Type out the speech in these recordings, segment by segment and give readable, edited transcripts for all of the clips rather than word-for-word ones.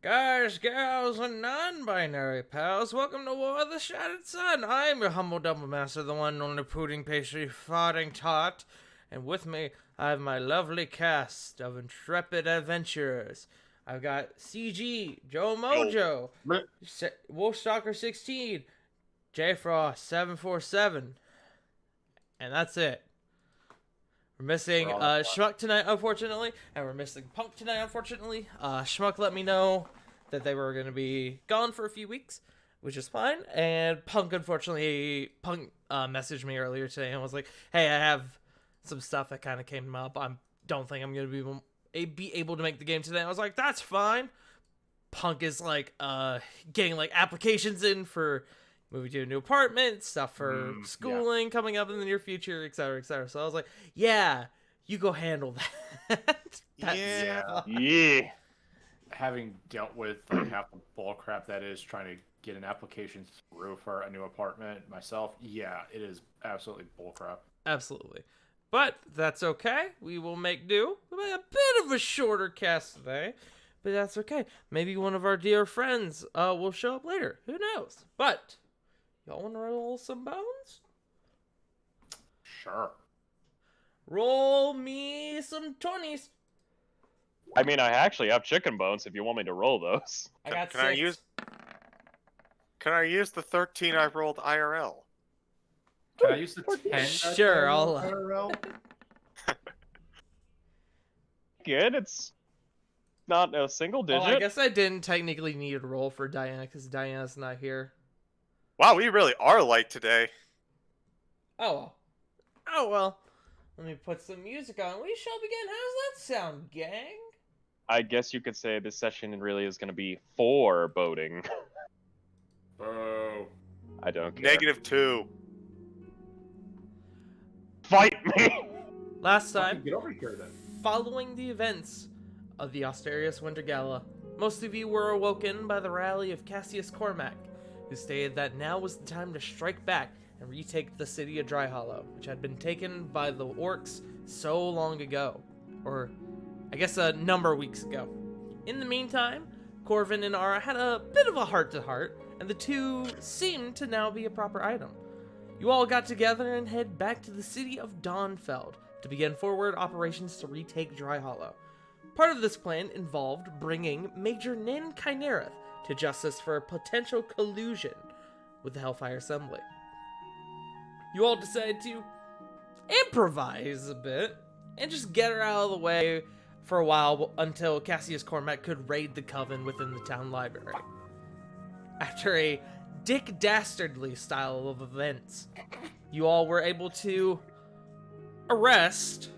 Guys, gals, and non-binary pals, welcome to War of the Shattered Sun. I'm your humble double master, the one and only pudding pastry farting tot, and with me, I have my lovely cast of intrepid adventurers. I've got CG, Joe Mojo, Wolfstalker 16, J Frost 747, and that's it. We're missing Schmuck tonight, unfortunately, and we're missing Punk tonight, unfortunately. Schmuck let me know that they were going to be gone for a few weeks, which is fine. And Punk, unfortunately, messaged me earlier today and was like, "Hey, I have some stuff that kind of came up. I don't think I'm going to be able to make the game today." I was like, "That's fine." Punk is like getting like applications in for moving to a new apartment, stuff for schooling coming up in the near future, etc., etc. So I was like, "Yeah, you go handle that." Yeah. Having dealt with like half the bull crap that is trying to get an application through for a new apartment myself, yeah, it is absolutely bull crap. Absolutely. But that's okay. We will make do. We'll make a bit of a shorter cast today, but that's okay. Maybe one of our dear friends will show up later. Who knows? But y'all want to roll some bones? Sure. Roll me some 20s. I mean, I actually have chicken bones if you want me to roll those. I got Can 6. Can I use the 13 I rolled IRL? Can I use the 10? Sure, I'll. Good, it's not a single digit. Oh, I guess I didn't technically need to roll for Diana because Diana's not here. Wow, we really are light today. Oh well. Oh well. Let me put some music on. We shall begin. How's that sound, gang? I guess you could say this session really is going to be foreboding. Oh. I don't care. -2. Fight me! Last time, Get over here then. following the events of the Asterius Winter Gala, most of you were awoken by the rally of Cassius Cormac, who stated that now was the time to strike back and retake the city of Dry Hollow, which had been taken by the orcs so long ago, or I guess a number of weeks ago. In the meantime, Corvin and Ara had a bit of a heart-to-heart, and the two seemed to now be a proper item. You all got together and head back to the city of Dawnfeld to begin forward operations to retake Dry Hollow. Part of this plan involved bringing Major Nin Kynereth to justice for a potential collusion with the Hellfire Assembly. You all decided to improvise a bit and just get her out of the way for a while until Cassius Cormac could raid the Coven within the town library. After a Dick Dastardly style of events, you all were able to arrest,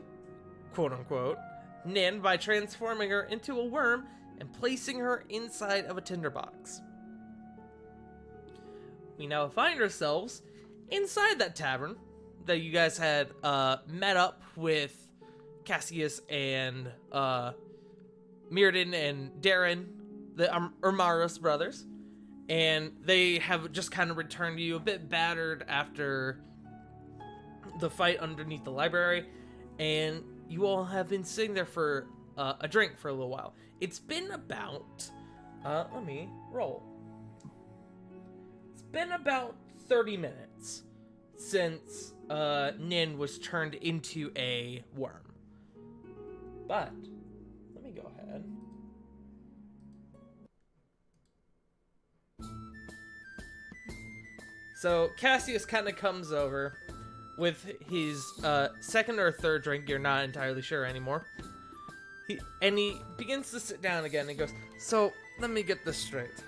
quote-unquote, Nin by transforming her into a worm and placing her inside of a tinderbox. We now find ourselves inside that tavern that you guys had met up with Cassius and Mirrodin and Darren, the Urmaros brothers. And they have just kind of returned to you a bit battered after the fight underneath the library. And you all have been sitting there for a drink for a little while. It's been about... let me roll. It's been about 30 minutes since Nin was turned into a worm. But, let me go ahead. So Cassius kind of comes over with his second or third drink, you're not entirely sure anymore. He begins to sit down again and goes, "So, let me get this straight.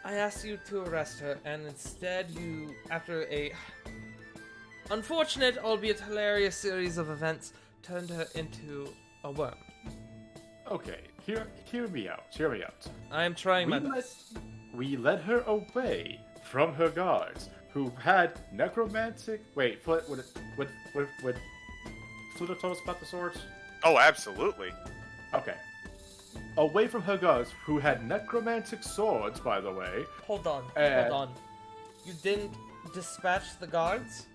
I asked you to arrest her, and instead you, after a unfortunate, albeit hilarious series of events, turned her into a worm." Okay, hear me out. I am trying my best. We led her away from her guards, who had necromantic. Wait, what Fluto told us about the swords? Oh, absolutely. Okay. Away from her guards, who had necromantic swords, by the way. Hold on. You didn't dispatch the guards?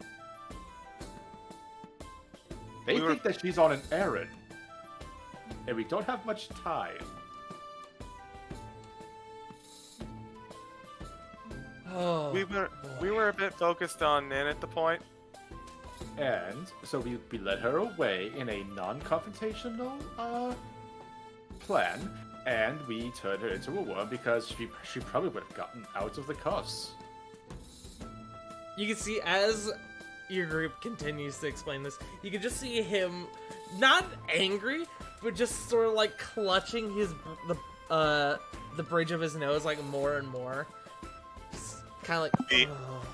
They think that she's on an errand, and we don't have much time. Oh, we were a bit focused on Nan at the point. And so we led her away in a non-confrontational plan, and we turned her into a woman because she probably would have gotten out of the cuffs. you can see as your group continues to explain this, you can just see him not angry, but just sort of like clutching the bridge of his nose like more and more. Just kind of like. Oh.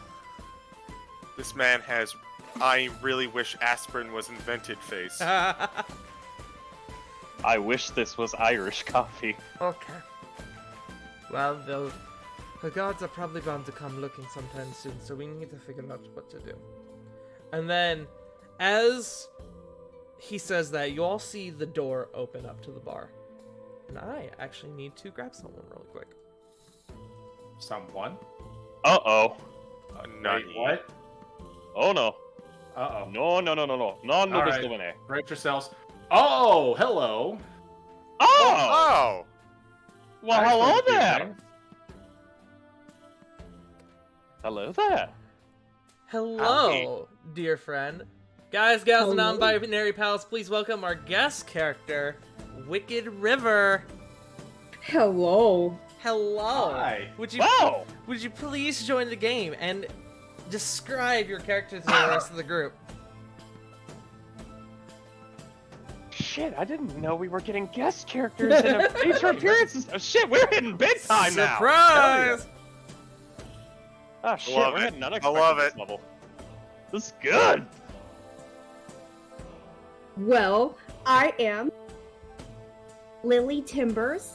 This man has, I really wish aspirin was invented face. I wish this was Irish coffee. Okay. Well, the gods are probably bound to come looking sometime soon, so we need to figure out what to do. And then, as he says that, you all see the door open up to the bar. And I actually need to grab someone really quick. Someone? Uh-oh. Not Wait, what? Oh, no. Uh-oh. No. Non All nobis right. domine. Brace yourselves. Oh, hello. Oh! Oh! Well, Thanks for hello the there. evening. Hello there. Hello, dear friend. Guys, gals, and Hello. non-binary pals, please welcome our guest character, Wicked River. Hello. Hello. Hi. Would you Wow! Would you please join the game and describe your character to the rest of the group? Shit, I didn't know we were getting guest characters in feature appearances. Oh, shit, we're hitting big time now. Surprise! Oh, shit, Love we're it. hitting I unexpected love this it. level. This is good. Well, I am Lily Timbers.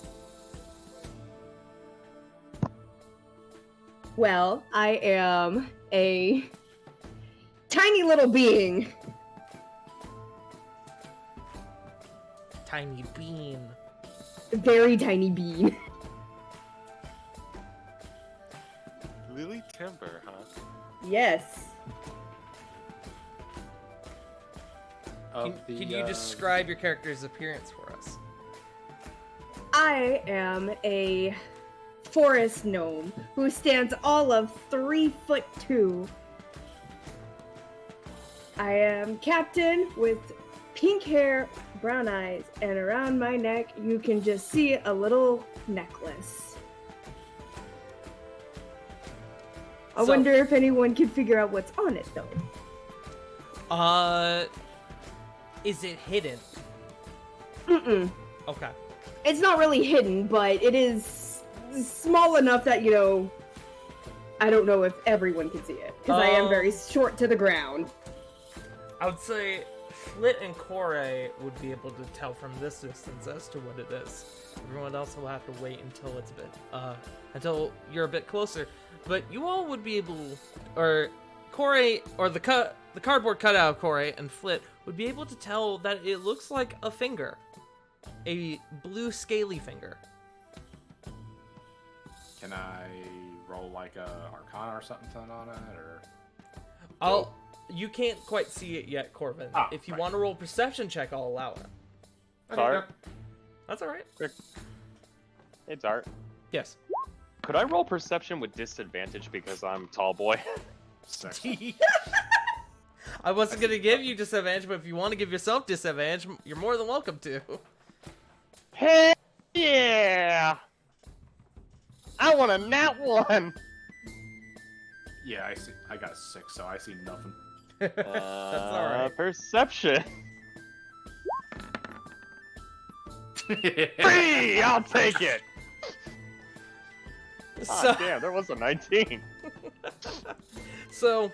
Well, I am a tiny little being. Tiny bean. Very tiny being. Lily Timber, huh? Yes. Can you describe your character's appearance for us? I am a forest gnome who stands all of 3'2". I am captain with pink hair, brown eyes, and around my neck you can just see a little necklace. I So- wonder if anyone can figure out what's on it though. Is it hidden? Mm-mm. Okay. It's not really hidden, but it is small enough that, you know, I don't know if everyone can see it. Because I am Oh. very short to the ground. I would say Flit and Corey would be able to tell from this distance as to what it is. Everyone else will have to wait until it's a bit, until you're a bit closer. But you all would be able, or Corey, or the cardboard cutout of Corey and Flit would be able to tell that it looks like a finger, a blue scaly finger. Can I roll like a Arcana or something on it, or? You can't quite see it yet, Corbin. Ah, If you right. want to roll a perception check, I'll allow it. Sorry. Okay, That's all right. It's art. Yes. Could I roll perception with disadvantage because I'm tall boy? Six. I wasn't gonna give you disadvantage, but if you want to give yourself disadvantage, you're more than welcome to. Hell yeah! I want a nat one! Yeah, I see. I got a 6, so I see nothing. That's alright. Perception. Free! Free! I'll take it! So, Ah, damn, there was a 19. so,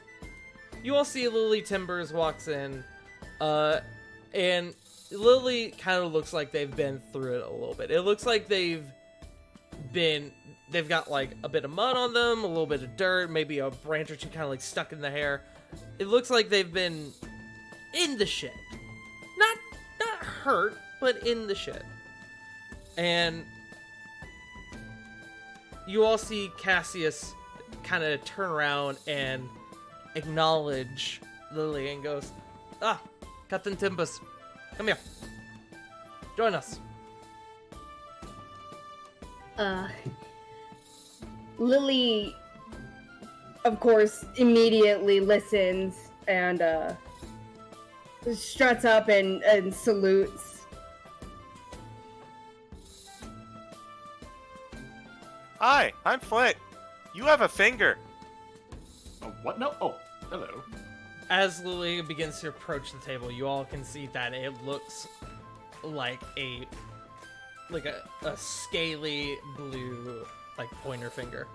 you all see Lily Timbers walks in, and Lily kind of looks like they've been through it a little bit. It looks like they've got like a bit of mud on them, a little bit of dirt, maybe a branch or two kind of like stuck in the hair. It looks like they've been in the shit. Not hurt, but in the shit. And you all see Cassius kind of turn around and acknowledge Lily and goes, "Ah, Captain Timbus, come here. Join us." Lily of course, immediately listens and struts up and salutes. Hi, I'm Flint. You have a finger. Oh, what? No. Oh, hello. As Lily begins to approach the table, you all can see that it looks like a scaly blue pointer finger.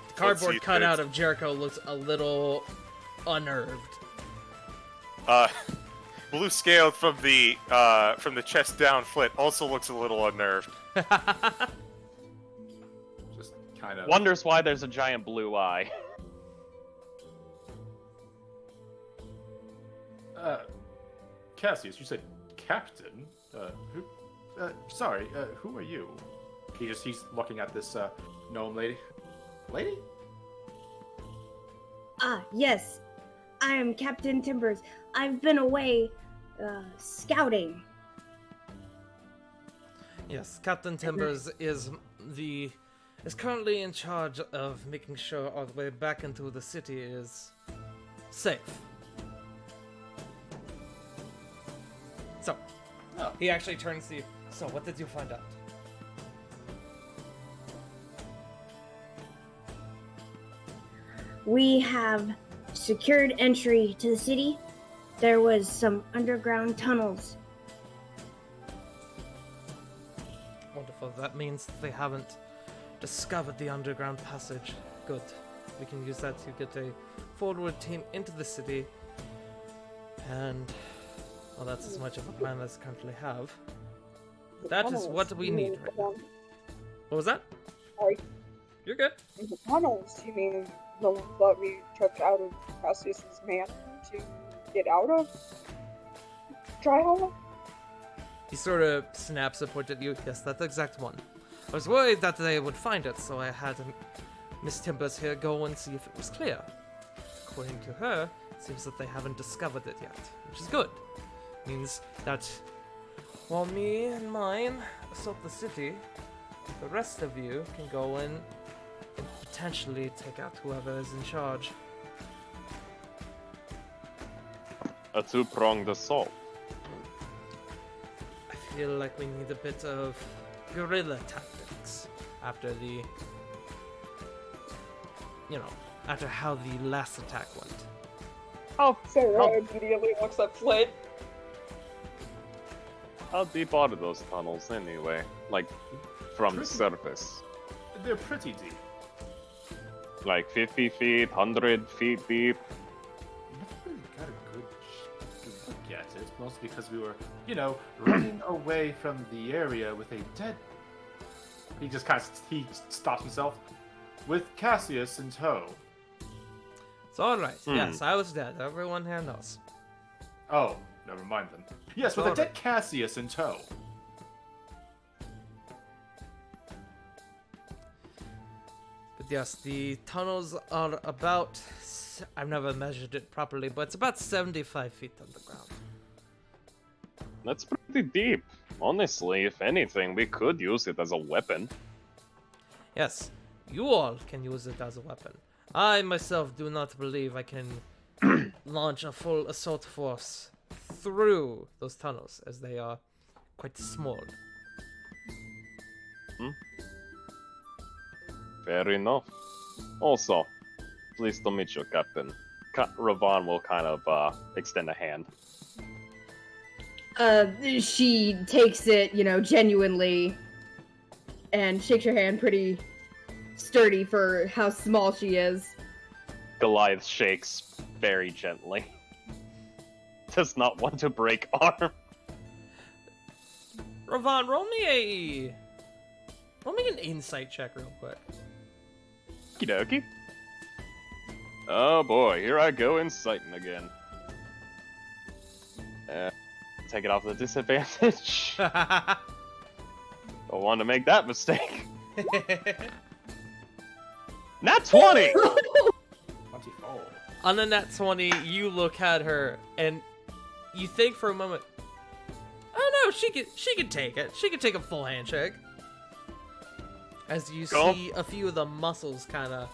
The cardboard see cutout this. of Jericho looks a little unnerved. Blue scaled from the chest down. Flint also looks a little unnerved. Just kind of. Wonders why there's a giant blue eye. Cassius, you said captain. Who? Sorry. Who are you? He's looking at this gnome lady. Lady? Ah, yes. I am Captain Timbers. I've been away scouting. Yes, Captain Timbers is currently in charge of making sure our way back into the city is safe. So, Oh. he actually turns to you. So, what did you find out? We have secured entry to the city. There was some underground tunnels. Wonderful. That means they haven't discovered the underground passage. Good. We can use that to get a forward team into the city. And, well, that's as much of a plan as I currently have. That is what we need right now. What was that? Sorry. You're good. The tunnels, you mean the ones that we took out of Cassius's manor to get out of Dry Hollow? He sort of snaps a point at you. Yes, that's the exact one. I was worried that they would find it, so I had Miss Timbers here go and see if it was clear. According to her, it seems that they haven't discovered it yet, which is good. Means that while me and mine assault the city, the rest of you can go in and potentially take out whoever is in charge. A two-pronged assault. I feel like we need a bit of guerrilla tactics after after how the last attack went. Sarah immediately looks at Flint. How deep are those tunnels anyway? Like, from the Pretty- surface? They're pretty deep. Like 50 feet, 100 feet deep? Never really got a good look at it, mostly because we were, running away from the area with a dead. He stops himself with Cassius in tow. It's alright. Yes, I was dead. Everyone here knows. Oh, never mind then. Yes, with a dead Cassius in tow. But yes, the tunnels are about... I've never measured it properly, but it's about 75 feet underground. That's pretty deep. Honestly, if anything, we could use it as a weapon. Yes, you all can use it as a weapon. I myself do not believe I can launch a full assault force through those tunnels, as they are quite small. Fair enough. Also, pleased to meet you, Captain. Ravan will kind of extend a hand. She takes it, genuinely, and shakes her hand pretty sturdy for how small she is. Goliath shakes very gently. Does not want to break arm. Ravan, roll me an insight check real quick. Okie dokie. Oh boy, here I go inciting again. Take it off the disadvantage. Don't want to make that mistake. Nat 20! 24. On the nat 20, you look at her and you think for a moment, oh no, she could take it. She could take a full handshake. as you Go. see a few of the muscles kind of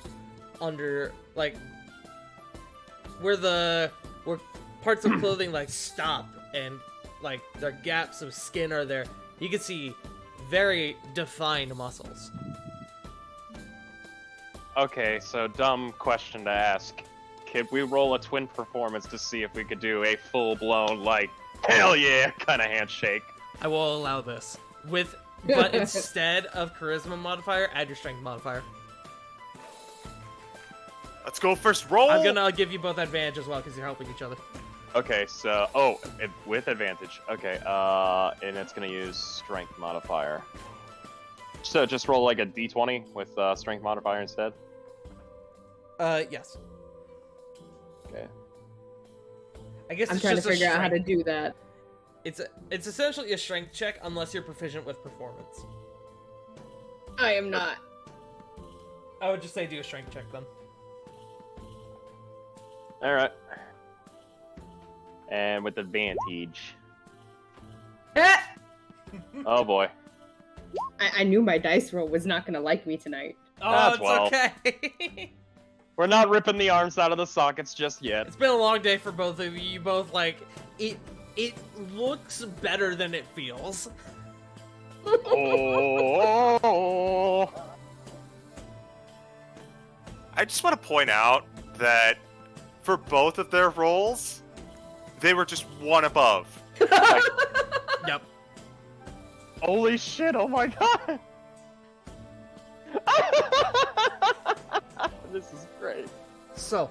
under, like, where parts of clothing like stop and like the gaps of skin are there. You can see very defined muscles. Okay, so dumb question to ask. Could we roll a twin performance to see if we could do a full-blown, like, hell yeah kind of handshake? I will allow this but instead of charisma modifier, add your strength modifier. Let's go first roll. I'm gonna give you both advantage as well because you're helping each other. Okay, so with advantage. Okay, and it's gonna use strength modifier. So just roll like a d20 with strength modifier instead. Yes. Okay. I guess I'm it's trying to just a figure out how to strength. do that. It's essentially a strength check unless you're proficient with performance. I am not. I would just say do a strength check then. All right. And with advantage. Ah! Oh boy. I knew my dice roll was not gonna like me tonight. Oh, That's it's well. okay. We're not ripping the arms out of the sockets just yet. It's been a long day for both of you. You both like it. It looks better than it feels. Oh. I just want to point out that for both of their rolls, they were just one above. Yep. Holy shit, oh my god! This is great. So,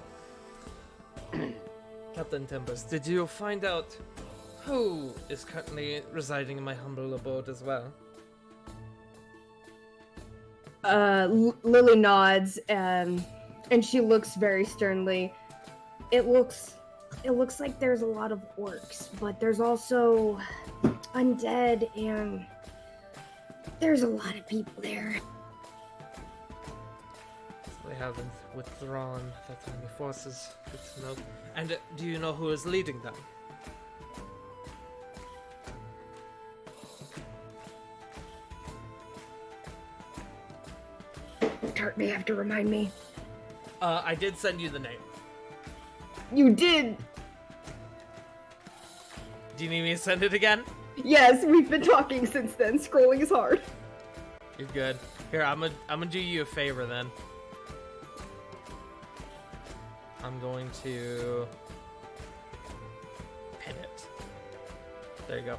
Captain Tempest, did you find out who is currently residing in my humble abode as well? Lily nods, and she looks very sternly. It looks like there's a lot of orcs, but there's also undead, and there's a lot of people there. They haven't withdrawn that many forces. Good to know. And do you know who is leading them? Tart may have to remind me. I did send you the name. You did! Do you need me to send it again? Yes, we've been talking since then. Scrolling is hard. You're good. Here, I'm gonna do you a favor then. I'm going to pin it. There you go.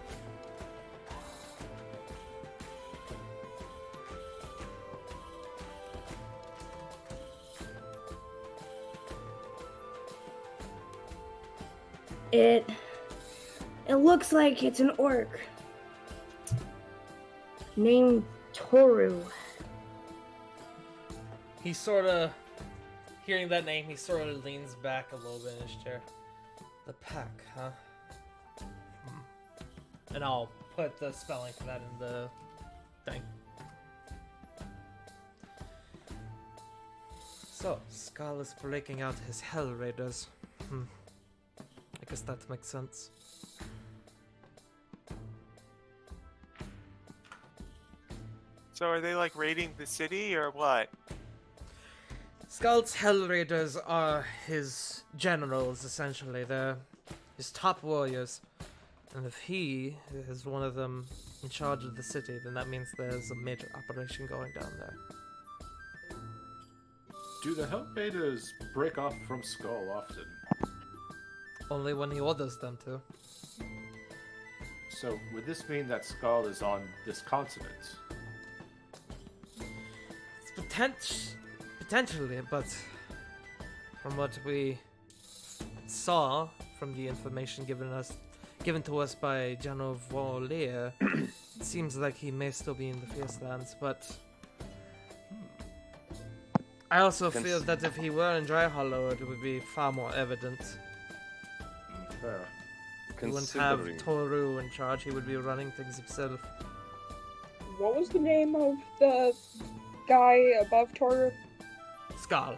It looks like it's an orc named Toru. He sort of, hearing that name, he sort of leans back a little bit in his chair. The pack, huh? And I'll put the spelling for that in the thing. So, Skull is breaking out his Hell Raiders. I guess that makes sense. So are they like raiding the city or what? Skull's Hell Raiders are his generals, essentially. They're his top warriors. And if he is one of them in charge of the city, then that means there's a major operation going down there. Do the Hell Raiders break off from Skull often? Only when he orders them to. So would this mean that Skull is on this continent? It's potentially, but from what we saw from the information given to us by General Volier, it seems like he may still be in the Fiercelands, but I also feel that if he were in Dry Hollow, it would be far more evident. Fair. He wouldn't have Toru in charge, he would be running things himself. What was the name of the guy above Toru? Skull,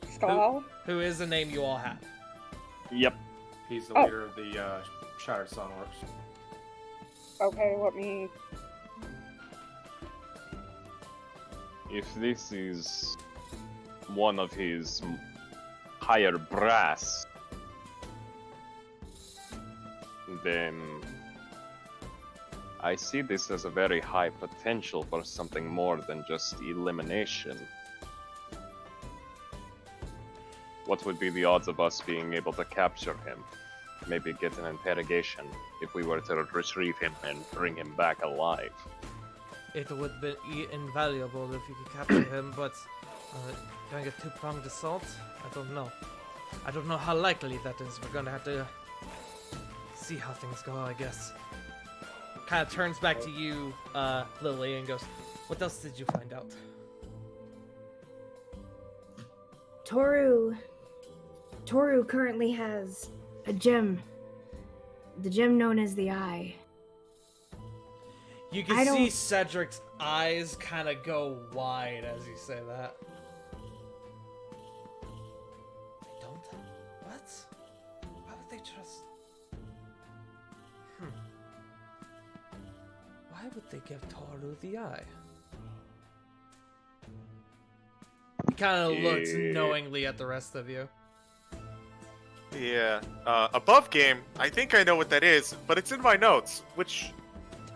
Skal? who is a name you all have. Yep. He's the Oh. leader of the Shattered Sunworks. Okay, let me. If this is one of his higher brass, then I see this as a very high potential for something more than just elimination. What would be the odds of us being able to capture him? Maybe get an interrogation if we were to retrieve him and bring him back alive. It would be invaluable if you could capture him, but doing a two-pronged assault? I don't know. I don't know how likely that is. We're gonna have to see how things go, I guess. Kind of turns back to you, Lily, and goes, "What else did you find out?" Toru currently has a gem. The gem known as the Eye. You can I see don't- Cedric's eyes kind of go wide as you say that. They don't? What? Why would they trust? Why would they give Toru the Eye? He kind of looks Yeah. knowingly at the rest of you. Yeah. Above game, I think I know what that is, but it's in my notes, which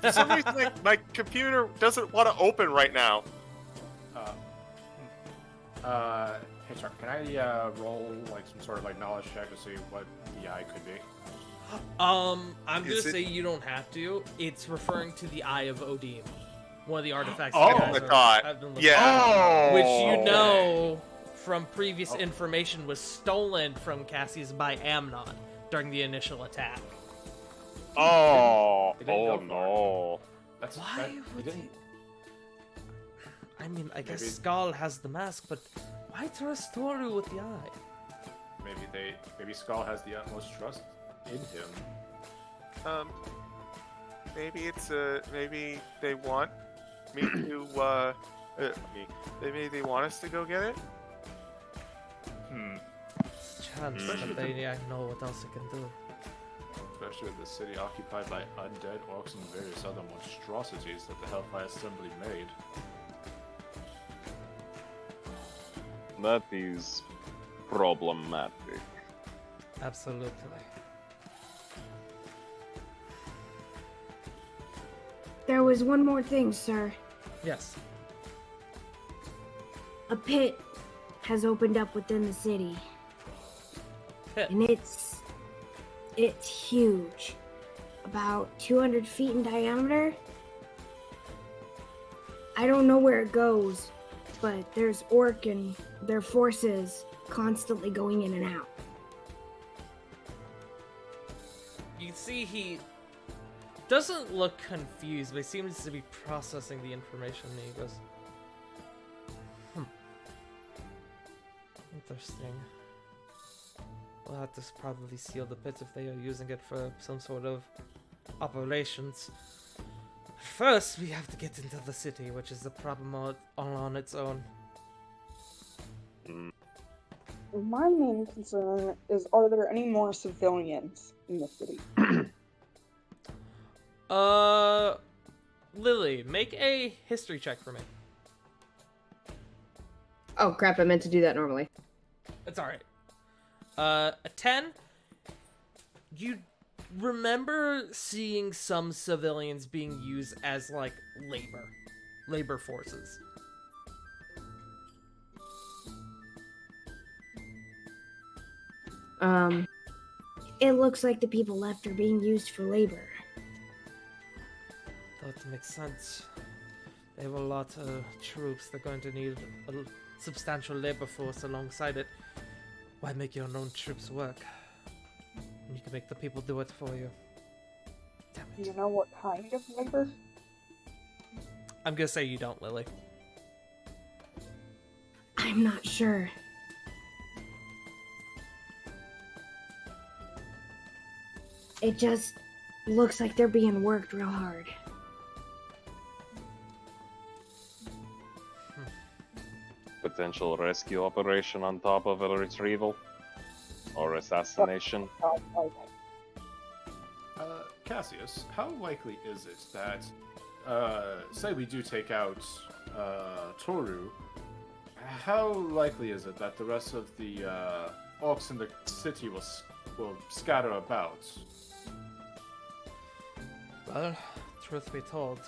for some reason my computer doesn't want to open right now. Hey, sorry, can I roll like some sort of like knowledge check to see what the eye could be? I'm gonna Is it- say you don't have to. It's referring to the Eye of Odin, one of the artifacts. Oh, you guys I thought. have been looking Yeah. at. Which you Oh. know from previous Oh. information was stolen from Cassius by Amnon during the initial attack. Oh, It didn't go oh far. no. That's Why that, would you they? didn't. I mean, I guess Maybe- Skull has the mask, but why trust Toru with the eye? Maybe Skull has the utmost trust in him. Maybe it's maybe they want me to maybe they want us to go get it. Chance that they know what else they can do. Especially with the city occupied by undead orcs and various other monstrosities that the Hellfire Assembly made. That is problematic. Absolutely. There was one more thing, sir. Yes. A pit has opened up within the city, Pit. and it's huge, about 200 feet in diameter. I don't know where it goes, but there's orc and their forces constantly going in and out. You can see he doesn't look confused, but he seems to be processing the information. And he goes, Interesting. We'll have to probably seal the pits if they are using it for some sort of operations. First, we have to get into the city, which is a problem all on its own. My main concern is, are there any more civilians in the city? Lily, make a history check for me. Oh crap! I meant to do that normally. It's alright. A 10. You remember seeing some civilians being used as, like, labor forces. It looks like the people left are being used for labor. That makes sense. They have a lot of troops. They're going to need a substantial labor force alongside it. Why make your own troops work? You can make the people do it for you. Damn Do it. you know what kind of labor? I'm gonna say you don't, Lily. I'm not sure. It just looks like they're being worked real hard. Potential rescue operation on top of a retrieval or assassination. Like, Cassius, how likely is it that, say we do take out Toru, how likely is it that the rest of the orcs in the city will scatter about? Well, truth be told,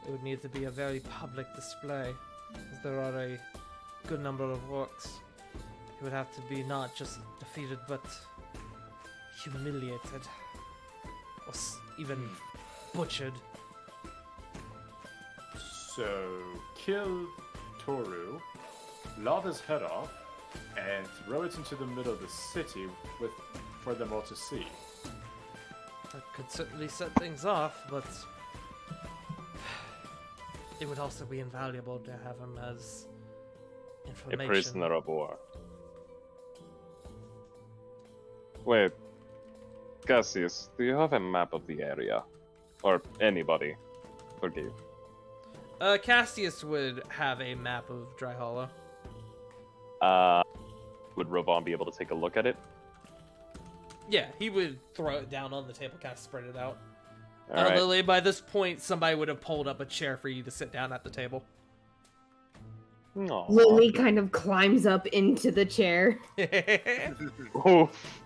it would need to be a very public display, as there are a good number of orcs. It would have to be not just defeated, but humiliated, or even butchered. So, kill Toru, lop his head off, and throw it into the middle of the city for them all to see. That could certainly set things off, but it would also be invaluable to have him as A information. prisoner of war. Wait, Cassius, do you have a map of the area? Or anybody? Forgive. Cassius would have a map of Dry Hollow. Would Robon be able to take a look at it? Yeah, he would throw it down on the table, kind of spread it out. Alright. Lily, by this point, somebody would have pulled up a chair for you to sit down at the table. Aw. Lily kind of climbs up into the chair. Oof.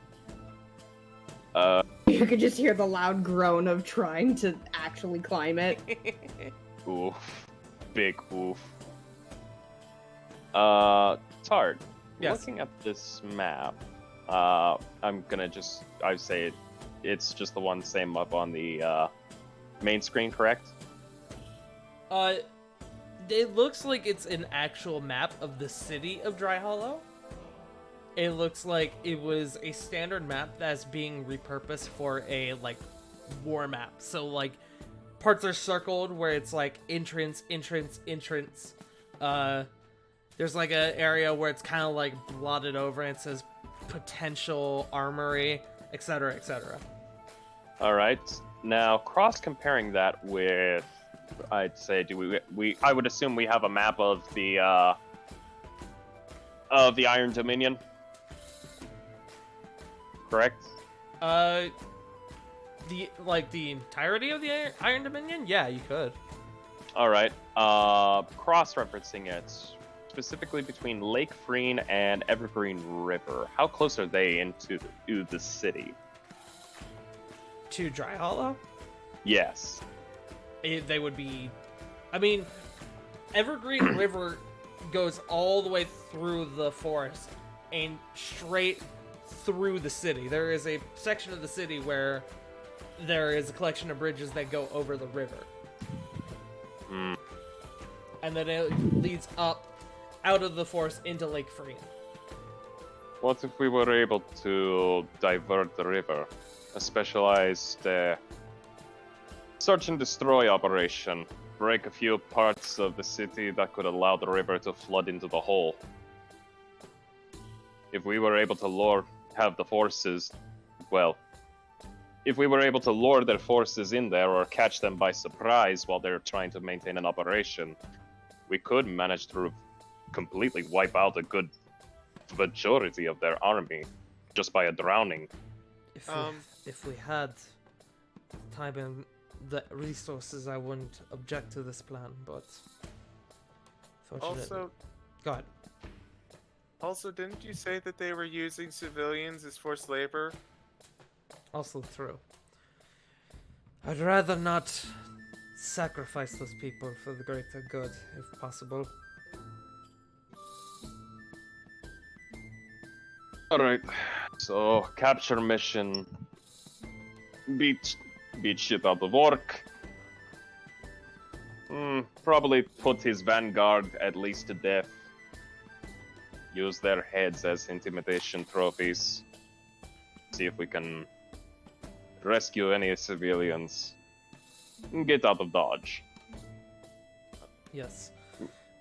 You could just hear the loud groan of trying to actually climb it. Oof. Big oof. Tart, Yes. looking at this map, I'm gonna I say it's just the one same up on the main screen, correct? It looks like it's an actual map of the city of Dry Hollow. It looks like it was a standard map that's being repurposed for a, like, war map. So, like, parts are circled where it's, like, entrance, entrance, entrance. There's, like, an area where it's kind of, like, blotted over and it says potential armory, etc., etc. Alright. Now, cross-comparing that with, I'd say, I would assume we have a map of the Iron Dominion. Correct? The entirety of the Iron Dominion? Yeah, you could. Alright. Cross-referencing it, specifically between Lake Freen and Evergreen River. How close are they into the city? To Dry Hollow? Yes. They would be... I mean, Evergreen River goes all the way through the forest and straight through the city. There is a section of the city where there is a collection of bridges that go over the river. Hmm. And then it leads up out of the forest into Lake Freen. What if we were able to divert the river? A specialized search and destroy operation. Break a few parts of the city that could allow the river to flood into the hole. If we were able to have the forces, well, if we were able to lure their forces in there or catch them by surprise while they're trying to maintain an operation, we could manage to completely wipe out a good majority of their army just by a drowning. If we had time and the resources, I wouldn't object to this plan, but fortunately... Also, Go ahead. didn't you say that they were using civilians as forced labor? Also true. I'd rather not sacrifice those people for the greater good, if possible. Alright, so capture mission. Beat shit out of orc. Probably put his vanguard at least to death. Use their heads as intimidation trophies. See if we can rescue any civilians. And get out of Dodge. Yes.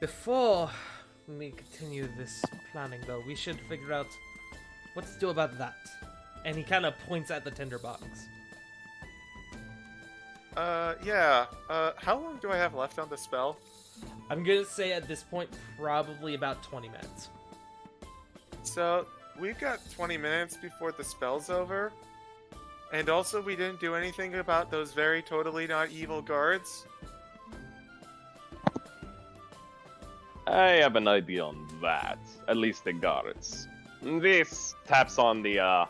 Before we continue this planning, though, we should figure out what to do about that. And he kind of points at the tinderbox. Yeah. How long do I have left on the spell? I'm gonna say at this point, probably about 20 minutes. So, we've got 20 minutes before the spell's over. And also, we didn't do anything about those very totally not evil guards. I have an idea on that. At least the guards. This taps on the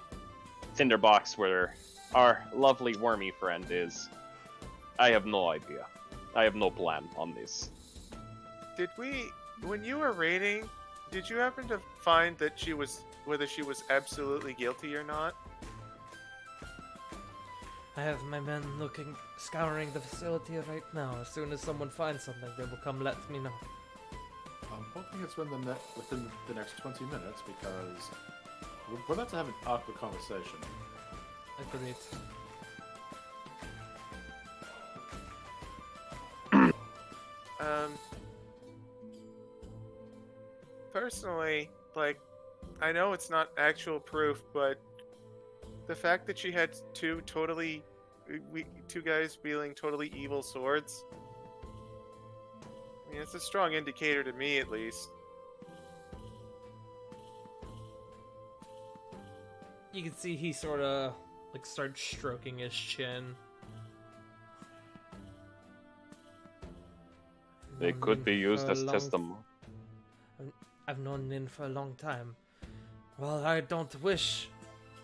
tinderbox where our lovely wormy friend is. I have no idea. I have no plan on this. Did we, when you were raiding, did you happen to find that whether she was absolutely guilty or not? I have my men scouring the facility right now. As soon as someone finds something, they will come let me know. I'm hoping it's within the next 20 minutes because we're about to have an awkward conversation. Agreed. Personally, like, I know it's not actual proof, but the fact that she had two guys wielding totally evil swords, I mean, it's a strong indicator to me, at least. You can see he sort of like starts stroking his chin. They Known could Nin be used for a as long- testimony. I've known Nin for a long time. Well, I don't wish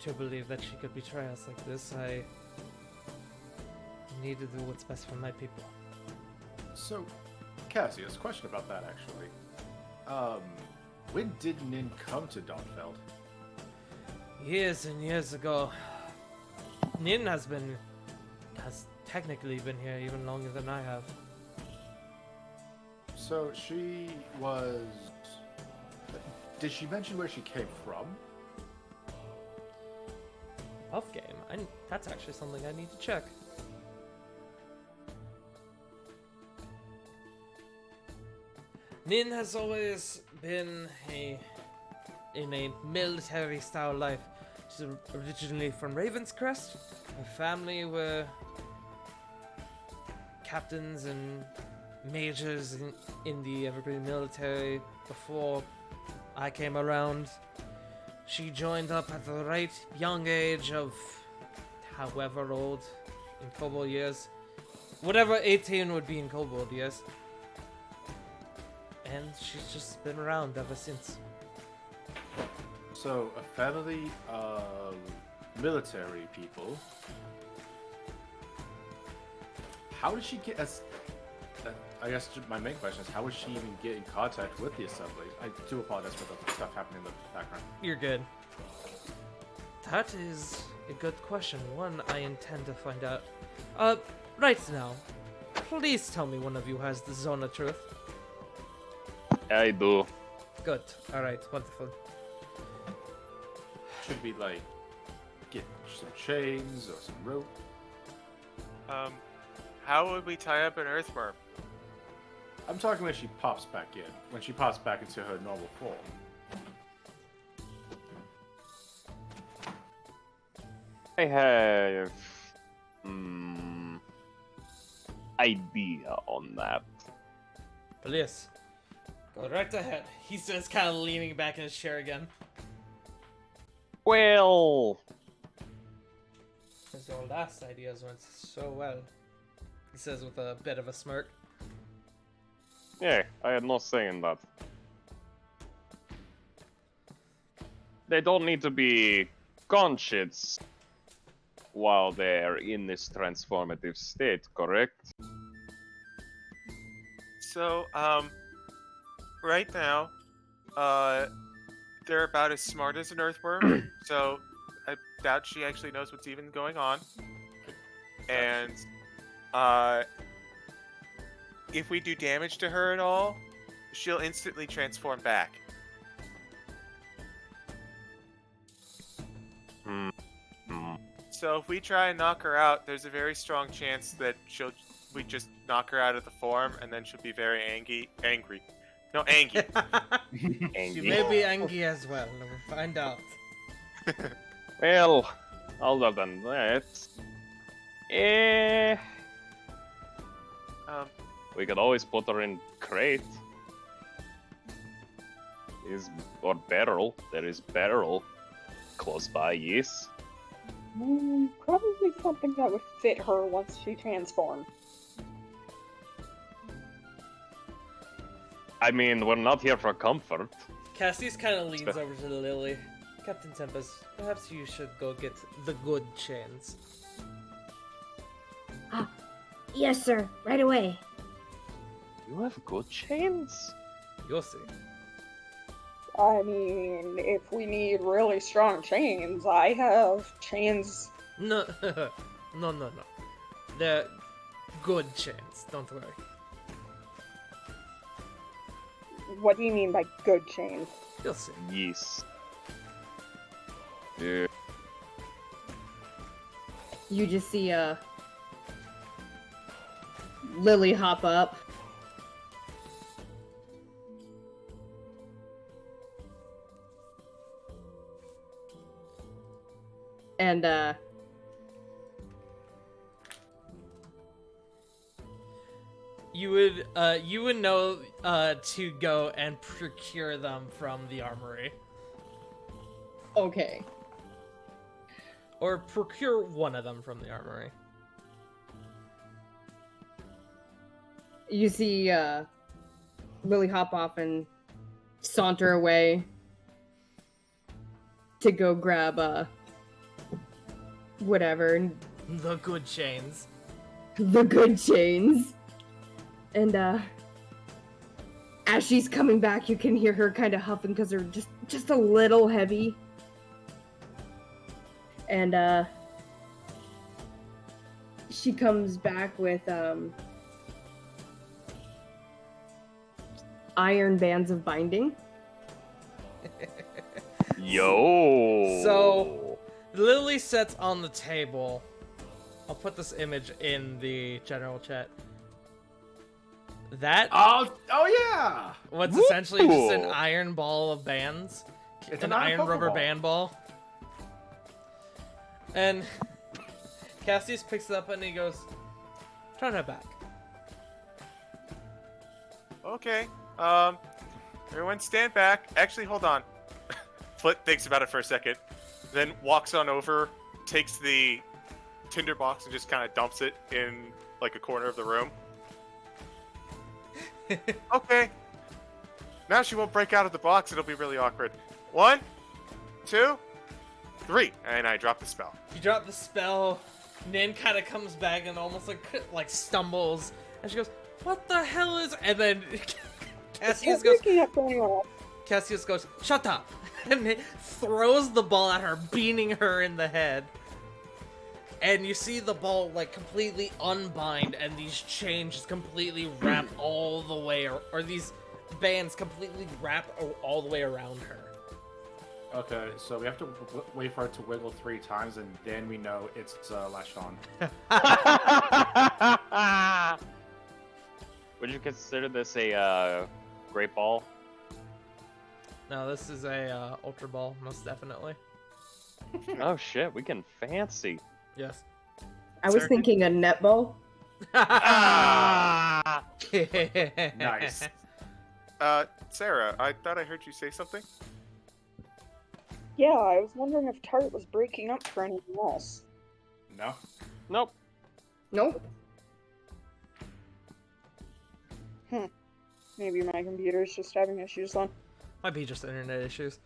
to believe that she could betray us like this. I need to do what's best for my people. So, Cassius, question about that actually. When did Nin come to Dawnfeld? Years and years ago, Nin has technically been here even longer than I have. So she was. Did she mention where she came from? Off game. That's actually something I need to check. Nin has always been in a military style life. She's originally from Ravenscrest. Her family were captains and majors in the Evergreen military before I came around. She joined up at the right young age of however old in Kobold years. Whatever 18 would be in Kobold years. And she's just been around ever since. So, a family of military people. How did she get as? I guess my main question is, how would she even get in contact with the Assembly? I do apologize for the stuff happening in the background. You're good. That is a good question. One I intend to find out. Right now. Please tell me one of you has the Zone of Truth. I do. Good. Alright, wonderful. Should we like get some chains or some rope? How would we tie up an earthworm? I'm talking when she pops back in. When she pops back into her normal form. I have idea on that. Elias, go right ahead. He's just kind of leaning back in his chair again. Well, Because your last ideas went so well. He says with a bit of a smirk. yeah, I had no say in that. They don't need to be conscious while they're in this transformative state, correct? So, right now, they're about as smart as an earthworm, so I doubt she actually knows what's even going on. And, if we do damage to her at all, she'll instantly transform back. So if we try and knock her out, there's a very strong chance that we just knock her out of the form, and then she'll be very angry. No, angry. She Angry. may be angry as well. We'll find out. Well, other than that, we could always put her in crate. Or barrel. There is barrel close by, yes. Probably something that would fit her once she transformed. I mean, we're not here for comfort. Cassius kind of leans over to Lily. Captain Tempest, perhaps you should go get the good chains. Yes, sir. Right away. You have good chains? You'll see. I mean, if we need really strong chains, I have chains. No, no. They're good chains. Don't worry. What do you mean by good chains? You'll see. Yes. Yeah. You just see Lily hop up. And you would know to go and procure them from the armory, okay. or procure one of them from the armory. You see Lily hop off and saunter away to go grab whatever, The good chains. the good chains. And as she's coming back, you can hear her kind of huffing because they're just a little heavy. And she comes back with iron bands of binding. Yo. So, Lily sets on the table. I'll put this image in the general chat. That Oh yeah! what's essentially just an Woo! iron ball of bands. It's an an iron rubber Pokeball. band ball. And Cassius picks it up and he goes, turn her back. Okay. Everyone stand back. Actually, hold on. Flit thinks about it for a second, then walks on over, takes the tinderbox and just kind of dumps it in like a corner of the room. Okay. Now she won't break out of the box. It'll be really awkward. 1, 2, 3, and I drop the spell. You drop the spell, Nin kind of comes back and almost like stumbles, and she goes, what the hell is... And then Cassius goes, Looking at anyone else. Cassius goes, shut up! And he throws the ball at her, beating her in the head. And you see the ball, like, completely unbind, and these chains just completely wrap all the way, or these bands completely wrap all the way around her. Okay, so we have to wait for it to wiggle 3 times, and then we know it's latched on. Would you consider this a great ball? No, this is a Ultra Ball, most definitely. Oh shit, we can fancy. Yes. I was Sir? thinking a netball. Ah! Nice. Sarah, I thought I heard you say something. Yeah, I was wondering if Tart was breaking up for anything else. No? Nope. Nope. Maybe my computer's just having issues then. Might be just internet issues.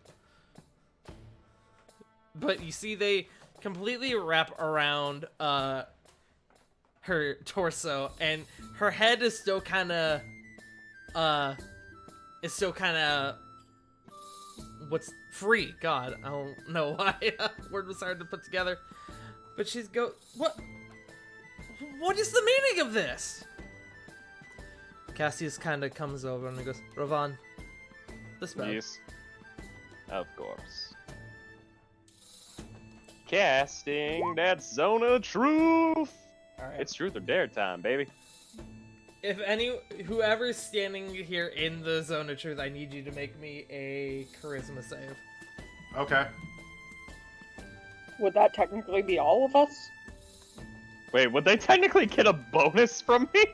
But you see, they completely wrap around her torso, and her head is still kind of what's free. God, I don't know why word was hard to put together. But she's what is the meaning of this? Cassius kind of comes over and he goes, Rovan, the spell. Yes. Of course. Casting that Zone of Truth. All right. It's truth or dare time, baby. If whoever's standing here in the zone of truth, I need you to make me a charisma save. Okay. Would that technically be all of us? Wait, would they technically get a bonus from me?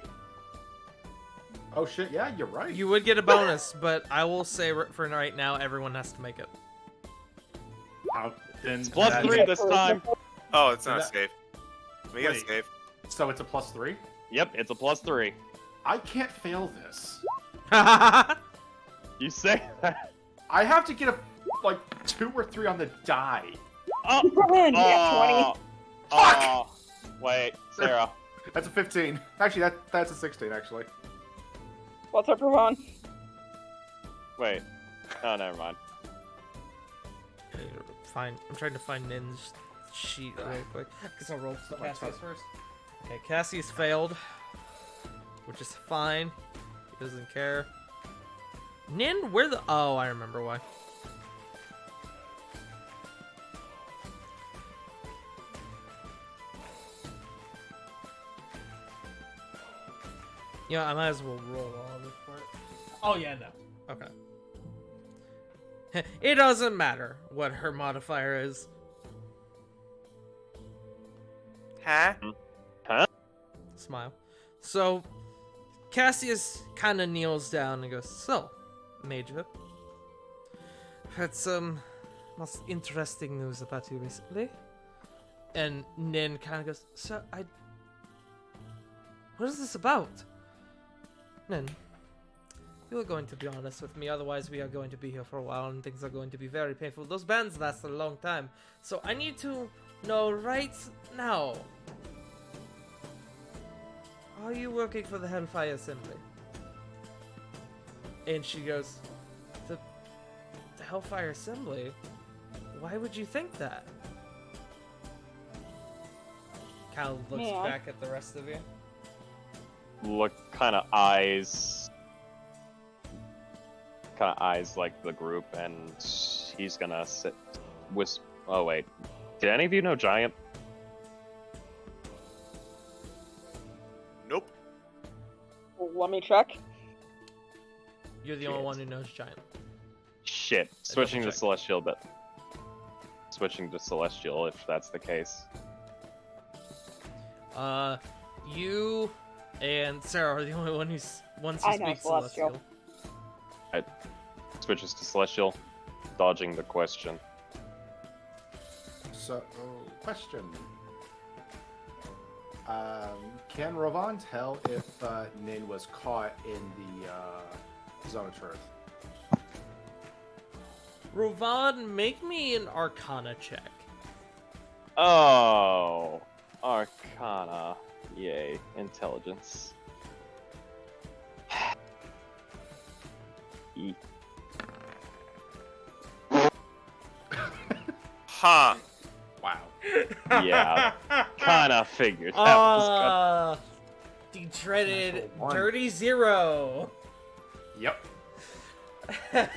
Oh shit, yeah, you're right. You would get a bonus, but I will say for right now, everyone has to make it. Then It's plus that- 3 this time. Oh, it's not a That- save. We got a Wait. save. So it's a +3? Yep, it's a plus 3. I can't fail this. You say that? I have to get a like 2 or 3 on the die. Oh, Yeah, 20. oh, wait, Sarah. That's a 15. Actually, that's a 16. Actually. What's up, Ravon? Wait. Oh, never mind. Fine. I'm trying to find Nin's sheet real quick. Guess I'll roll for Cassius first. Okay, Cassius failed, which is fine. He doesn't care. Nin, where the? Oh, I remember why. Yeah, I might as well roll all of it for it. Oh yeah, no. Okay. It doesn't matter what her modifier is. Huh? Smile. So, Cassius kind of kneels down and goes, "So, Major, I've had some most interesting news about you recently." And Nin kind of goes, "So, what is this about?" Nin, you are going to be honest with me, otherwise we are going to be here for a while and things are going to be very painful. Those bans last a long time, so I need to know right now. Are you working for the Hellfire Assembly? And she goes, the Hellfire Assembly? Why would you think that? Cal looks Yeah. back at the rest of you. Look, kind of eyes like the group, and he's gonna sit. Oh wait, did any of you know Giant? Nope. Let me check. You're the only one who knows Giant. Shit, switching to double check. Celestial, but switching to Celestial if that's the case. You and Sarah are the only one who I know speaks Celestial. Switches to Celestial, dodging the question. So, question. Can Ravon tell if Nin was caught in the Zone of Truth? Rovan, make me an Arcana check. Oh, Arcana. Yay, intelligence. E. Huh. Wow. Yeah, kinda figured that was The dreaded Natural one. Dirty Zero. Yep. good.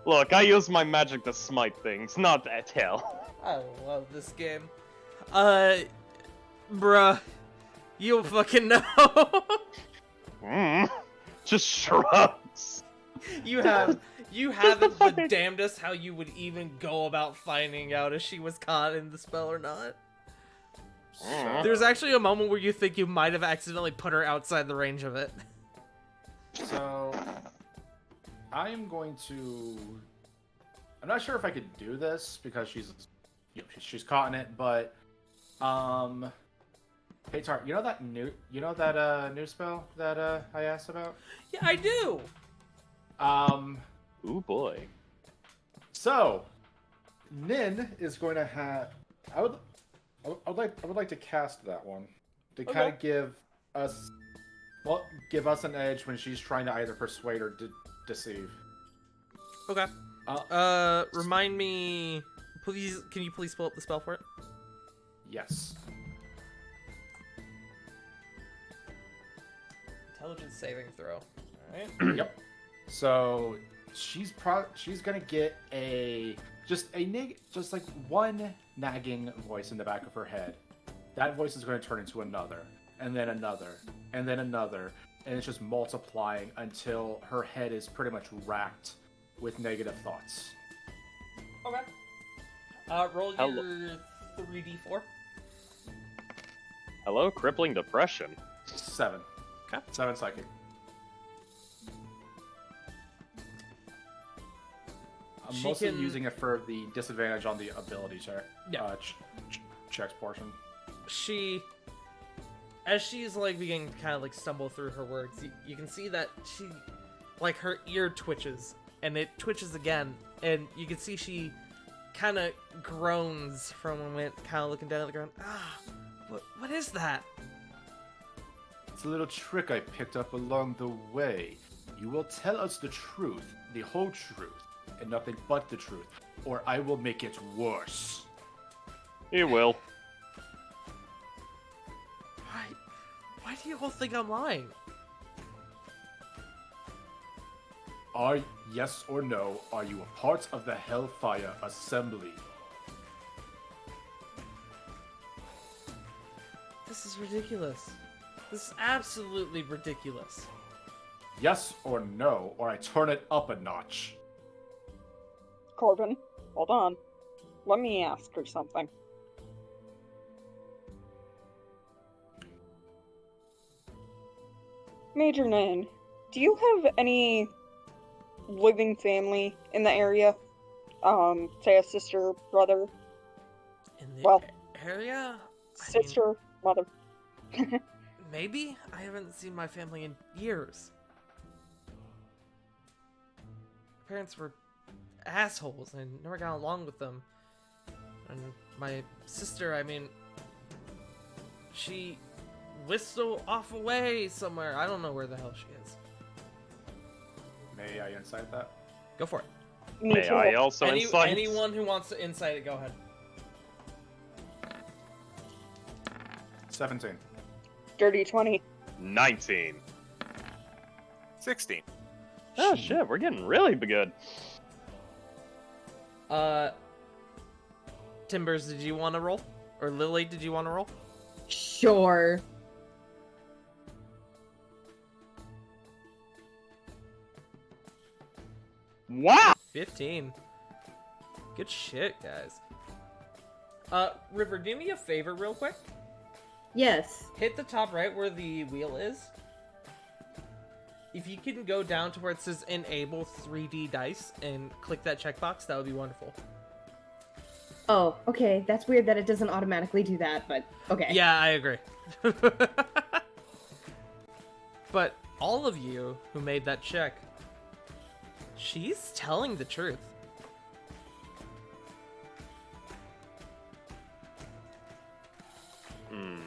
Look, I use my magic to smite things, not at hell. I love this game. Bruh, you'll fucking know. Just shrugs. You haven't the damnedest how you would even go about finding out if she was caught in the spell or not. There's actually a moment where you think you might have accidentally put her outside the range of it. So, I am going to. I'm not sure if I could do this because she's caught in it, but hey Tart, you know that new spell that I asked about? Yeah, I do. Ooh boy. So, Nin is going to have. I would like to cast that one to kind of give us an edge when she's trying to either persuade or deceive. Okay. Remind me, please. Can you please pull up the spell for it? Yes. Intelligence saving throw. All right. Yep. So she's gonna get just like one nagging voice in the back of her head. That voice is going to turn into another, and then another, and then another, and it's just multiplying until her head is pretty much racked with negative thoughts. Okay. Roll Hello. your 3d4. Hello, crippling depression. 7. Okay. 7 psychic. I'm She mostly can- using it for the disadvantage on the ability check. Yeah. Checks portion. As she's like beginning to kind of like stumble through her words, you can see that she like her ear twitches, and it twitches again, and you can see she kind of groans for a moment, kind of looking down at the ground. What is that? It's a little trick I picked up along the way. You will tell us the truth, the whole truth, and nothing but the truth, or I will make it worse. He will. Why do you all think I'm lying? Yes or no, are you a part of the Hellfire Assembly? This is ridiculous. This is absolutely ridiculous. Yes or no, or I turn it up a notch. Corbin, hold on. Let me ask her something. Major Nin, do you have any living family in the area? Say a sister, brother, In the Well, area? sister, mother. Maybe? I haven't seen my family in years. Parents were assholes and never got along with them. And my sister, she whistled off away somewhere. I don't know where the hell she is. May I insight that? Go for it. Me May too. I also insight? Anyone who wants to insight it, go ahead. 17. Dirty 20. 19. 16. Oh shit, we're getting really good. Timbers, did you want to roll? Or Lily, did you want to roll? Sure. Wow! 15. Good shit, guys. River, do me a favor real quick. Yes. Hit the top right where the wheel is. If you can go down to where it says enable 3D dice and click that checkbox, that would be wonderful. Oh, okay. That's weird that it doesn't automatically do that, but okay. Yeah, I agree. But all of you who made that check, she's telling the truth. Hmm.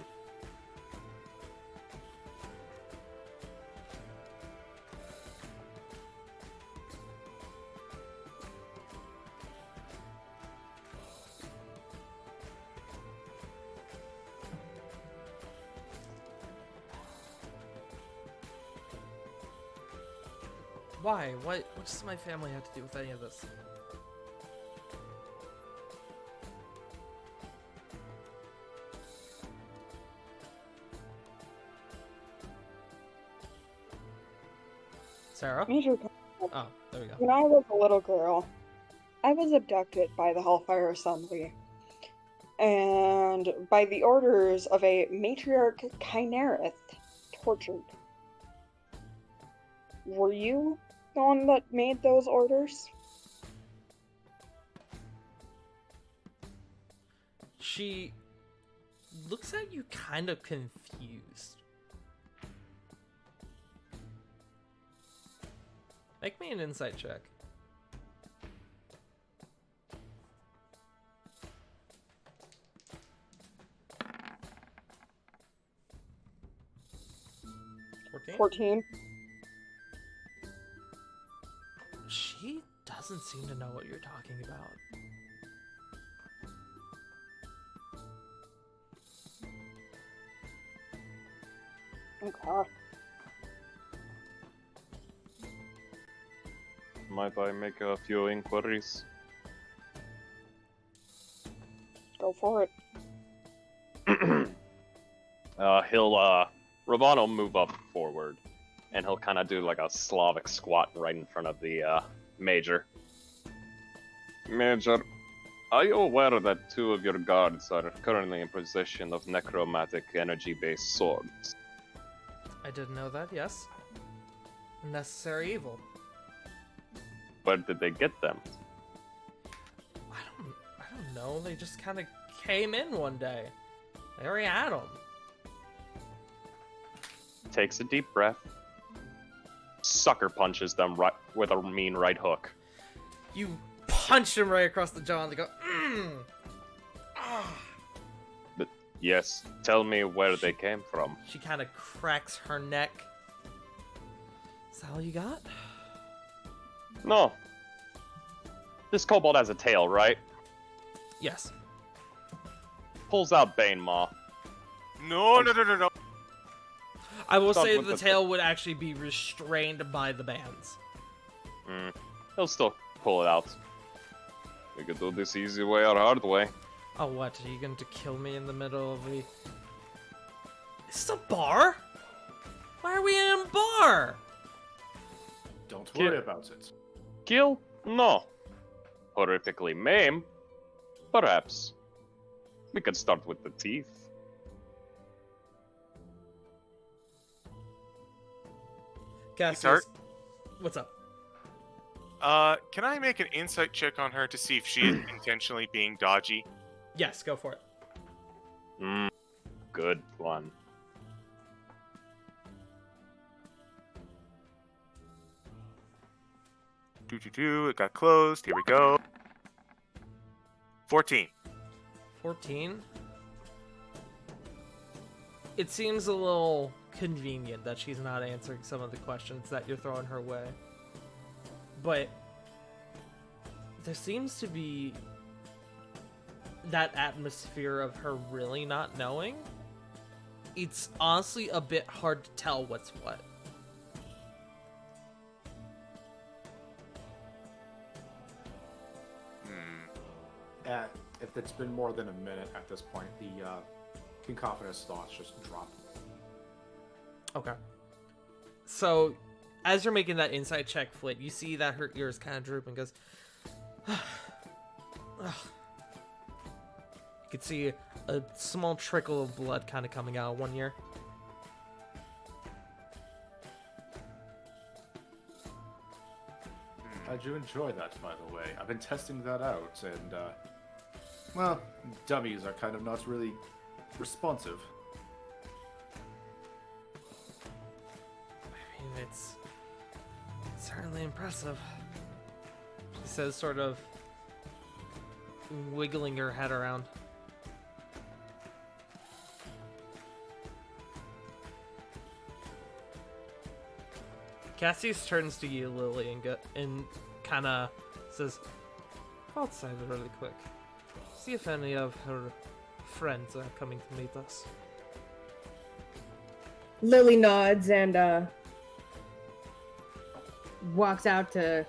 Why? What does my family have to do with any of this? Sarah? Major, Oh, there we go. when I was a little girl, I was abducted by the Hellfire Assembly. And by the orders of a matriarch Kynereth, tortured. Were you the one that made those orders? She looks at you kind of confused. Make me an insight check. Okay. 14. She doesn't seem to know what you're talking about. Okay. Might I make a few inquiries? Go for it. Ravan will move up forward, and he'll kind of do like a Slavic squat right in front of the Major. Major, are you aware that 2 of your guards are currently in possession of necromantic energy-based swords? I didn't know that, yes. Necessary evil. Where did they get them? I don't know. They just kind of came in one day. They already had them. Takes a deep breath. sucker punches them right with a mean right hook. You punch him right across the jaw and they go, mm. Ah. Yes, tell me where they came from. She kind of cracks her neck. Is that all you got? No. This kobold has a tail, right? Yes. Pulls out Bane Maw. No. I will Start say with the the- tail would actually be restrained by the bands. He'll still pull it out. We could do this easy way or hard way. Oh, what? Are you going to kill me in the middle of the... Is this a bar? Why are we in a bar? Don't Kid- worry about it. Kill? No. Horrifically maim? Perhaps. We could start with the teeth. Cassius, Tart? what's up? Can I make an insight check on her to see if she is intentionally being dodgy? Yes, go for it. Good one. It got closed. Here we go. 14. 14. It seems a little convenient that she's not answering some of the questions that you're throwing her way. But there seems to be that atmosphere of her really not knowing. It's honestly a bit hard to tell what's what. If it's been more than a minute at this point, the cacophonous thoughts just drop. Okay. So, as you're making that insight check, Flit, you see that her ears kind of droop and goes, Ugh. You can see a small trickle of blood kind of coming out of one ear. I do enjoy that, by the way. I've been testing that out, and, well, dummies are kind of not really responsive. I mean, it's certainly impressive. She says, sort of wiggling her head around. Cassius turns to you, Lily, and kind of says, "Go outside really quick. See if any of her friends are coming to meet us." Lily nods and walks out to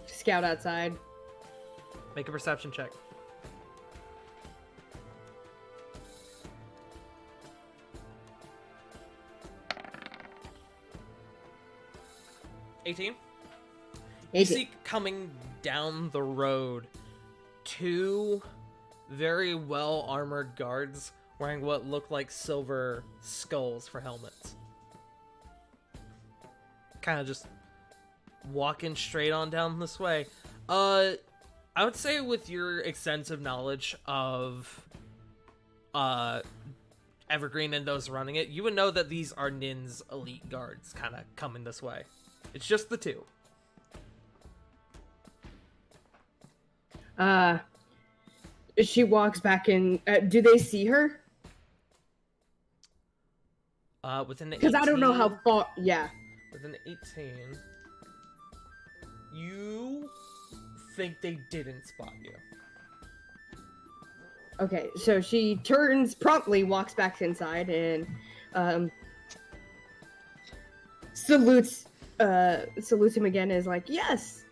scout outside. Make a perception check. You 18. see coming down the road two very well armored guards wearing what look like silver skulls for helmets. Kind of just walking straight on down this way. I would say with your extensive knowledge of Evergreen and those running it, you would know that these are Nin's elite guards kind of coming this way. It's just the two. She walks back in. Do they see her? Within the 18... Because I don't know how far. Yeah. Within 18, you think they didn't spot you. Okay, so she turns promptly, walks back inside, and salutes him again. Is like, yes,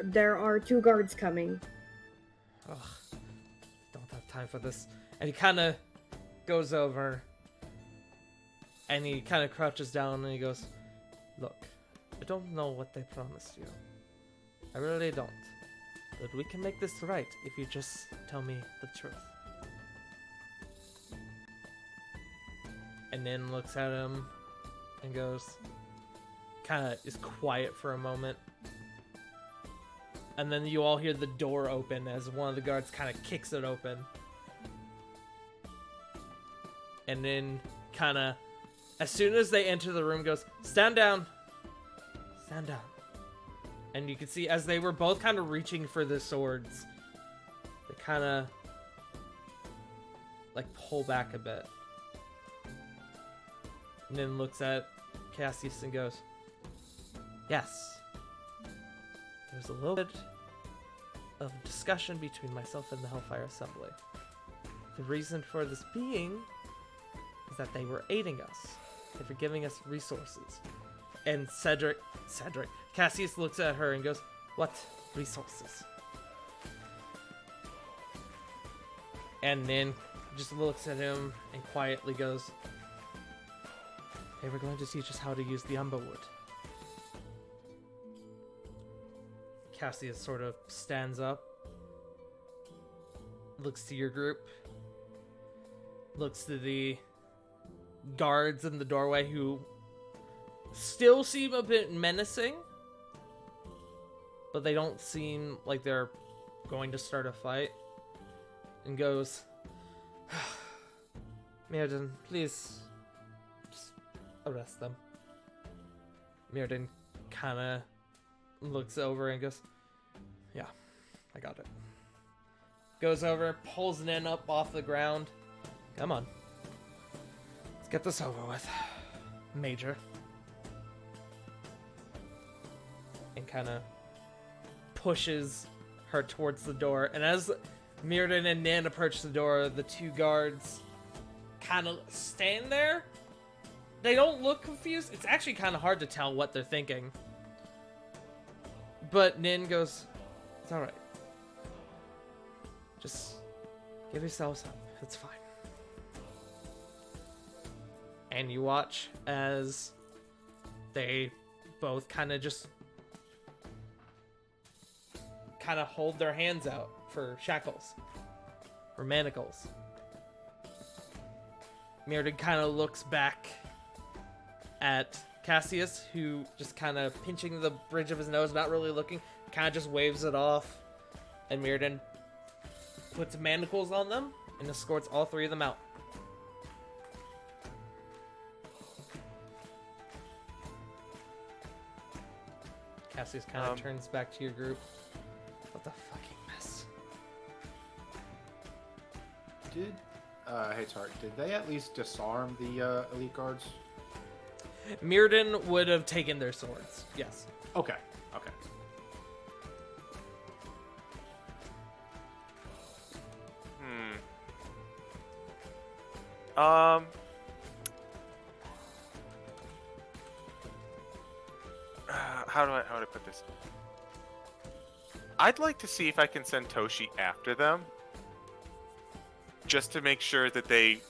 there are two guards coming. Ugh, don't have time for this. And he kind of goes over, and he kind of crouches down, and he goes, "Look, I don't know what they promised you. I really don't. But we can make this right if you just tell me the truth." And then looks at him and goes, kind of is quiet for a moment. And then you all hear the door open as one of the guards kind of kicks it open. And then kind of as soon as they enter the room, goes, stand down. Stand down. And you can see as they were both kind of reaching for the swords, they kind of like pull back a bit. And then looks at Cassius and goes, yes. There's a little bit of discussion between myself and the Hellfire Assembly. The reason for this being is that they were aiding us. They were giving us resources. And Cassius looks at her and goes, what resources? And then just looks at him and quietly goes, they were going to teach us how to use the Umberwood. Cassius sort of stands up, looks to your group, looks to the guards in the doorway who still seem a bit menacing, but they don't seem like they're going to start a fight, and goes, Mirrodin, please just arrest them. Mirrodin kind of looks over and goes, yeah, I got it. Goes over, pulls Nin up off the ground. Come on. Let's get this over with, Major. And kind of pushes her towards the door. And as Mirrodin and Nin approach the door, the two guards kind of stand there. They don't look confused. It's actually kind of hard to tell what they're thinking. But Nin goes, it's alright. Just give yourselves up. It's fine. And you watch as they both kind of just hold their hands out for shackles or manacles. Mirrodin kind of looks back at Cassius, who just kind of pinching the bridge of his nose, not really looking, kind of just waves it off. And Mirrodin puts manacles on them and escorts all three of them out. Cassius kind of turns back to your group. What the fucking mess. Did, hey Tark, did they at least disarm the elite guards? Mirrodin would have taken their swords, yes. Okay, okay. How do I put this? I'd like to see if I can send Toshi after them, just to make sure that they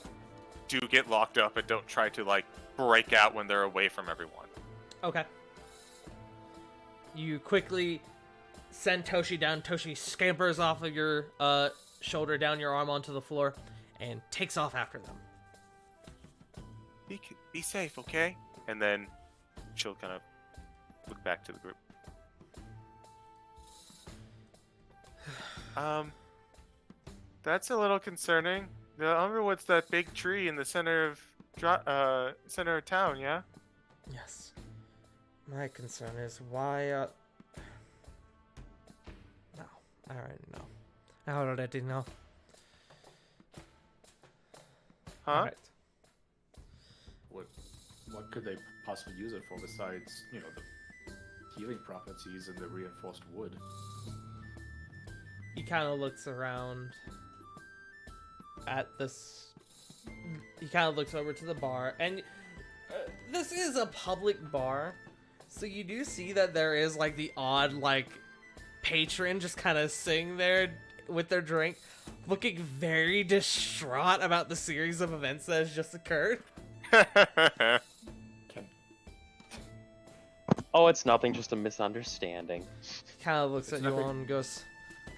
do get locked up and don't try to like break out when they're away from everyone. Okay. You quickly send Toshi down. Toshi scampers off of your shoulder, down your arm onto the floor, and takes off after them. Be safe, okay? And then she'll kind of look back to the group. That's a little concerning. The Umberwood's that big tree in the center of town, yeah? Yes. My concern is why, No, I already know. I already know. Huh? Alright. What could they possibly use it for besides, you know, the healing properties and the reinforced wood? He kind of looks around at this. He kind of looks over to the bar, and this is a public bar, so you do see that there is like the odd like patron just kind of sitting there with their drink, looking very distraught about the series of events that has just occurred. Oh, it's nothing, just a misunderstanding. Kind of looks It's at you nothing. all and goes,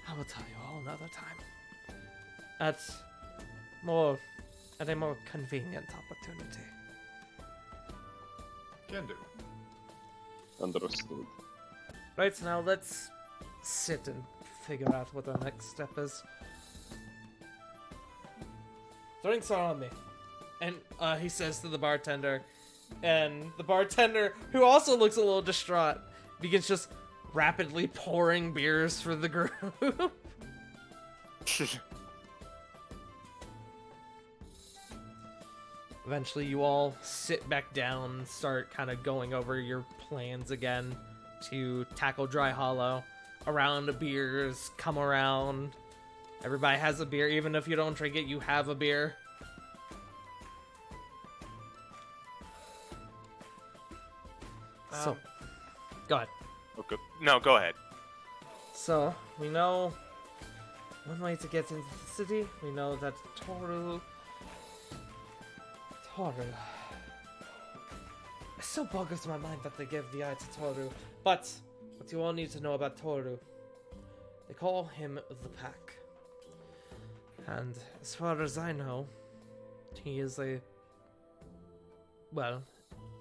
I will tell you all another time. At a more convenient opportunity. Can do. Understood. Right, so now let's sit and figure out what our next step is. Drinks are on me. And he says to the bartender, And the bartender, who also looks a little distraught, begins just rapidly pouring beers for the group. Eventually, you all sit back down and start kind of going over your plans again to tackle Dry Hollow. A round of beers come around. Everybody has a beer. Even if you don't drink it, you have a beer. So, go ahead. Okay. No, go ahead. So, we know one way to get into the city. We know that Toru... It still boggles my mind that they gave the eye to Toru. But, what you all need to know about Toru, they call him the Pack. And as far as I know, he is an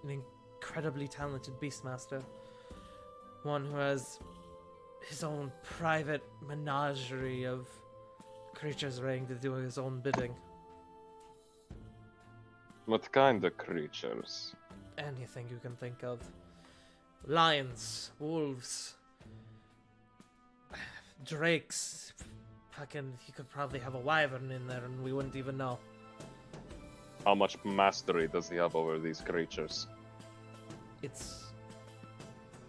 incredibly talented beastmaster. One who has his own private menagerie of creatures ready to do his own bidding. What kind of creatures? Anything you can think of. Lions, wolves, drakes. Fucking, you could probably have a wyvern in there and we wouldn't even know. How much mastery does he have over these creatures? It's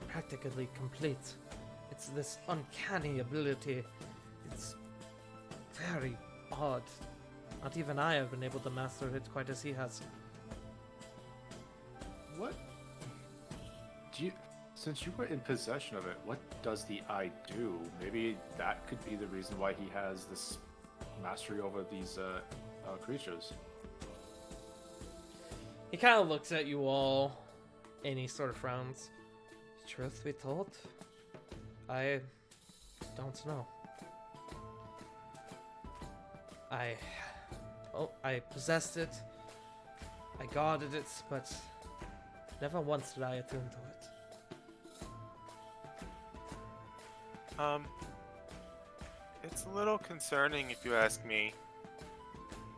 practically complete. It's this uncanny ability. It's very odd. Not even I have been able to master it quite as he has. What? Since you were in possession of it, what does the eye do? Maybe that could be the reason why he has this mastery over these creatures. He kind of looks at you all and he sort of frowns. Truth be told, I don't know. I possessed it, I guarded it, but never once did I attune to it. It's a little concerning if you ask me,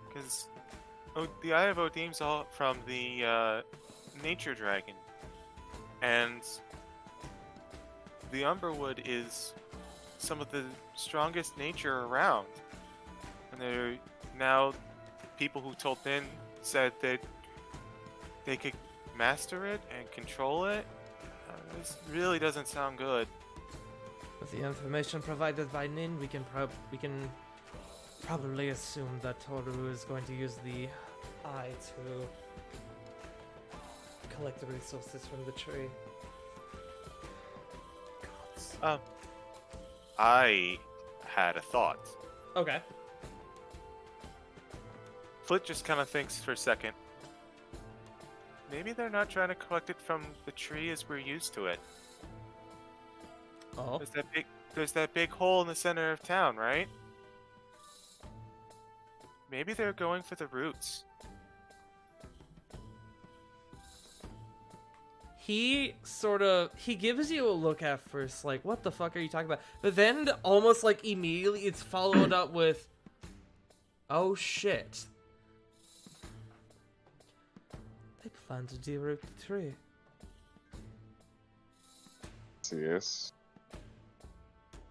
because the Eye of Odim's all from the Nature Dragon, and the Umberwood is some of the strongest nature around, and there now people who told Din said that they could master it and control it. This really doesn't sound good. With the information provided by Nin, we can probably assume that Toru is going to use the eye to collect the resources from the tree. Gods. I had a thought. Okay. Flit just kind of thinks for a second. Maybe they're not trying to collect it from the tree as we're used to it. Oh. There's that big hole in the center of town, right? Maybe they're going for the roots. He gives you a look at first, like, what the fuck are you talking about? But then almost like immediately it's followed up with, oh shit. They plan to deroot the tree. Yes.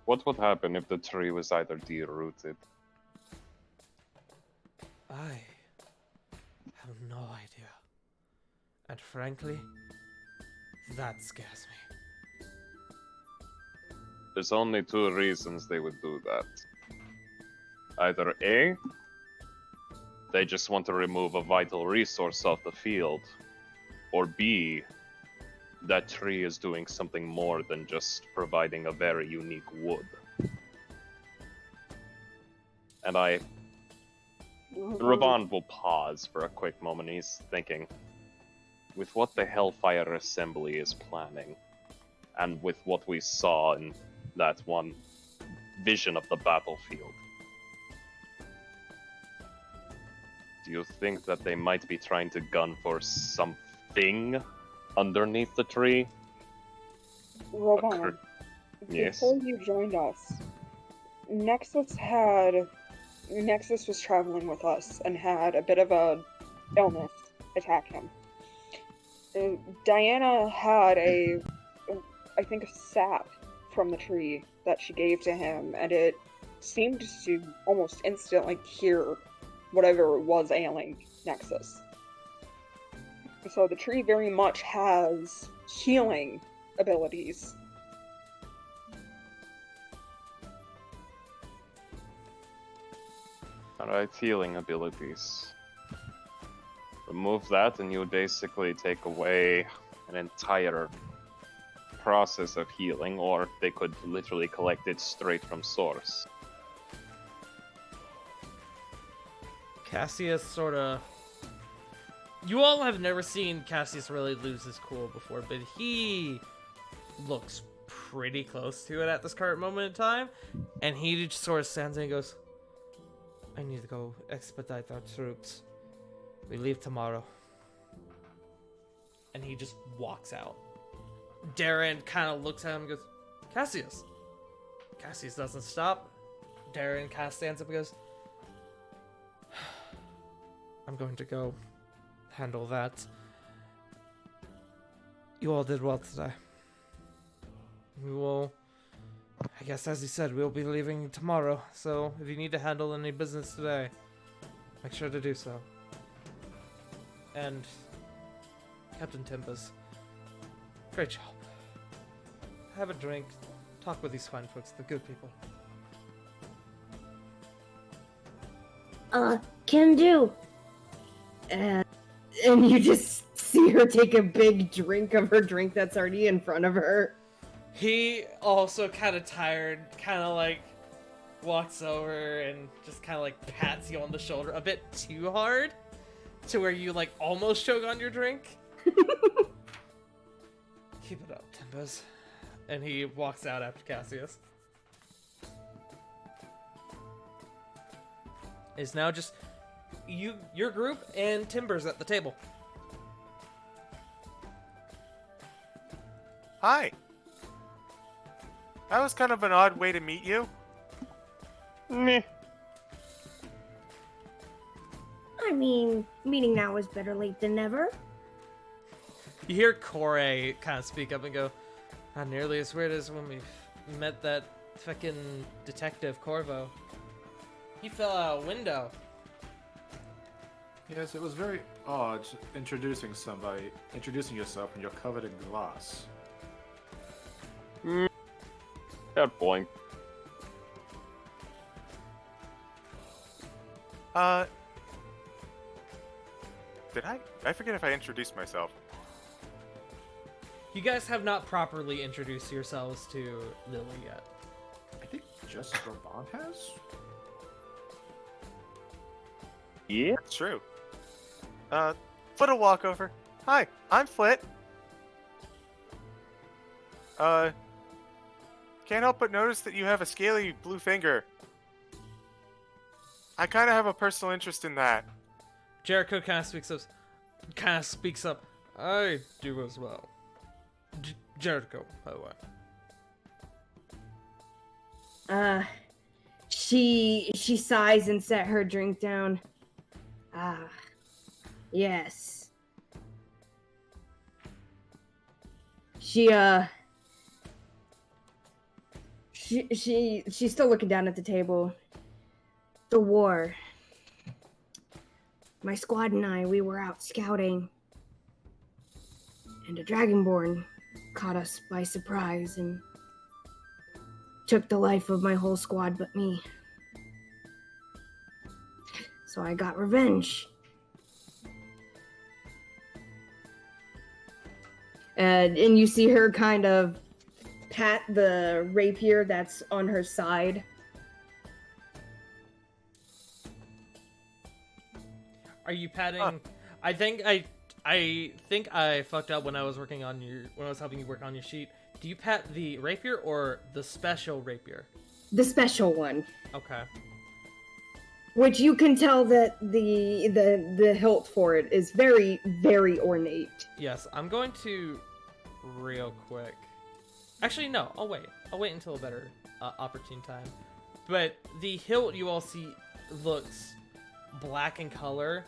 What would happen if the tree was either derooted? I have no idea. And frankly, that scares me. There's only two reasons they would do that. Either A, they just want to remove a vital resource off the field, or B, that tree is doing something more than just providing a very unique wood. And Ravan will pause for a quick moment. He's thinking, with what the Hellfire Assembly is planning, and with what we saw in that one vision of the battlefield, do you think that they might be trying to gun for something underneath the tree? Rovan, Yes. before you joined us, Nexus was traveling with us and had a bit of a illness attack him. Diana had I think, a sap from the tree that she gave to him, and it seemed to almost instantly cure whatever was ailing Nexus. So the tree very much has healing abilities. Alright, healing abilities. Remove that and you would basically take away an entire process of healing, or they could literally collect it straight from source. Cassius sort of... You all have never seen Cassius really lose his cool before, but he looks pretty close to it at this current moment in time. And he just sort of stands there and goes, I need to go expedite our troops. We leave tomorrow. And he just walks out. Darren kind of looks at him and goes, Cassius. Cassius doesn't stop. Darren kind of stands up and goes, I'm going to go handle that. You all did well today. We will, I guess as he said, we'll be leaving tomorrow. So if you need to handle any business today, make sure to do so. And Captain Timbers, great job. Have a drink, talk with these fine folks, the good people. Can do. And you just see her take a big drink of her drink that's already in front of her. He also kind of tired, kind of like walks over and just kind of like pats you on the shoulder a bit too hard to where you like almost choke on your drink. Keep it up, Timbers. And he walks out after Cassius. It's now just your group and Timbers at the table. Hi. That was kind of an odd way to meet you. Meh. I mean, meeting now is better late than never. You hear Corey kind of speak up and go, not nearly as weird as when we met that fucking detective Corvo. He fell out a window. Yes, it was very odd introducing yourself when you're covered in glass. Fair point. Did I forget if I introduced myself. You guys have not properly introduced yourselves to Lily yet. I think just Raban has? Yeah? It's true. Flit will walk over. Hi, I'm Flit. Can't help but notice that you have a scaly blue finger. I kind of have a personal interest in that. Jericho kind of speaks up. I do as well. Jericho, by the way. She sighs and set her drink down. Yes. She's still looking down at the table. The war. My squad and I, we were out scouting. And a Dragonborn caught us by surprise and took the life of my whole squad but me. So I got revenge. And you see her kind of pat the rapier that's on her side. Are you patting? I think I fucked up when I was helping you work on your sheet. Do you pat the rapier or the special rapier? The special one. Okay. Which you can tell that the hilt for it is very, very ornate. Yes, I'm going to real quick. Actually, no. I'll wait until a better opportune time. But the hilt you all see looks black in color,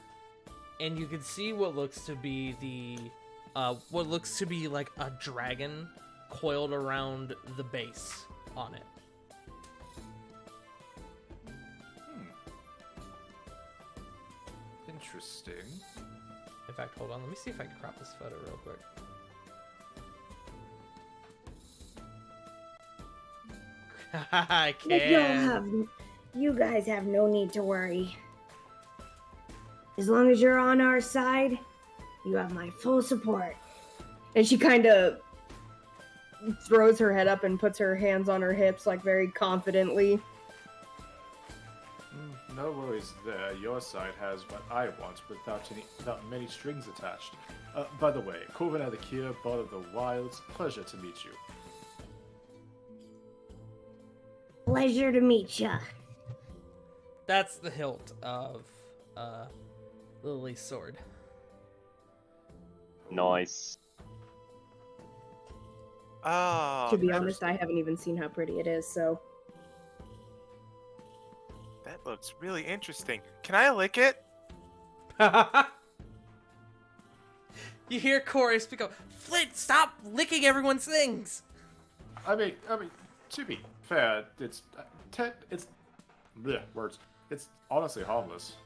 and you can see what looks to be the what looks to be like a dragon coiled around the base on it. Interesting. In fact, hold on, let me see if I can crop this photo real quick. I can. You guys have no need to worry. As long as you're on our side, you have my full support. And she kind of throws her head up and puts her hands on her hips, like very confidently. No worries there. Your side has what I want without many strings attached. By the way, Corvin Adakir, Bard of the Wilds, pleasure to meet you. Pleasure to meet ya. That's the hilt of Lily's sword. Nice. Oh, To be honest, I haven't even seen how pretty it is, so. that looks really interesting. Can I lick it? You hear Corey speak up. Flint, stop licking everyone's things. I mean, to be fair, it's bleh, words. It's honestly harmless.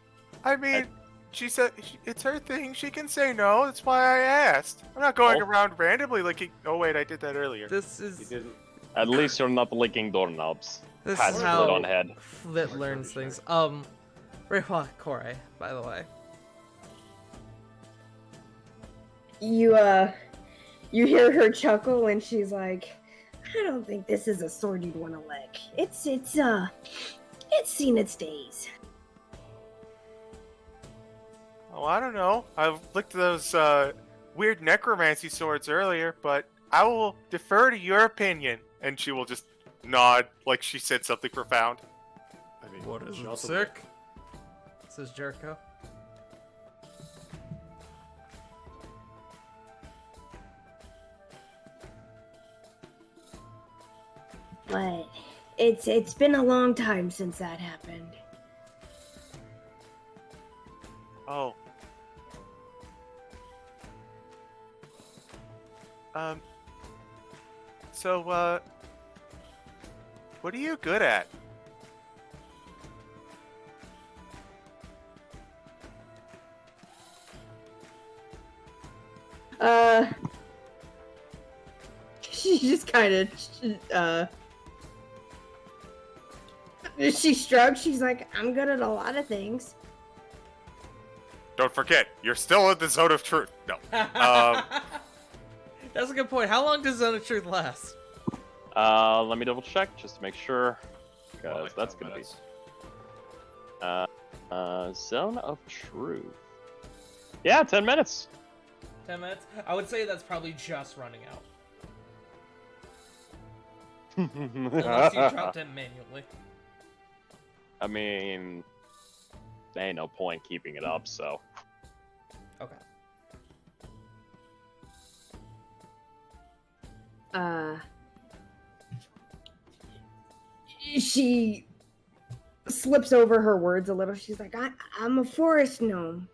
I mean, she said it's her thing. She can say no. That's why I asked. I'm not going Oh. around randomly licking. Oh wait, I did that earlier. This You is didn't. At least you're not licking doorknobs. this Has is split how on head. Flint learns things. Raywa Corey, by the way. You hear her chuckle and she's like, I don't think this is a sword you'd want to lick. It's seen its days. Oh, I don't know. I've licked those weird necromancy swords earlier, but I will defer to your opinion. And she will just nod like she said something profound. I mean, What is she it, also- sick? Says Jericho. But it's been a long time since that happened. Oh. So, what are you good at? She just kind of she shrugs. She's like, I'm good at a lot of things. Don't forget, you're still in the zone of truth. No. That's a good point. How long does Zone of Truth last? Let me double check just to make sure, because like that's 10 gonna minutes. be Zone of Truth. Yeah, 10 minutes. 10 minutes? I would say that's probably just running out. Unless you dropped it manually. I mean, there ain't no point keeping it up, so. Okay. She slips over her words a little. She's like, I'm a forest gnome,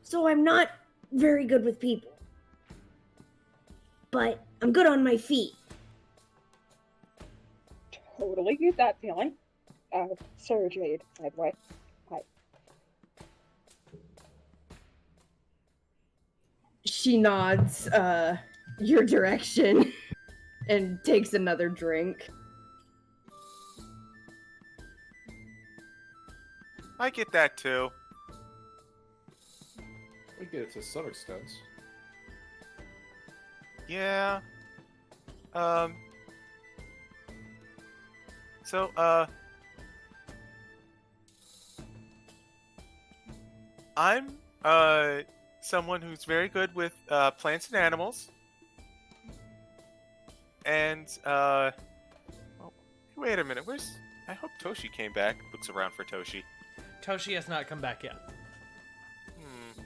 so I'm not very good with people, but I'm good on my feet. Totally get that feeling. Sarah Jade, by the way. Hi. She nods your direction and takes another drink. I get that too. We get it to some extent. Yeah. So, I'm someone who's very good with plants and animals. And oh, wait a minute. Where's? I hope Toshi came back. Looks around for Toshi. Toshi has not come back yet. Hmm.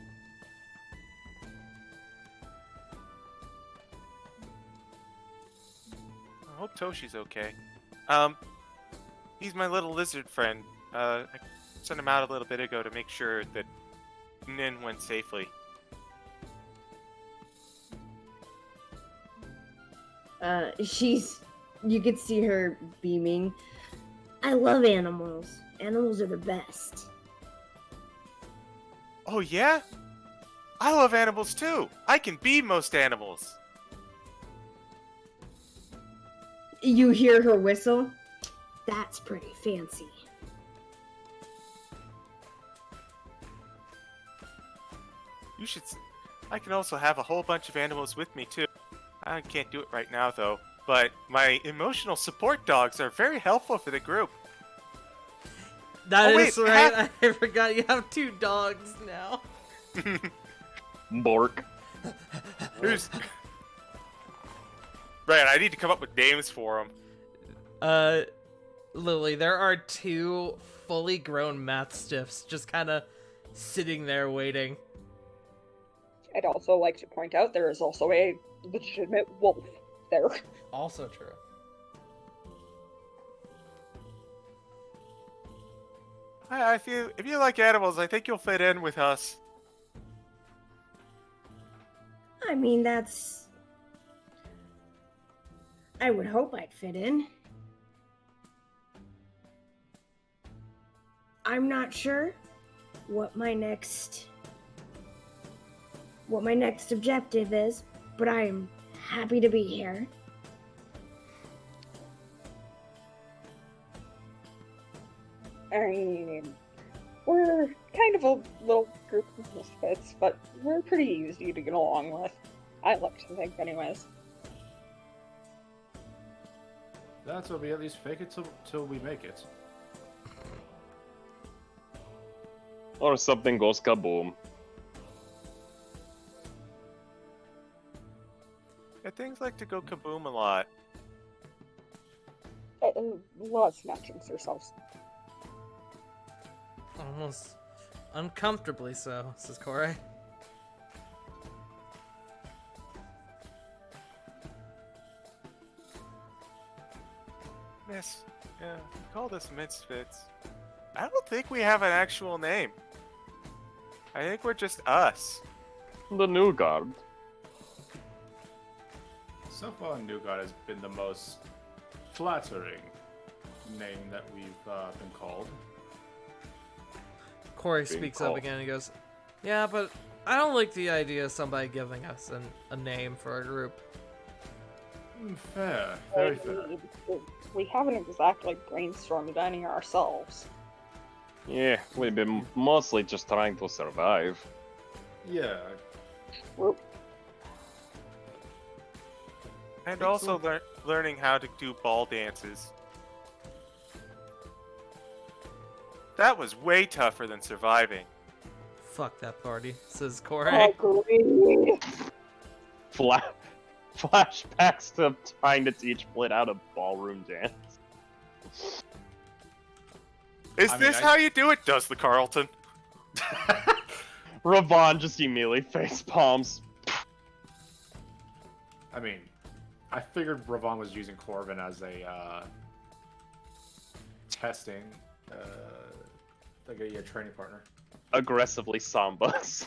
I hope Toshi's okay. He's my little lizard friend. I sent him out a little bit ago to make sure that Nin went safely. You could see her beaming. I love animals. Animals are the best. Oh yeah? I love animals too. I can be most animals. You hear her whistle? That's pretty fancy. You should. I can also have a whole bunch of animals with me too. I can't do it right now though. But my emotional support dogs are very helpful for the group. That Oh, is wait, right. I forgot you have 2 dogs now. Bork. Who's? Right, I need to come up with names for them. Lily, there are 2 fully grown mastiffs just kind of sitting there waiting. I'd also like to point out there is also a legitimate wolf there. Also true. I feel if you like animals, I think you'll fit in with us. I mean, that's. I would hope I'd fit in. I'm not sure what my next objective is, but I am happy to be here. I mean, we're kind of a little group of misfits, but we're pretty easy to get along with. I like to think, anyways. That's what we at least fake it till we make it. Or something goes kaboom. Yeah, things like to go kaboom a lot. A lot of snatchings ourselves. Almost uncomfortably so, says Corey. Yeah, we call this Misfits. I don't think we have an actual name. I think we're just us. The new guard. So far, Newgard has been the most flattering name that we've been called. Corey Being speaks up called. again and goes, "Yeah, but I don't like the idea of somebody giving us a name for a group." Fair, very fair. We haven't exactly brainstormed any ourselves. Yeah, we've been mostly just trying to survive. Yeah, We're, And also learning how to do ball dances. That was way tougher than surviving. Fuck that party, says Corey. agree. Flashbacks to trying to teach Flit how to ballroom dance. Is I mean, this how you do it? Does the Carlton? Ravon just immediately face palms. I mean, I figured Ravon was using Corbin as a testing, like a training partner. Aggressively sambas.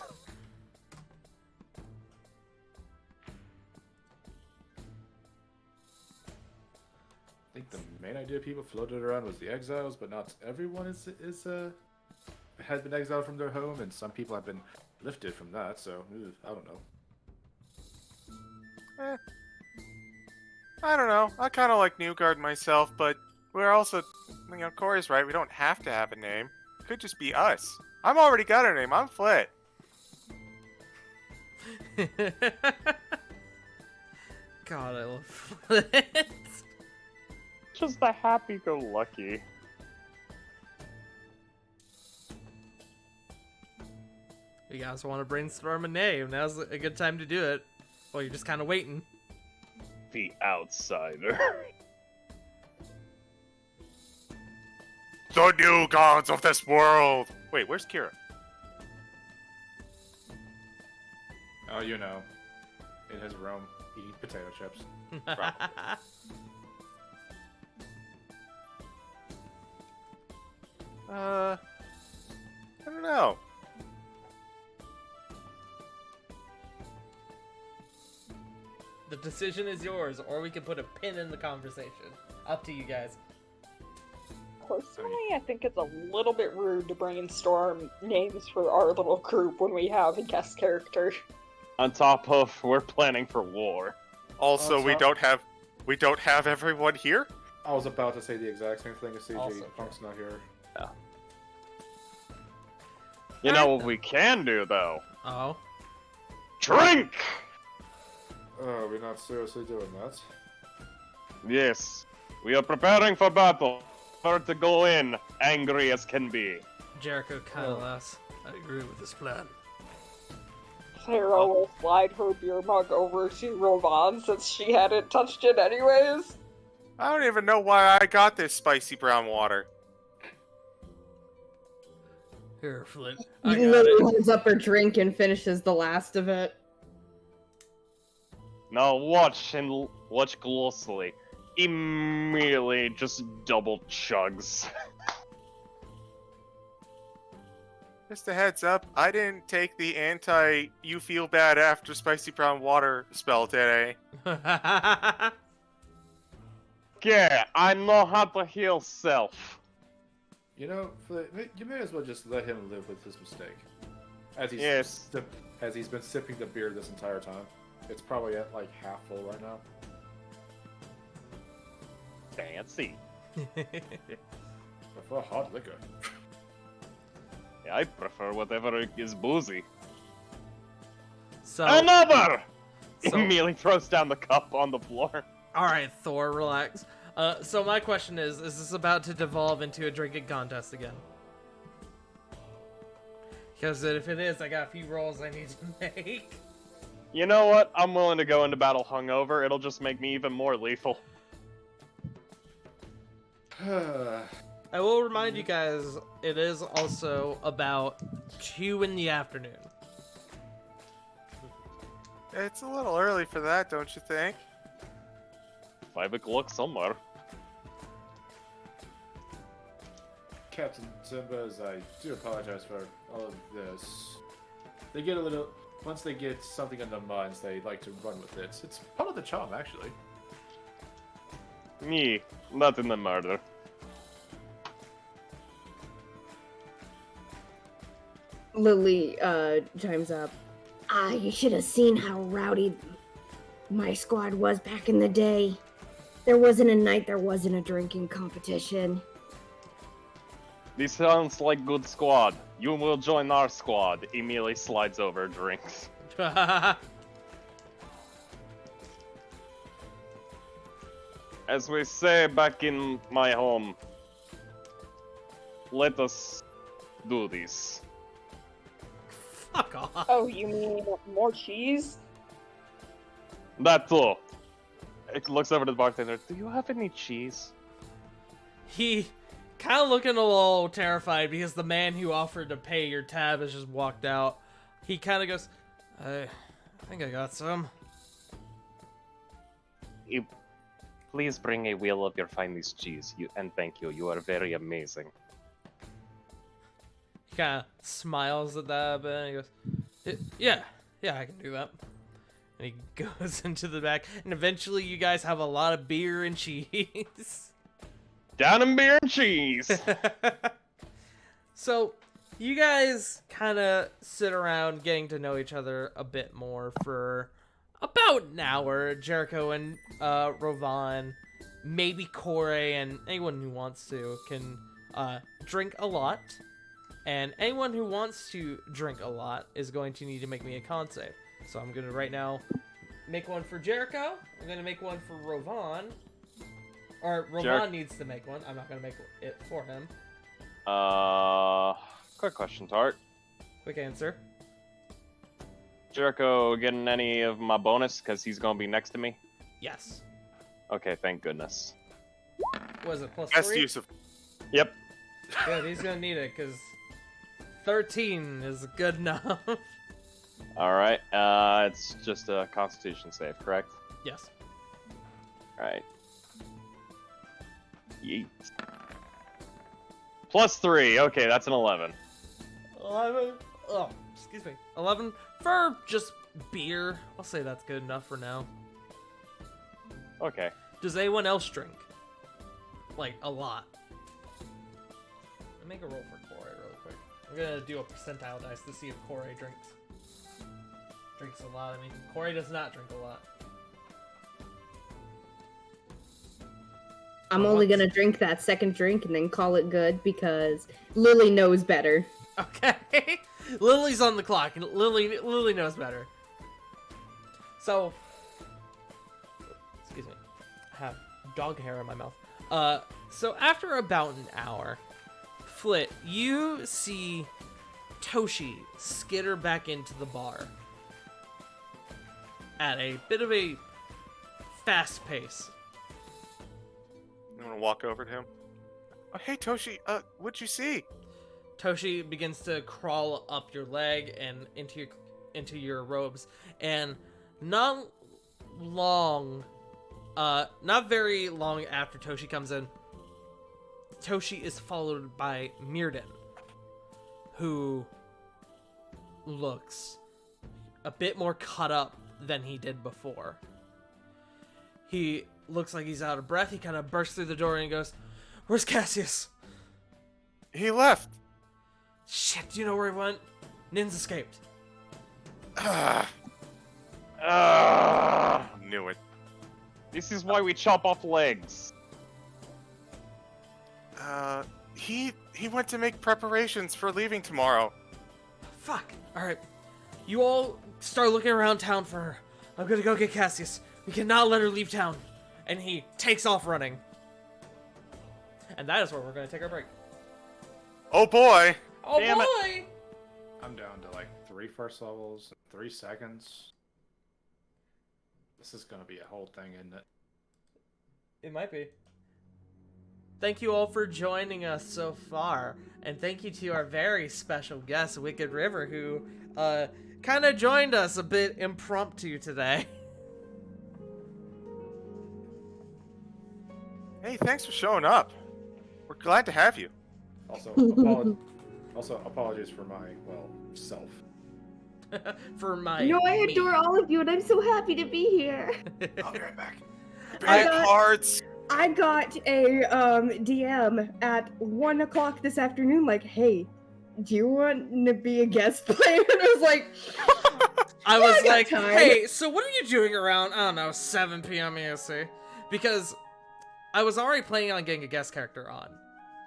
I think the main idea people floated around was the exiles, but not everyone has been exiled from their home, and some people have been lifted from that. So I don't know. I don't know. I kind of like Newgard myself, but we're also, Corey's right. We don't have to have a name. It could just be us. I'm already got a name. I'm Flit. God, I love Flit. Just a happy-go-lucky. You guys want to brainstorm a name? Now's a good time to do it. Well, you're just kind of waiting. The outsider. The new gods of this world. Wait, where's Kira? Oh, you know, in his room, eating potato chips. I don't know. The decision is yours, or we can put a pin in the conversation. Up to you guys. Personally, I think it's a little bit rude to brainstorm names for our little group when we have a guest character. On top of, we're planning for war. Also, we Also- don't have everyone here. I was about to say the exact same thing as CG. Also Punk's not here. You know what we can do, though? Oh. Drink! Oh, we're not seriously doing that. Yes. We are preparing for battle. For to go in, angry as can be. Jericho kind of laughs. I agree with this plan. Sarah will slide her beer mug over to Rovan since she hadn't touched it anyways. I don't even know why I got this spicy brown water. Here, Flint. I got Lily it. holds up her drink and finishes the last of it. Now watch and watch closely. Immediately just double chugs. Just a heads up, I didn't take the you feel bad after spicy brown water spell today. Yeah, I know how to heal self. You know, you may as well just let him live with his mistake. As he's Yes. as he's been sipping the beer this entire time. It's probably at like half full right now. Fancy. Prefer hard liquor. Yeah, I prefer whatever is boozy. So, Another! So- Immediately throws down the cup on the floor. all right, Thor, relax. So my question is this about to devolve into a drinking contest again? Because if it is, I got a few rolls I need to make. You know what? I'm willing to go into battle hungover. It'll just make me even more lethal. I will remind you guys, it is also about 2 in the afternoon. It's a little early for that, don't you think? 5 o'clock somewhere. Captain Zimbas, I do apologize for all of this. They get a little... Once they get something in their minds, they like to run with it. It's part of the charm, actually. Me, not in the murder. Lily chimes up. Ah, you should have seen how rowdy my squad was back in the day. There wasn't a night there wasn't a drinking competition. This sounds like good squad. You will join our squad. Immediately slides over drinks. As we say back in my home, let us do this. Fuck off. Oh, you mean more cheese? That too. It looks over to the bartender. Do you have any cheese? He kind of looking a little terrified because the man who offered to pay your tab has just walked out. He kind of goes, I think I got some. Please bring a wheel of your finest cheese. And thank you. You are very amazing. He kind of smiles at that, but he goes, yeah, I can do that. And he goes into the back, and eventually you guys have a lot of beer and cheese. Down in beer and cheese. So, you guys kind of sit around getting to know each other a bit more for about an hour. Jericho and Rovan, maybe Corey, and anyone who wants to can drink a lot. And anyone who wants to drink a lot is going to need to make me a con save. So I'm going to right now make one for Jericho. I'm going to make one for Rovan. Or Rovan needs to make one. I'm not going to make it for him. Quick question, Tart. Quick answer. Jericho getting any of my bonus because he's gonna be next to me? Yes. Okay, thank goodness. Was it plus Best 3? use of. Yep. Good, he's going to need it because 13 is good enough. Alright, it's just a constitution save, correct? Yes. Alright. Yeet. Plus 3, okay, that's an 11. 11. Oh, excuse me. 11 for just beer. I'll say that's good enough for now. Okay. Does anyone else drink? Like, a lot. Make a roll for Corey really quick. I'm gonna do a percentile dice to see if Corey drinks. Drinks a lot, I mean. Corey does not drink a lot. I'm Well, only what's- gonna drink that second drink and then call it good because Lily knows better. Okay. Lily's on the clock, and Lily knows better. So, excuse me, I have dog hair in my mouth. So after about an hour, Flit, you see Toshi skitter back into the bar at a bit of a fast pace. I'm gonna walk over to him. Oh, hey Toshi, what'd you see? Toshi begins to crawl up your leg and into your robes, and not very long after Toshi comes in, Toshi is followed by Mirden, who looks a bit more cut up than he did before. He looks like he's out of breath. He kind of bursts through the door and goes, "Where's Cassius?" He left. Shit, do you know where he went? Nin's escaped. Ah, Ah, knew it. this is why we chop off legs. He went to make preparations for leaving tomorrow. Fuck. Alright. You all start looking around town for her. I'm gonna go get Cassius. We cannot let her leave town. And he takes off running. And that is where we're gonna take our break. Oh boy! Oh Damn it. boy! I'm down to like 3 first levels, 3 seconds. This is gonna be a whole thing, isn't it? It might be. Thank you all for joining us so far. And thank you to our very special guest, Wicked River, who kind of joined us a bit impromptu today. Hey, thanks for showing up. We're glad to have you. Also, apologies for my, well, self. For my No, I me. adore all of you, and I'm so happy to be here. I'll be right back. Big I got- hearts. I got a DM at 1 o'clock this afternoon, like, "Hey, do you want to be a guest player?" And I was like, I was I got like, time. hey, so what are you doing around, I don't know, 7 p.m. EST? Because I was already planning on getting a guest character on.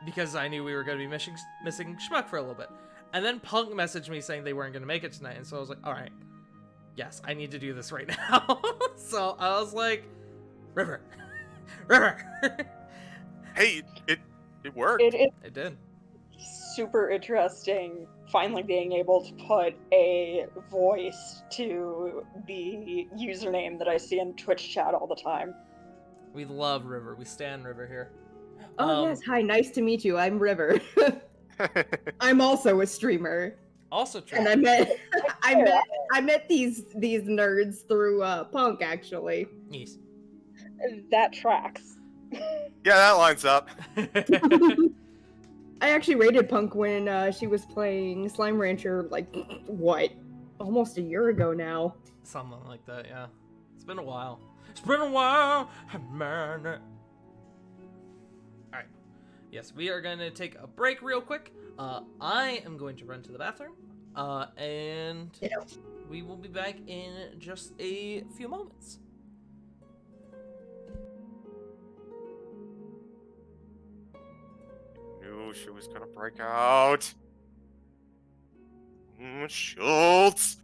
Because I knew we were going to be missing Schmuck for a little bit. And then Punk messaged me saying they weren't going to make it tonight. And so I was like, alright, yes, I need to do this right now. So I was like, River. River. Hey, it worked. It It did. is super interesting finally being able to put a voice to the username that I see in Twitch chat all the time. We love River. We stand River here. "Oh yes, hi, nice to meet you. I'm River. I'm also a streamer, Also true. and I met these nerds through Punk actually." Yes. That tracks. Yeah, that lines up. I actually rated Punk when she was playing Slime Rancher, like, what? Almost a year ago now. Something like that, yeah. It's been a while. It's been a while, man. Alright. Yes, we are going to take a break real quick. I am going to run to the bathroom. And we will be back in just a few moments. Knew she was gonna break out. Schultz.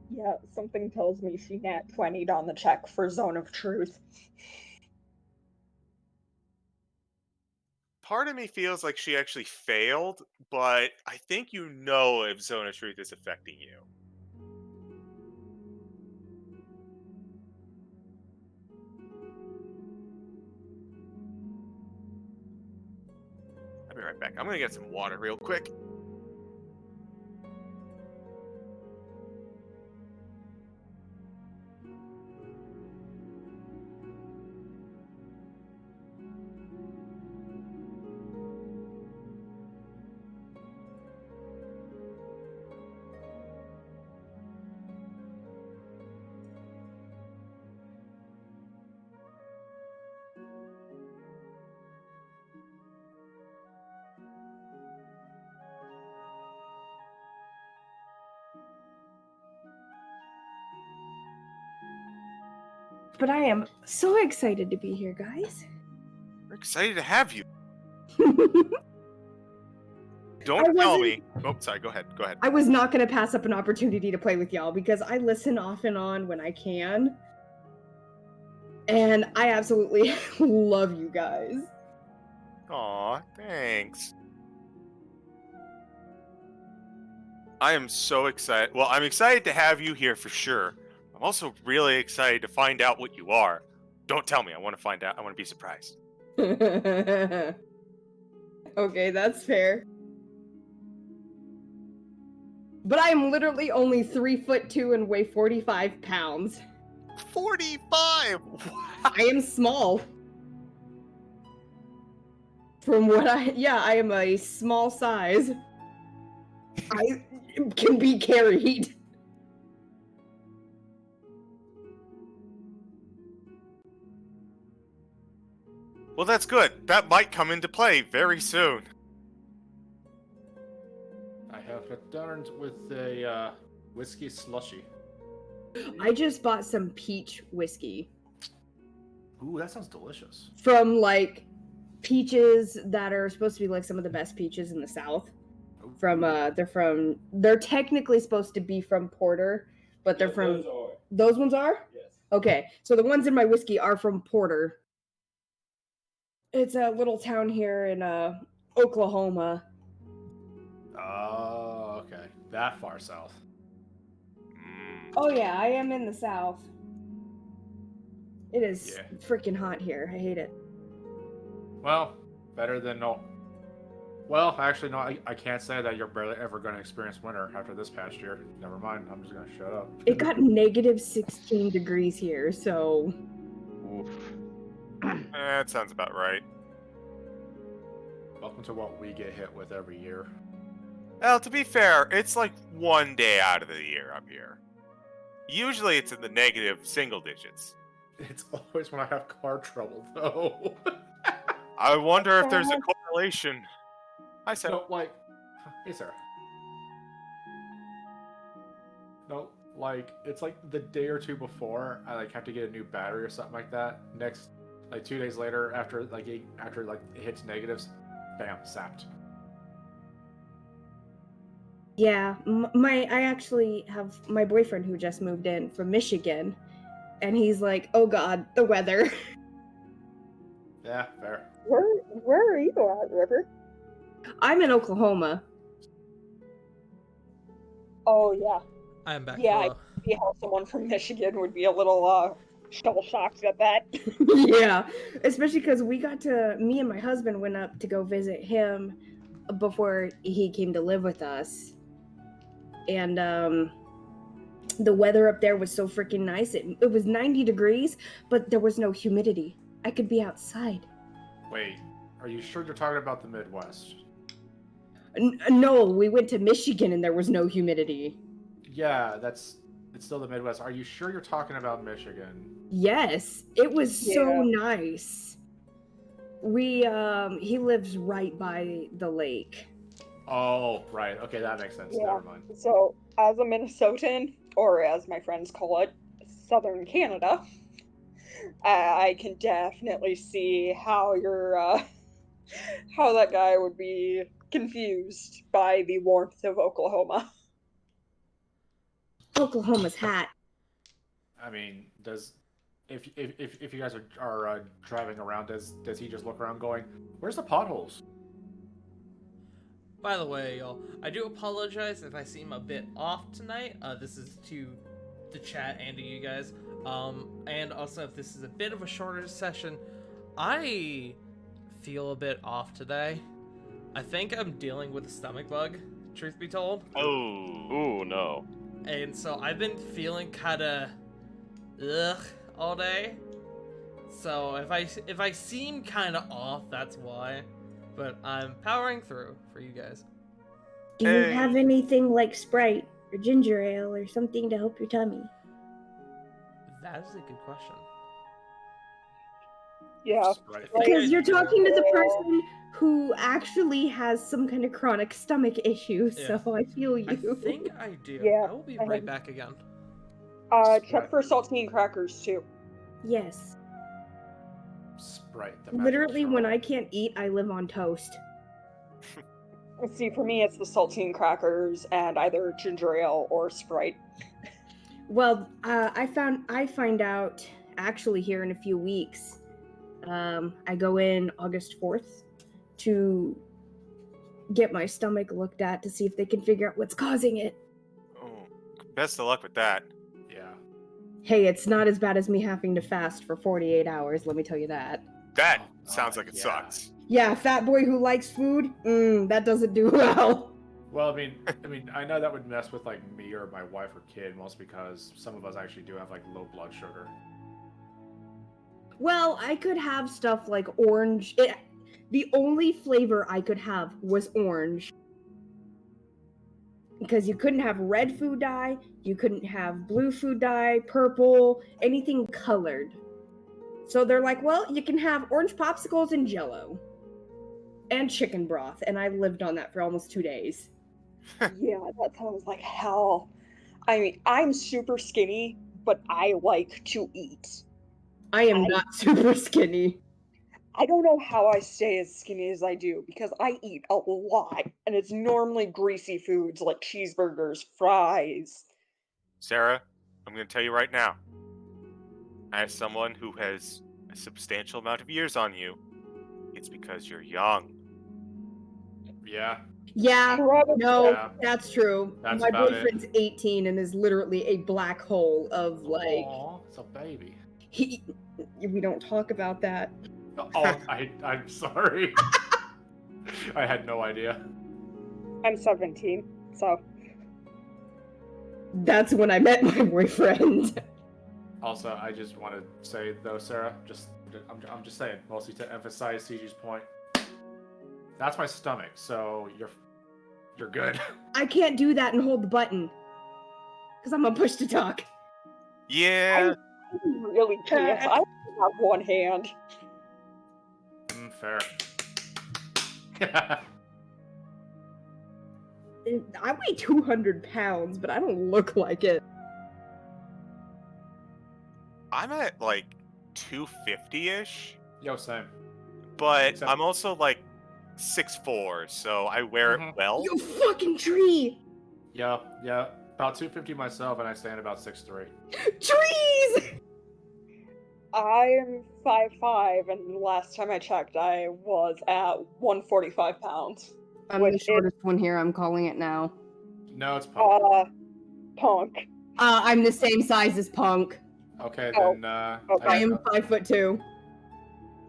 Yeah, something tells me she nat 20'd on the check for Zone of Truth. Part of me feels like she actually failed, but I think you know if Zone of Truth is affecting you. I'll be right back. I'm gonna get some water real quick. But I am so excited to be here, guys. We're excited to have you. I Don't tell wasn't- me. Oh, sorry. Go ahead. Go ahead. was not going to pass up an opportunity to play with y'all because I listen off and on when I can. And I absolutely love you guys. Aw, thanks. I am so excited. Well, I'm excited to have you here for sure. I'm also really excited to find out what you are. Don't tell me. I want to find out. I want to be surprised. Okay, that's fair. But I am literally only 3'2" and weigh 45 pounds. 45! I am small. From what I am a small size. I can be carried. Well, that's good. That might come into play very soon. I have returned with a whiskey slushy. I just bought some peach whiskey Ooh, that sounds delicious. from like peaches that are supposed to be like some of the best peaches in the South. They're technically supposed to be from Porter, but they're from those ones are? Yes. Okay, so the ones in my whiskey are from Porter. It's a little town here in Oklahoma. Oh, okay. That far south. Mm. Oh yeah, I am in the South. It is Yeah. freaking hot here. I hate it. Well, better than no. Well, actually, no. I can't say that you're barely ever going to experience winter after this past year. Never mind. I'm just going to shut up. It got negative 16 degrees here, so Oof. That sounds about right. Welcome to what we get hit with every year. Well, to be fair, it's like one day out of the year up here. Usually it's in the negative single digits. It's always when I have car trouble, though. I wonder if there's a correlation. Hi, Sam. No, like, hey, Sarah. No, like, it's like the day or two before I like have to get a new battery or something like that. Next, like 2 days later, after it hits negatives, bam, sapped. yeah. I actually have my boyfriend who just moved in from Michigan, and he's like, "Oh God, the weather." Yeah, fair. Where are you at, River? I'm in Oklahoma. Oh yeah. I'm back. Yeah, Hello. See how someone from Michigan would be a little shell shocked at that. Yeah, especially because me and my husband went up to go visit him before he came to live with us. And the weather up there was so freaking nice. It was 90 degrees, but there was no humidity. I could be outside. Wait, are you sure you're talking about the Midwest? No, we went to Michigan and there was no humidity. Yeah, it's still the Midwest. Are you sure you're talking about Michigan? Yes, it was so Yeah. nice. He lives right by the lake. Oh, right. Okay, that makes sense. Yeah. Never mind. So, as a Minnesotan, or as my friends call it, Southern Canada, I can definitely see how how that guy would be confused by the warmth of Oklahoma. Oklahoma's hot. I mean, if you guys are driving around, does he just look around going, "Where's the potholes?" By the way, y'all, I do apologize if I seem a bit off tonight. This is to the chat and to you guys. And also if this is a bit of a shorter session, I feel a bit off today. I think I'm dealing with a stomach bug, truth be told. Oh. Ooh, no. And so I've been feeling kind of ugh all day. So if I seem kind of off, that's why. But I'm powering through for you guys. Do you Hey. have anything like Sprite or ginger ale or something to help your tummy? That is a good question. Yeah. Right. Because you're talking to the person who actually has some kind of chronic stomach issue, Yeah. so I feel you. I think I do. Yeah, I will be I right have- back again. Check for saltine crackers too. Yes. Sprite. The magic Literally, when straw. I can't Sprite. The magic literally when straw. I can't eat, I live on toast. See, for me, it's the saltine crackers and either ginger ale or Sprite. Well, I find out actually here in a few weeks. I go in August 4th to get my stomach looked at to see if they can figure out what's causing it. Oh, best of luck with that. Yeah. Hey, it's not as bad as me having to fast for 48 hours, let me tell you that. That Oh, sounds God, like it yeah. sucks. Yeah, fat boy who likes food, that doesn't do well. Well, I mean, I know that would mess with like me or my wife or kid, mostly because some of us actually do have like low blood sugar. Well, I could have stuff like orange. The only flavor I could have was orange. Because you couldn't have red food dye, you couldn't have blue food dye, purple, anything colored. So they're like, well, you can have orange popsicles and jello. And chicken broth. And I lived on that for almost 2 days. Yeah, that sounds like hell. I mean, I'm super skinny, but I like to eat. I am not super skinny. I don't know how I stay as skinny as I do because I eat a lot, and it's normally greasy foods like cheeseburgers, fries. Sarah, I'm going to tell you right now. As someone who has a substantial amount of years on you, it's because you're young. Yeah. Yeah, Probably. no, Yeah. that's true. That's My about it. boyfriend's 18 and is literally a black hole of like Aw, it's a baby. we don't talk about that. Oh, I'm sorry. I had no idea. I'm 17, so That's when I met my boyfriend. Also, I just want to say though, Sarah, I'm just saying, mostly to emphasize CG's point. That's my stomach, so you're good. I can't do that and hold the button. Because I'm a push to talk. Yeah. I'm really can't. I only have one hand. Fair. I weigh 200 pounds, but I don't look like it. I'm at like 250-ish, Yo, same. but Except- I'm also like 6'4", so I wear it Mhm. well. You fucking tree! Yeah. About 250 myself, and I stand about 6'3". Trees! I'm 5'5", and the last time I checked, I was at 145 pounds. I'm Which the is- shortest one here, I'm calling it now. No, it's punk. Punk. I'm the same size as Punk. Okay, Oh, then. okay. I am 5'2".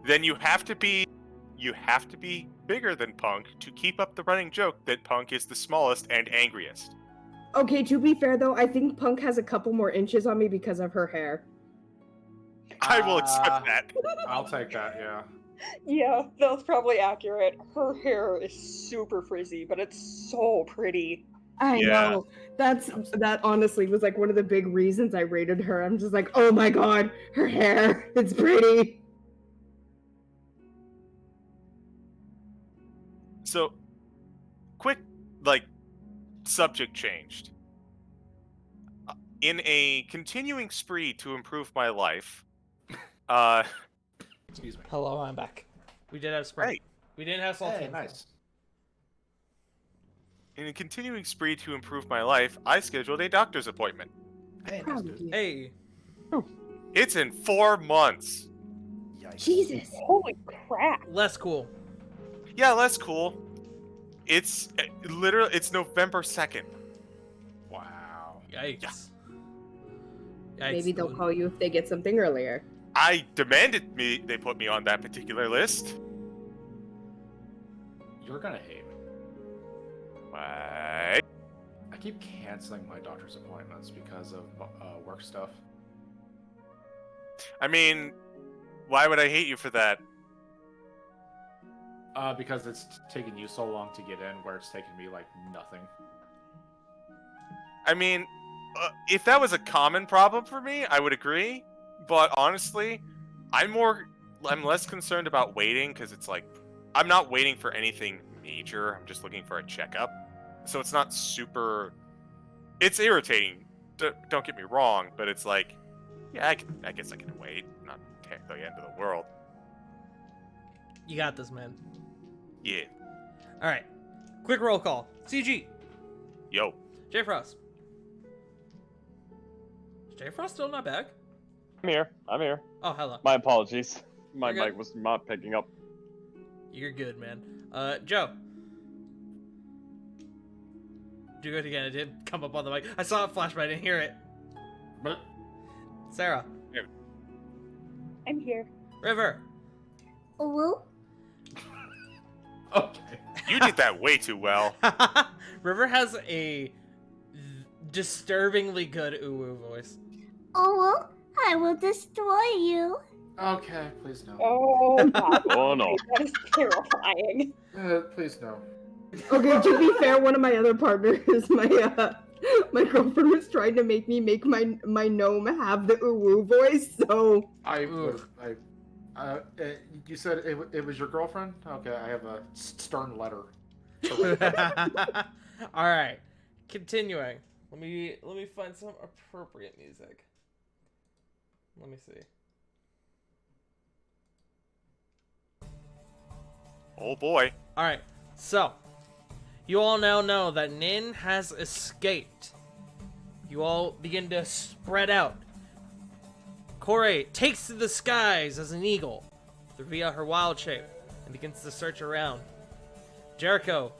Then you have to be bigger than Punk to keep up the running joke that Punk is the smallest and angriest. Okay, to be fair though, I think Punk has a couple more inches on me because of her hair. I will accept that. I'll take that. Yeah. Yeah, that's probably accurate. Her hair is super frizzy, but it's so pretty. I Yeah. know. That honestly was like one of the big reasons I rated her. I'm just like, oh my god, her hair, it's pretty. So, quick, like, subject changed. In a continuing spree to improve my life, Excuse me. Hello, I'm back. We did have Sprite. Hey. We didn't have saltine. Hey, nice. in a continuing spree to improve my life, I scheduled a doctor's appointment. Hey, nice, Proud of dude. you. Hey, It's in 4 months. Yikes. Jesus. Holy crap. less cool. Yeah, that's cool. It's literally it's November 2nd. Wow. Yikes. Yeah. Yikes, Maybe they'll dude. call you if they get something earlier. I demanded they put me on that particular list. You're gonna hate me. Why? I keep canceling my doctor's appointments because of work stuff. I mean, why would I hate you for that? Because it's taken you so long to get in, where it's taken me like nothing. I mean, if that was a common problem for me, I would agree. But honestly, I'm less concerned about waiting because it's like I'm not waiting for anything major. I'm just looking for a checkup. So it's not super. It's irritating. Don't get me wrong, but it's like Yeah, I guess I can wait. Not technically end of the world. You got this, man. Yeah. All right. Quick roll call. CG. Yo. J Frost. Is J Frost still not back? I'm here. I'm here. Oh, hello. My apologies. My You're good. mic was not picking up. You're good, man. Joe. Do it again. It didn't come up on the mic. I saw it flash, but I didn't hear it. But Sarah. I'm here. River. Oh, okay. You did that way too well. River has a disturbingly good uwu voice. Oh, I will destroy you. Okay, please no. Oh, God. Oh no. That is terrifying. Please no. okay, to be fair, one of my other partners, my girlfriend was trying to make me make my gnome have the uwu voice, so You said it was your girlfriend? Okay, I have a stern letter. All right. Continuing. Let me find some appropriate music. Let me see. Oh boy. All right. So, you all now know that Nin has escaped. You all begin to spread out. Kore takes to the skies as an eagle via her wild shape and begins to search around. Jericho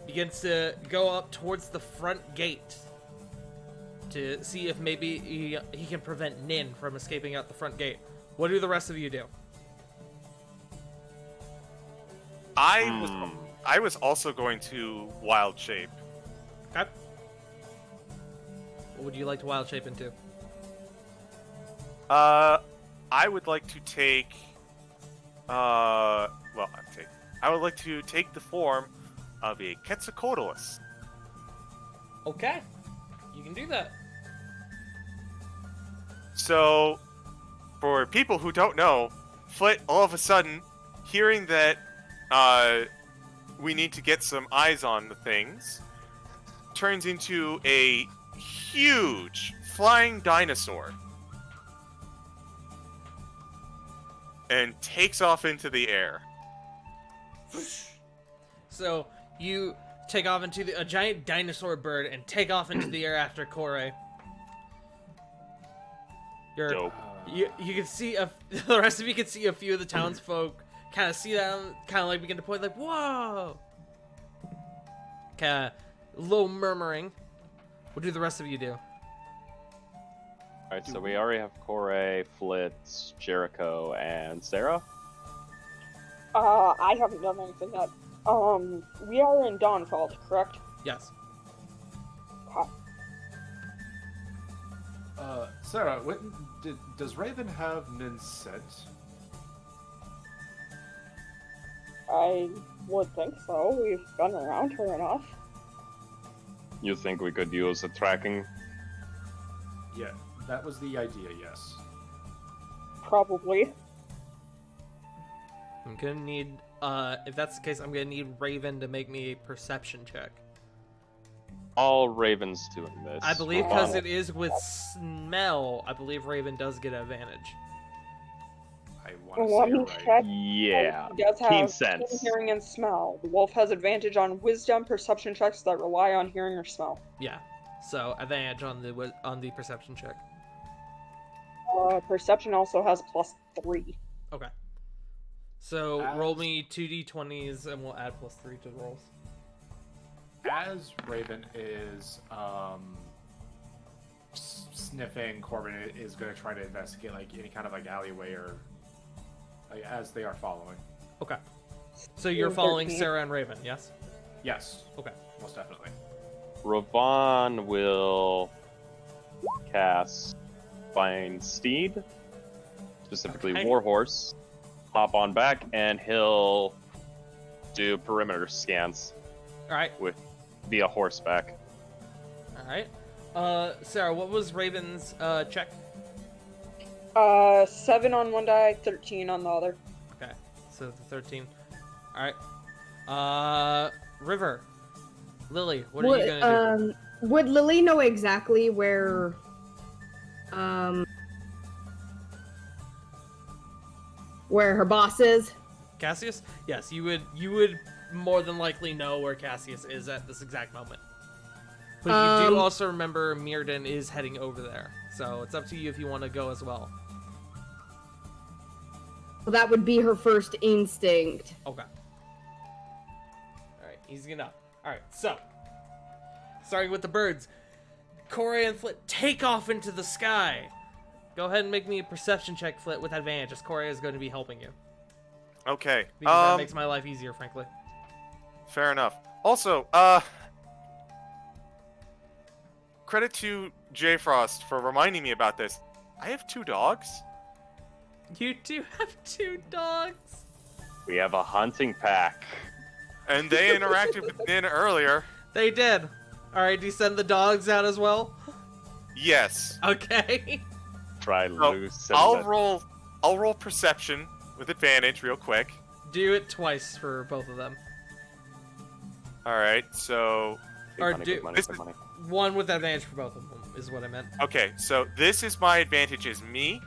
begins to go up towards the front gate to see if maybe he can prevent Nin from escaping out the front gate. What do the rest of you do? I was also going to wild shape. Okay. What would you like to wild shape into? I would like to take. I would like to take the form of a Quetzalcoatlus. Okay. You can do that. So, for people who don't know, Flit all of a sudden, hearing that we need to get some eyes on the things, turns into a huge flying dinosaur and takes off into the air. So you take off into a giant dinosaur bird and take off into the air after Kore. Dope. You can see the rest of you can see a few of the townsfolk kind of see that, kind of like begin to point like, whoa! Kind of low murmuring. What do the rest of you do? Alright, so we already have Kore, Flitz, Jericho, and Sarah. I haven't done anything yet. We are in Dawnfeld, correct? Yes. Sarah, does Raven have Nin's scent? I would think so. We've been around her enough. You think we could use a tracking? Yeah, that was the idea, yes. Probably. I'm gonna need, if that's the case, I'm gonna need Raven to make me a perception check. All Raven's doing this. I believe because it is with smell, I believe Raven does get advantage. I want Let to me say it right. check. Yeah. He does have Keen keen sense. hearing and smell. The wolf has advantage on wisdom perception checks that rely on hearing or smell. Yeah. So advantage on the perception check. Perception also has +3. Okay. So As- roll me 2d20s and we'll add +3 to the rolls. As Raven is sniffing, Corbin is going to try to investigate like any kind of like alleyway or like, as they are following. Okay. So you're 13. following Sarah and Raven, yes? Yes, Okay. most definitely. Ravon will cast Find Steed, specifically Okay. Warhorse, hop on back, and he'll do perimeter scans All right. via horseback. All right. Sarah, what was Raven's check? 7 on one die, 13 on the other. Okay. So the 13. All right. River. Lily, what are you gonna do? Would Lily know exactly where Where her boss is? Cassius? Yes, you would more than likely know where Cassius is at this exact moment. But you do also remember Mirrodin is heading over there. So it's up to you if you want to go as well. Well, that would be her first instinct. Okay. Alright, easy enough. Alright, so. Starting with the birds. Corey and Flit take off into the sky. Go ahead and make me a perception check, Flit, with advantage, as Corey is going to be helping you. Okay. Because that makes my life easier, frankly. Fair enough. Also, credit to J Frost for reminding me about this. I have 2 dogs. You do have 2 dogs. We have a hunting pack. And they interacted with Nin earlier. They did. Alright, do you send the dogs out as well? Yes. Okay. Try So, loose. I'll roll perception with advantage real quick. Do it twice for both of them. Alright, so or money, do- big money, this big is- money. One with advantage for both of them, is what I meant. okay, so this is my advantage is me.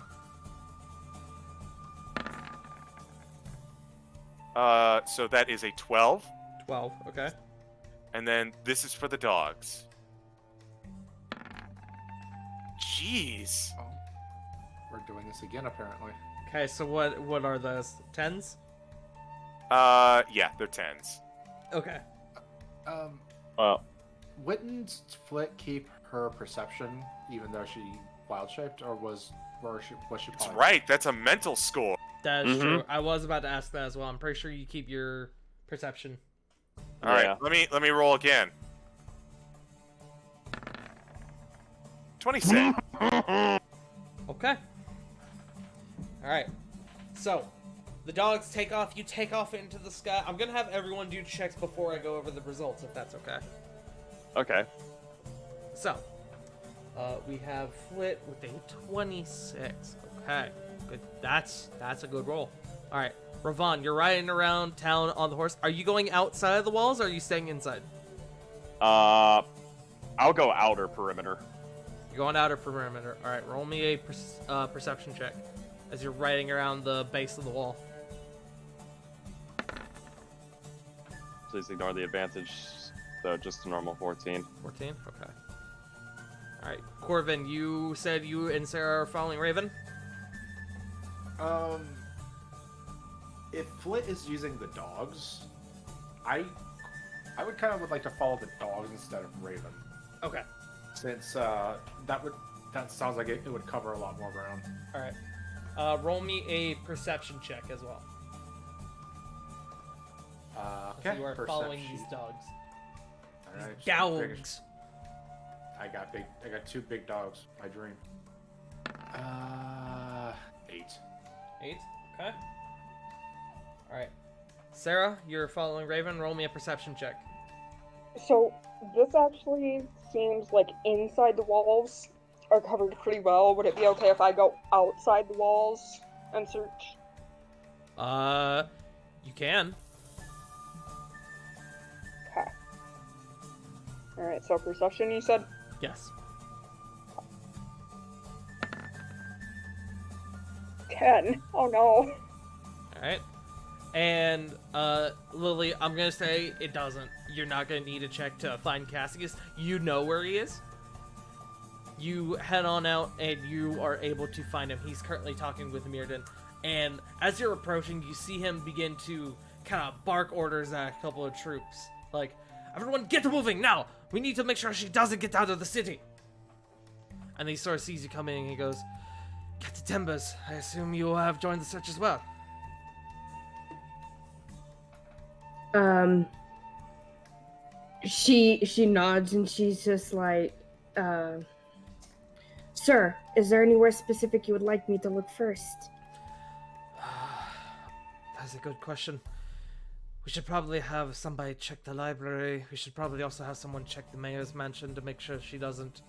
So that is a 12. 12, okay. And then this is for the dogs. Jeez. Oh, we're doing this again, apparently. Okay, so what are those? 10s? Yeah, they're 10s. Okay. Well, Wouldn't Flit keep her perception even though she wild shaped, or was she That's probably- right, that's a mental score. That is Mhm. true. I was about to ask that as well. I'm pretty sure you keep your perception. Alright, Yeah. let me roll again. 26. Okay. Alright. So, the dogs take off. You take off into the sky. I'm going to have everyone do checks before I go over the results, if that's okay. okay. So, we have Flit with a 26. Okay. Good. That's a good roll. Alright. Ravon, you're riding around town on the horse. Are you going outside of the walls, or are you staying inside? I'll go outer perimeter. You're going outer perimeter. Alright, roll me a perception check as you're riding around the base of the wall. Please ignore the advantage. So just a normal 14. 14? Okay. Alright, Corvin, you said you and Sarah are following Raven? If Flit is using the dogs, I would kind of would like to follow the dogs instead of Raven, Okay. since that sounds like it would cover a lot more ground. Alright. Roll me a perception check as well. Okay. You are following these dogs. All right, Dogs. I got 2 big dogs. My dream. 8. 8? Okay. Alright. Sarah, you're following Raven. Roll me a perception check. So this actually seems like inside the walls are covered pretty well. Would it be okay if I go outside the walls and search? You can. Okay. Alright, so perception you said? Yes. 10. Oh no. Alright. And, Lily, I'm gonna say it doesn't. You're not gonna need a check to find Cassius. You know where he is. You head on out, and you are able to find him. He's currently talking with Mirrodin. And as you're approaching, you see him begin to kind of bark orders at a couple of troops. Like, everyone get to moving, now! We need to make sure she doesn't get out of the city! And he sort of sees you coming, and he goes, Captain Timbers, I assume you have joined the search as well. She nods and she's just like, Sir, is there anywhere specific you would like me to look first? That's a good question. We should probably have somebody check the library. We should probably also have someone check the mayor's mansion to make sure she doesn't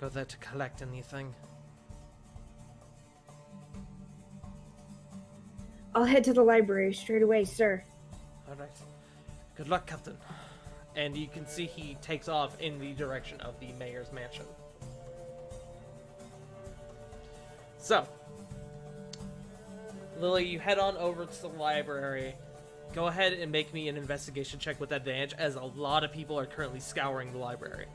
go there to collect anything. I'll head to the library straight away, sir. Alright. Good luck, Captain. And you can see he takes off in the direction of the mayor's mansion. Lily, you head on over to the library. Go ahead and make me an investigation check with advantage, as a lot of people are currently scouring the library.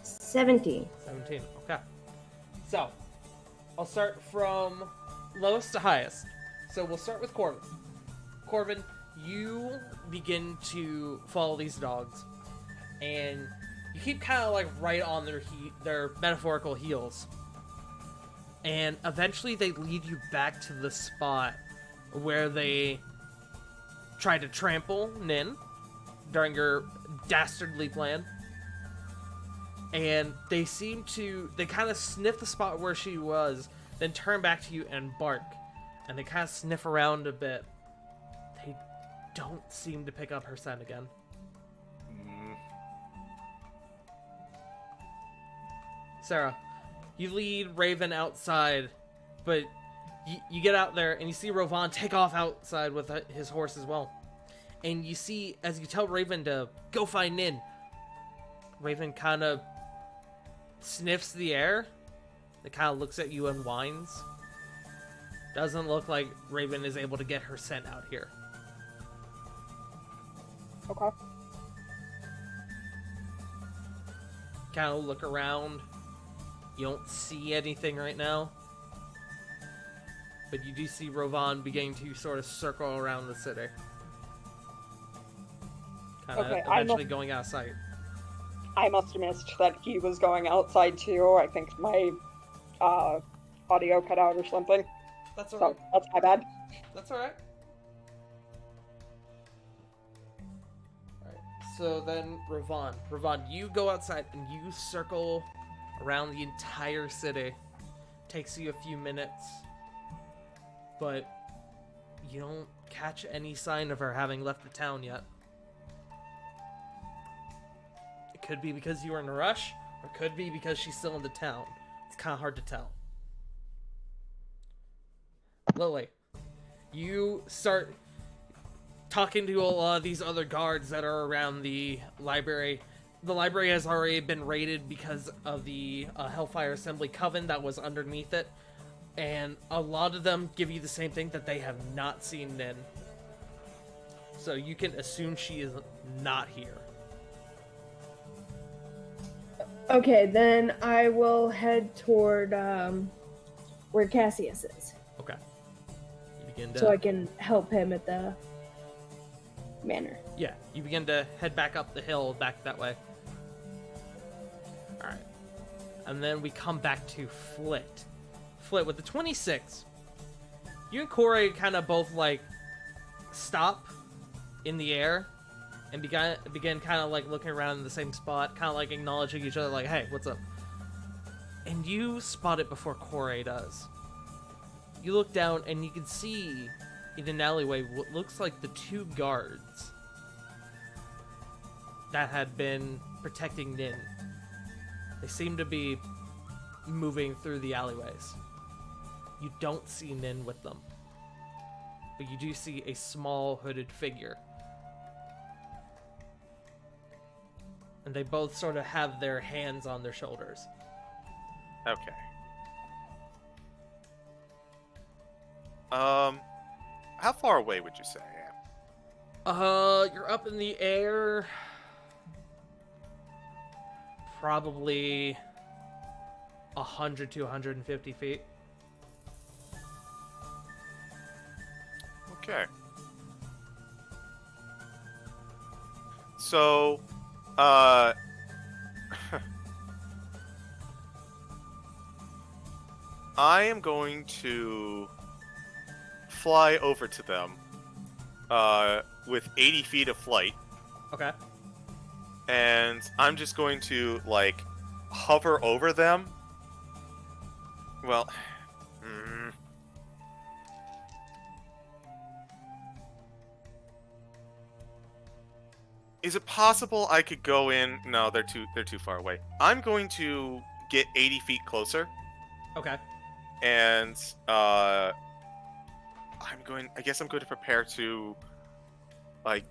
17. 17. Okay. So, I'll start from lowest to highest. So we'll start with Corbin. Corbin, you begin to follow these dogs, and you keep kind of like right on their metaphorical heels. And eventually they lead you back to the spot where they tried to trample Nin during your dastardly plan. And they kind of sniff the spot where she was, then turn back to you and bark. And they kind of sniff around a bit. They don't seem to pick up her scent again. Sarah, you lead Raven outside, but you get out there and you see Rovan take off outside with his horse as well. And you see, as you tell Raven to go find Nin, Raven kind of sniffs the air. It kind of looks at you and whines. Doesn't look like Raven is able to get her scent out here. Okay. Kind of look around. You don't see anything right now. But you do see Rovan beginning to sort of circle around the city. Kind of Okay, eventually going out of sight. I must have missed that he was going outside too. I think my audio cut out or something. That's So alright. that's my bad. That's alright. Alright, so then Rovan. Rovan, you go outside and you circle around the entire city. Takes you a few minutes. But you don't catch any sign of her having left the town yet. It could be because you were in a rush, or it could be because she's still in the town. It's kind of hard to tell. Lily, you start talking to a lot of these other guards that are around the library. The library has already been raided because of the Hellfire Assembly Coven that was underneath it. And a lot of them give you the same thing, that they have not seen Nin. So you can assume she is not here. Okay, then I will head toward where Cassius is, Okay. You begin to... so I can help him at the manor. Yeah, you begin to head back up the hill, back that way. Alright. And then we come back to Flit. Flit, with the 26, you and Corey kind of both, like, stop in the air and begin kind of, like, looking around in the same spot, kind of, like, acknowledging each other, like, hey, what's up? And you spot it before Corey does. You look down and you can see in an alleyway what looks like the two guards that had been protecting Nin. They seem to be moving through the alleyways. You don't see Nin with them, but you do see a small hooded figure. And they both sort of have their hands on their shoulders. Okay. How far away would you say I am? You're up in the air. Probably 100 to 150 feet. Okay. So, I am going to fly over to them with 80 feet of flight, Okay. and I'm just going to, like, hover over them. Well, is it possible I could go in? No, they're too far away. I'm going to get 80 feet closer, Okay. and I guess I'm going to prepare to, like,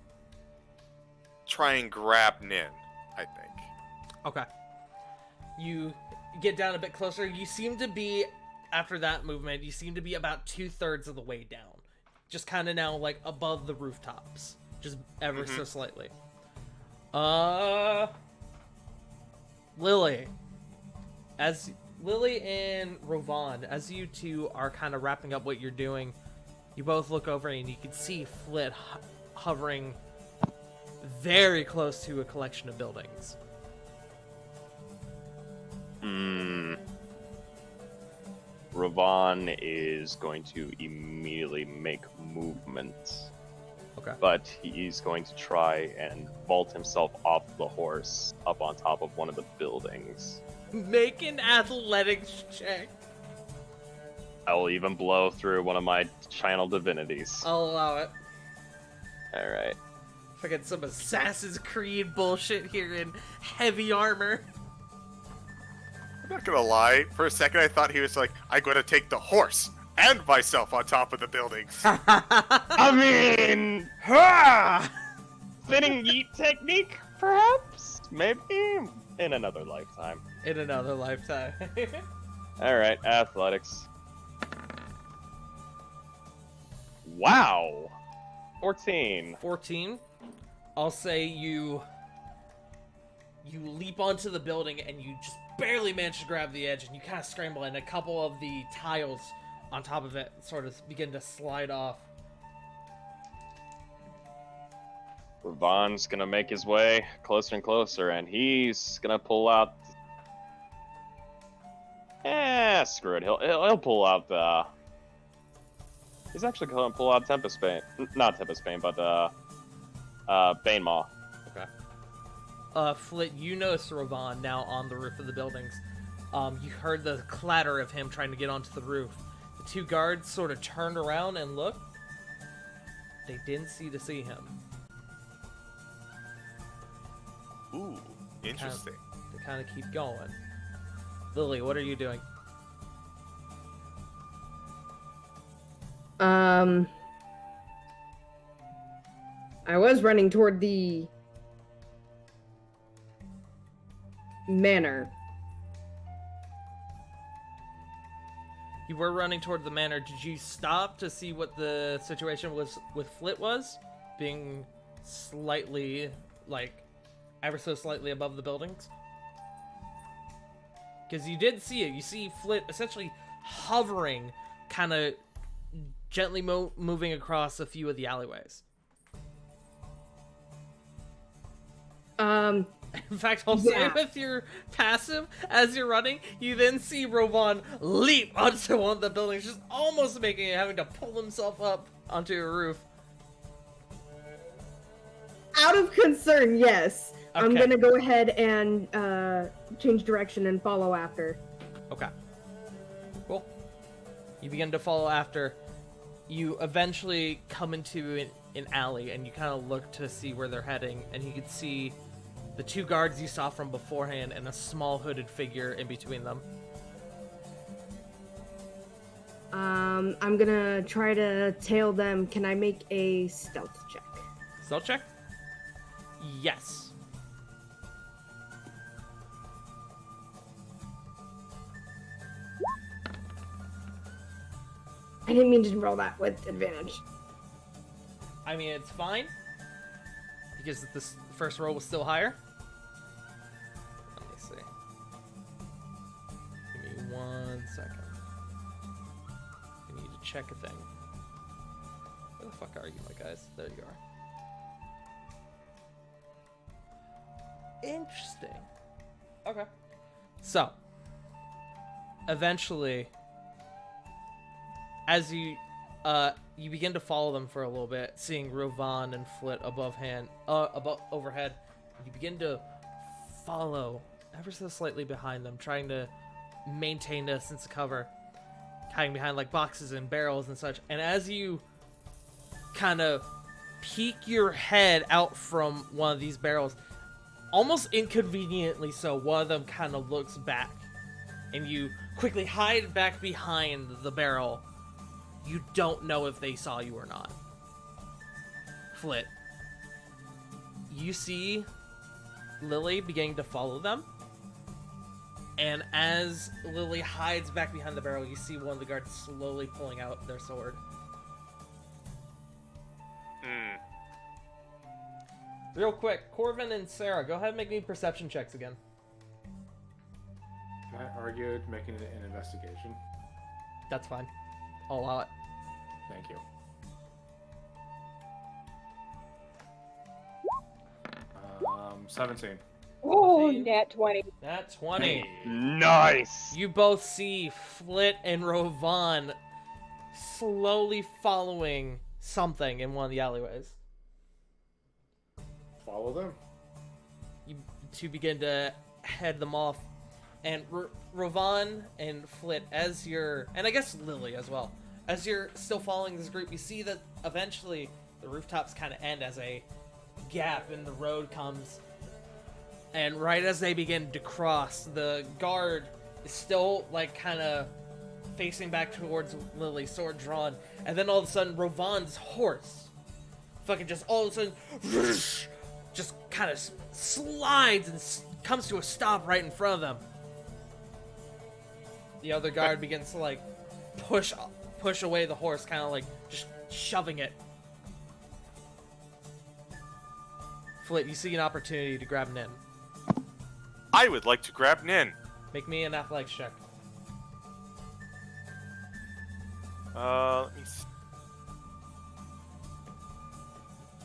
try and grab Nin, I think. Okay. You get down a bit closer. You seem to be, after that movement, you seem to be about 2/3 of the way down. Just kind of now, like, above the rooftops. Just ever so slightly. Lily. As Lily and Rovan, as you two are kind of wrapping up what you're doing, you both look over and you can see Flit hovering very close to a collection of buildings. Ravan is going to immediately make movement. Okay. But he's going to try and vault himself off the horse up on top of one of the buildings. Make an athletics check. I will even blow through one of my channel divinities. I'll allow it. Alright. Fucking some Assassin's Creed bullshit here in heavy armor. I'm not gonna lie. For a second, I thought he was like, "I'm gonna take the horse and myself on top of the buildings." I mean, fitting yeet technique, perhaps? Maybe in another lifetime. In another lifetime. Alright, athletics. Wow! 14. 14. I'll say you leap onto the building and you just barely manage to grab the edge and you kind of scramble and a couple of the tiles on top of it sort of begin to slide off. Ravan's gonna make his way closer and closer, and he's gonna pull out. Screw it. He'll pull out the. He's actually gonna pull out Tempest Bane, not Tempest Bane, but Bane Maw. Okay. Flit, you notice Ravan now on the roof of the buildings. You heard the clatter of him trying to get onto the roof. The two guards sort of turned around and looked. They didn't see him. Ooh, interesting. They kind of keep going. Lily, what are you doing? I was running toward the manor. You were running toward the manor. Did you stop to see what the situation was with Flit was? Being slightly, like, ever so slightly above the buildings? Because you did see it. You see Flit essentially hovering, kind of gently moving across a few of the alleyways. In fact, I'll say with your passive, as you're running, you then see Rovan leap onto one of the buildings, just almost making it, having to pull himself up onto a roof. Out of concern, yes. Okay. I'm gonna go ahead and change direction and follow after. Okay. Cool. You begin to follow after. You eventually come into an alley, and you kind of look to see where they're heading, and you can see the two guards you saw from beforehand and a small hooded figure in between them. I'm gonna try to tail them. Can I make a stealth check? Stealth check? Yes. I didn't mean to roll that with advantage. I mean, it's fine. Because this first roll was still higher. Let me see. Give me 1 second. I need to check a thing. Where the fuck are you, my guys? There you are. Interesting. Okay. So, eventually, as you begin to follow them for a little bit, seeing Rovan and Flit overhead. You begin to follow ever so slightly behind them, trying to maintain a sense of cover, hiding behind like boxes and barrels and such. And as you kind of peek your head out from one of these barrels, almost inconveniently so, one of them kind of looks back, and you quickly hide back behind the barrel. You don't know if they saw you or not. Flit, you see Lily beginning to follow them, And as Lily hides back behind the barrel, you see one of the guards slowly pulling out their sword. Real quick, Corvin and Sarah, go ahead and make me perception checks again. I argued making it an investigation. That's fine. I'll allow it. Thank you. 17. Oh, nat 20. That's 20. Nice. You both see Flit and Rovan slowly following something in one of the alleyways. Follow them. You two begin to head them off, and Rovan and Flit, as you're, and I guess Lily as well, as you're still following this group, you see that eventually the rooftops kind of end as a gap in the road comes, and right as they begin to cross, the guard is still like kind of facing back towards Lily, sword drawn, and then all of a sudden Rovan's horse fucking just all of a sudden just kind of slides and comes to a stop right in front of them. The other guard begins to like push away the horse, kind of like just shoving it. Flit, you see an opportunity to grab Nin. I would like to grab Nin. Make me an athletics check. Let me see.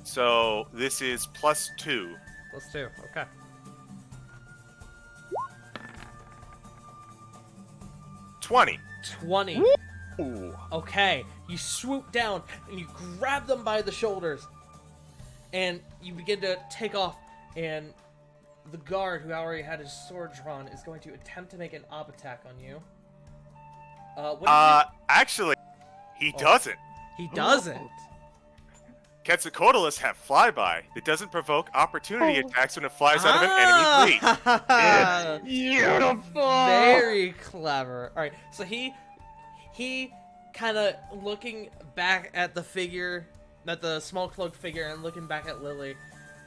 So this is +2. +2, okay. +20. 20. Okay, you swoop down and you grab them by the shoulders, and you begin to take off, and the guard, who already had his sword drawn, is going to attempt to make an op attack on you. Actually, he doesn't. He doesn't. Quetzalcoatlus have flyby. It doesn't provoke opportunity attacks when it flies out of an enemy fleet. Beautiful. Very clever. All right, so he kind of looking back at the figure, at the small cloaked figure, and looking back at Lily.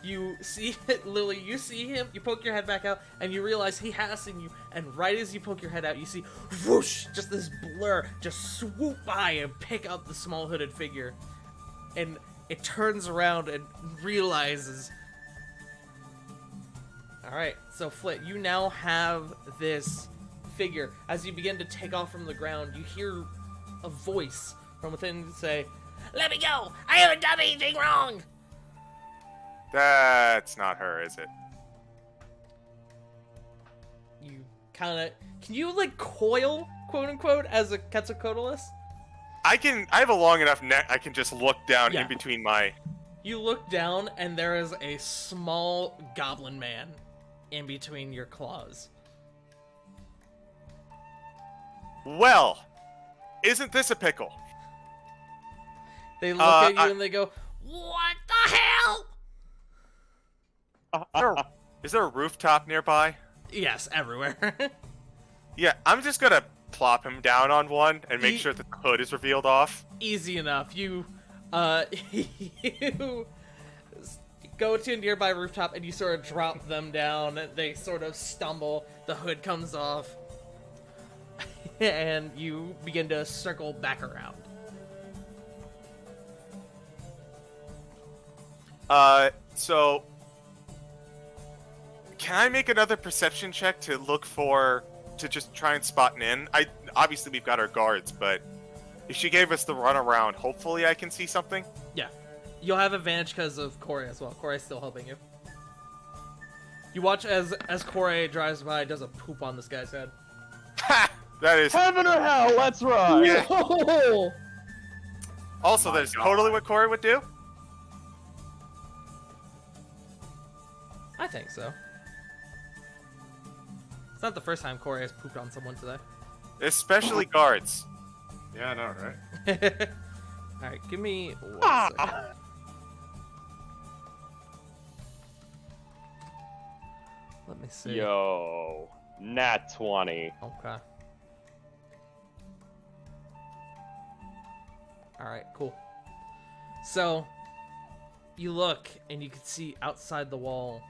You see Lily, you see him, you poke your head back out, and you realize he has seen you, and right as you poke your head out, you see whoosh, just this blur just swoop by and pick up the small hooded figure. And it turns around and realizes. Alright, so Flit, you now have this figure. As you begin to take off from the ground, you hear a voice from within say, "Let me go! I haven't done anything wrong!" That's not her, is it? You kind of... Can you, like, coil, quote-unquote, as a Quetzalcoatlus? I have a long enough neck, I can just look down Yeah. in between my... You look down, and there is a small goblin man in between your claws. Well, isn't this a pickle? They look at you and they go, "What the hell?" Is there a rooftop nearby? Yes, everywhere. Yeah, I'm just gonna plop him down on one and make Ye- sure the hood is revealed off. Easy enough. You, you go to a nearby rooftop and you sort of drop them down. They sort of stumble. The hood comes off. And you begin to circle back around. So... Can I make another perception check to look for... to just try and spot Nin? Obviously we've got our guards, but... If she gave us the runaround, hopefully I can see something? Yeah. You'll have advantage because of Corey as well. Corey's still helping you. You watch as Corey drives by, does a poop on this guy's head. Ha! That is... Heaven or hell, let's ride. Yeah. Oh! Also, My that is God. totally what Corey would do. I think so. It's not the first time Corey has pooped on someone today. Especially guards. Yeah, I know, right? Alright, give me one second. Let me see. Yo, nat 20. Okay. Alright, cool. So, you look and you can see outside the walls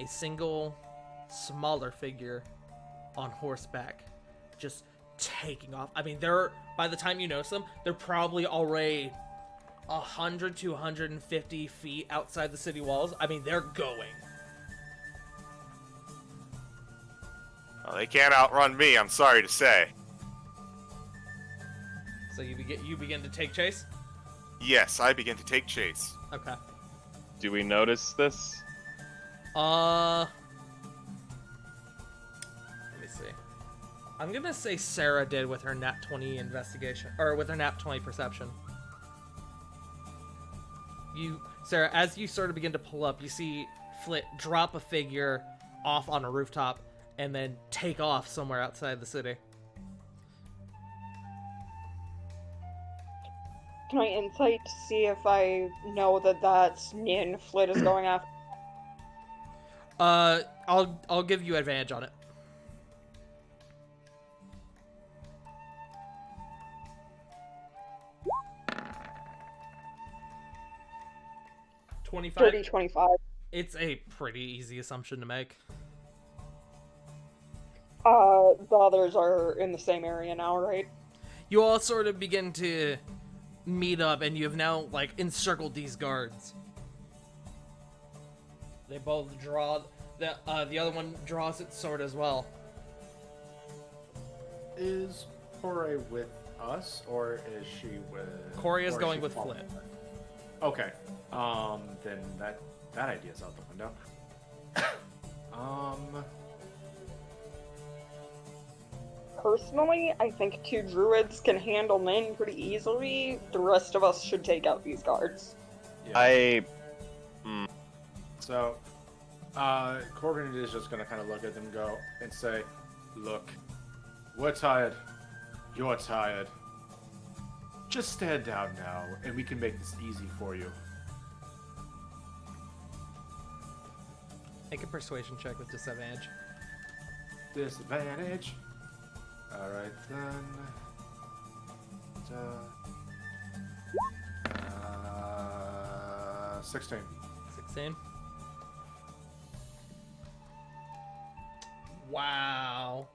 a single, smaller figure on horseback, just taking off. I mean, they're, by the time you notice them, they're probably already 100 to 150 feet outside the city walls. I mean, they're going. Well, they can't outrun me, I'm sorry to say. So you begin to take chase? Yes, I begin to take chase. Okay. Do we notice this? Let me see. I'm gonna say Sarah did with her nat 20 investigation, or with her nat 20 perception. Sarah, as you sort of begin to pull up, you see Flit drop a figure off on a rooftop and then take off somewhere outside the city. Can I insight to see if I know that that's Nin Flit is going after? I'll give you advantage on it. Dirty 25. It's a pretty easy assumption to make. The others are in the same area now, right? You all sort of begin to meet up, and you have now, like, encircled these guards. They both draw... The other one draws its sword as well. Is Kore with us, or is she with... Kore is or going she with following Flit. her? Okay. Then that idea's out the window. Personally, I think 2 druids can handle Nin pretty easily. The rest of us should take out these guards. Yeah. So, Corbin is just gonna kind of look at them, go, and say, "Look, we're tired. You're tired. Just stand down now, and we can make this easy for you." Make a persuasion check with disadvantage. Disadvantage. All right then. 16. 16. Wow.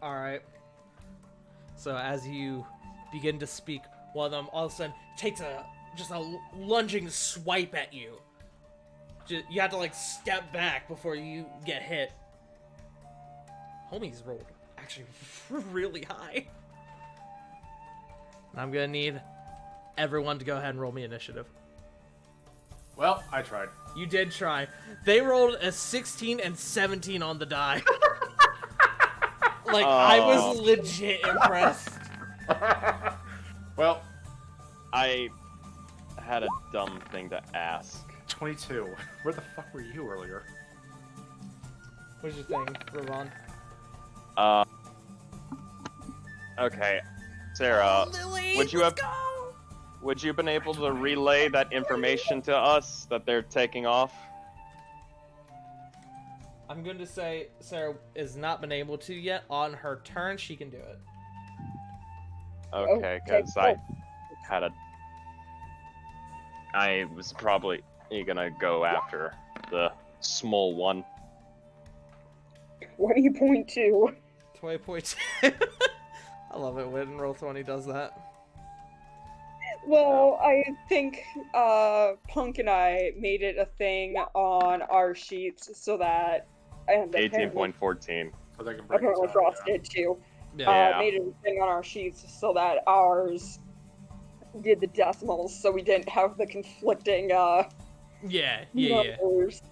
Alright. So as you begin to speak, one of them all of a sudden takes just a lunging swipe at you. You have to, like, step back before you get hit. Homie's rolled actually really high. And I'm gonna need everyone to go ahead and roll me initiative. Well, I tried. You did try. They rolled a 16 and 17 on the die. Like, I was legit impressed. Well, I had a dumb thing to ask. 22. Where the fuck were you earlier? What's your thing, Ravon? Okay, Sarah, Lily, would you let's have go! would you have been able to relay that information to us that they're taking off? I'm going to say Sarah has not been able to yet. On her turn, she can do it. Okay, because I was probably gonna go after the small one. What do you point to? 20.2. I love it when Roll20 does that. Well, I think Punk and I made it a thing on our sheets so that... And 18.14. So they can break apparently it down, Frost yeah. did too. Yeah. Made it a thing on our sheets so that ours did the decimals, so we didn't have the conflicting Yeah. numbers.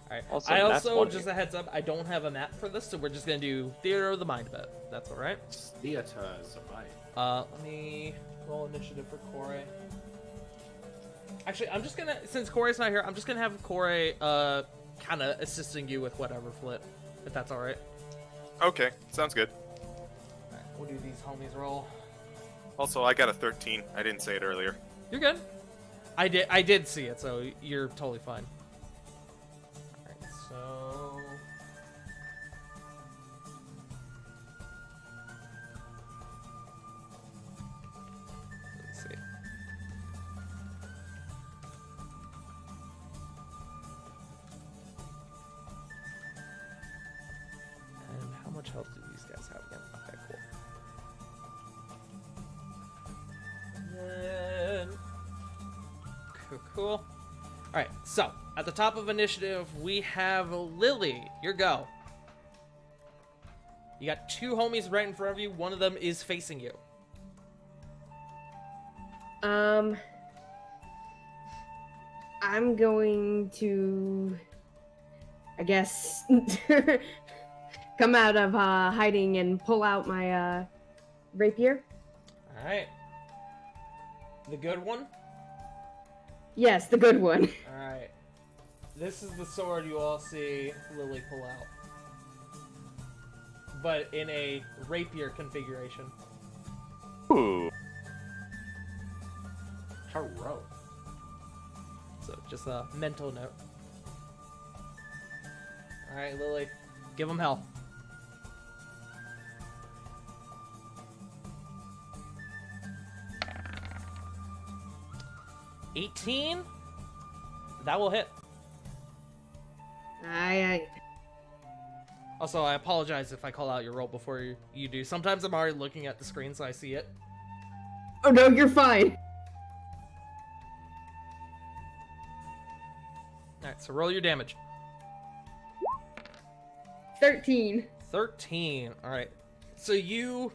Alright. Also, I that's also, one- just a heads up, I don't have a map for this, so we're just gonna do Theater of the Mind Bet. That's alright. Theater is a bite. Let me roll initiative for Kore. Actually, I'm just gonna, since Kore's not here, I'm just gonna have Kore, kind of assisting you with whatever Flit, if that's alright. Okay, sounds good. Alright, we'll do these homies roll. Also, I got a 13. I didn't say it earlier. You're good. I did see it, so you're totally fine. Alright, so... Let's see. health do these guys have again? Okay, cool. And then... Cool. Alright, so, at the top of initiative, we have Lily. Your go. You got two homies right in front of you. One of them is facing you. I'm going to, I guess, come out of hiding and pull out my rapier. Alright. The good one? Yes, the good one. Alright. This is the sword you all see Lily pull out. But in a rapier configuration. Ooh. Hero. So, just a mental note. Alright, Lily. Give him hell. $18? That will hit. Also, I apologize if I call out your roll before you do. Sometimes I'm already looking at the screen, so I see it. Oh no, you're fine. Alright, so roll your damage. 13. 13. Alright. So you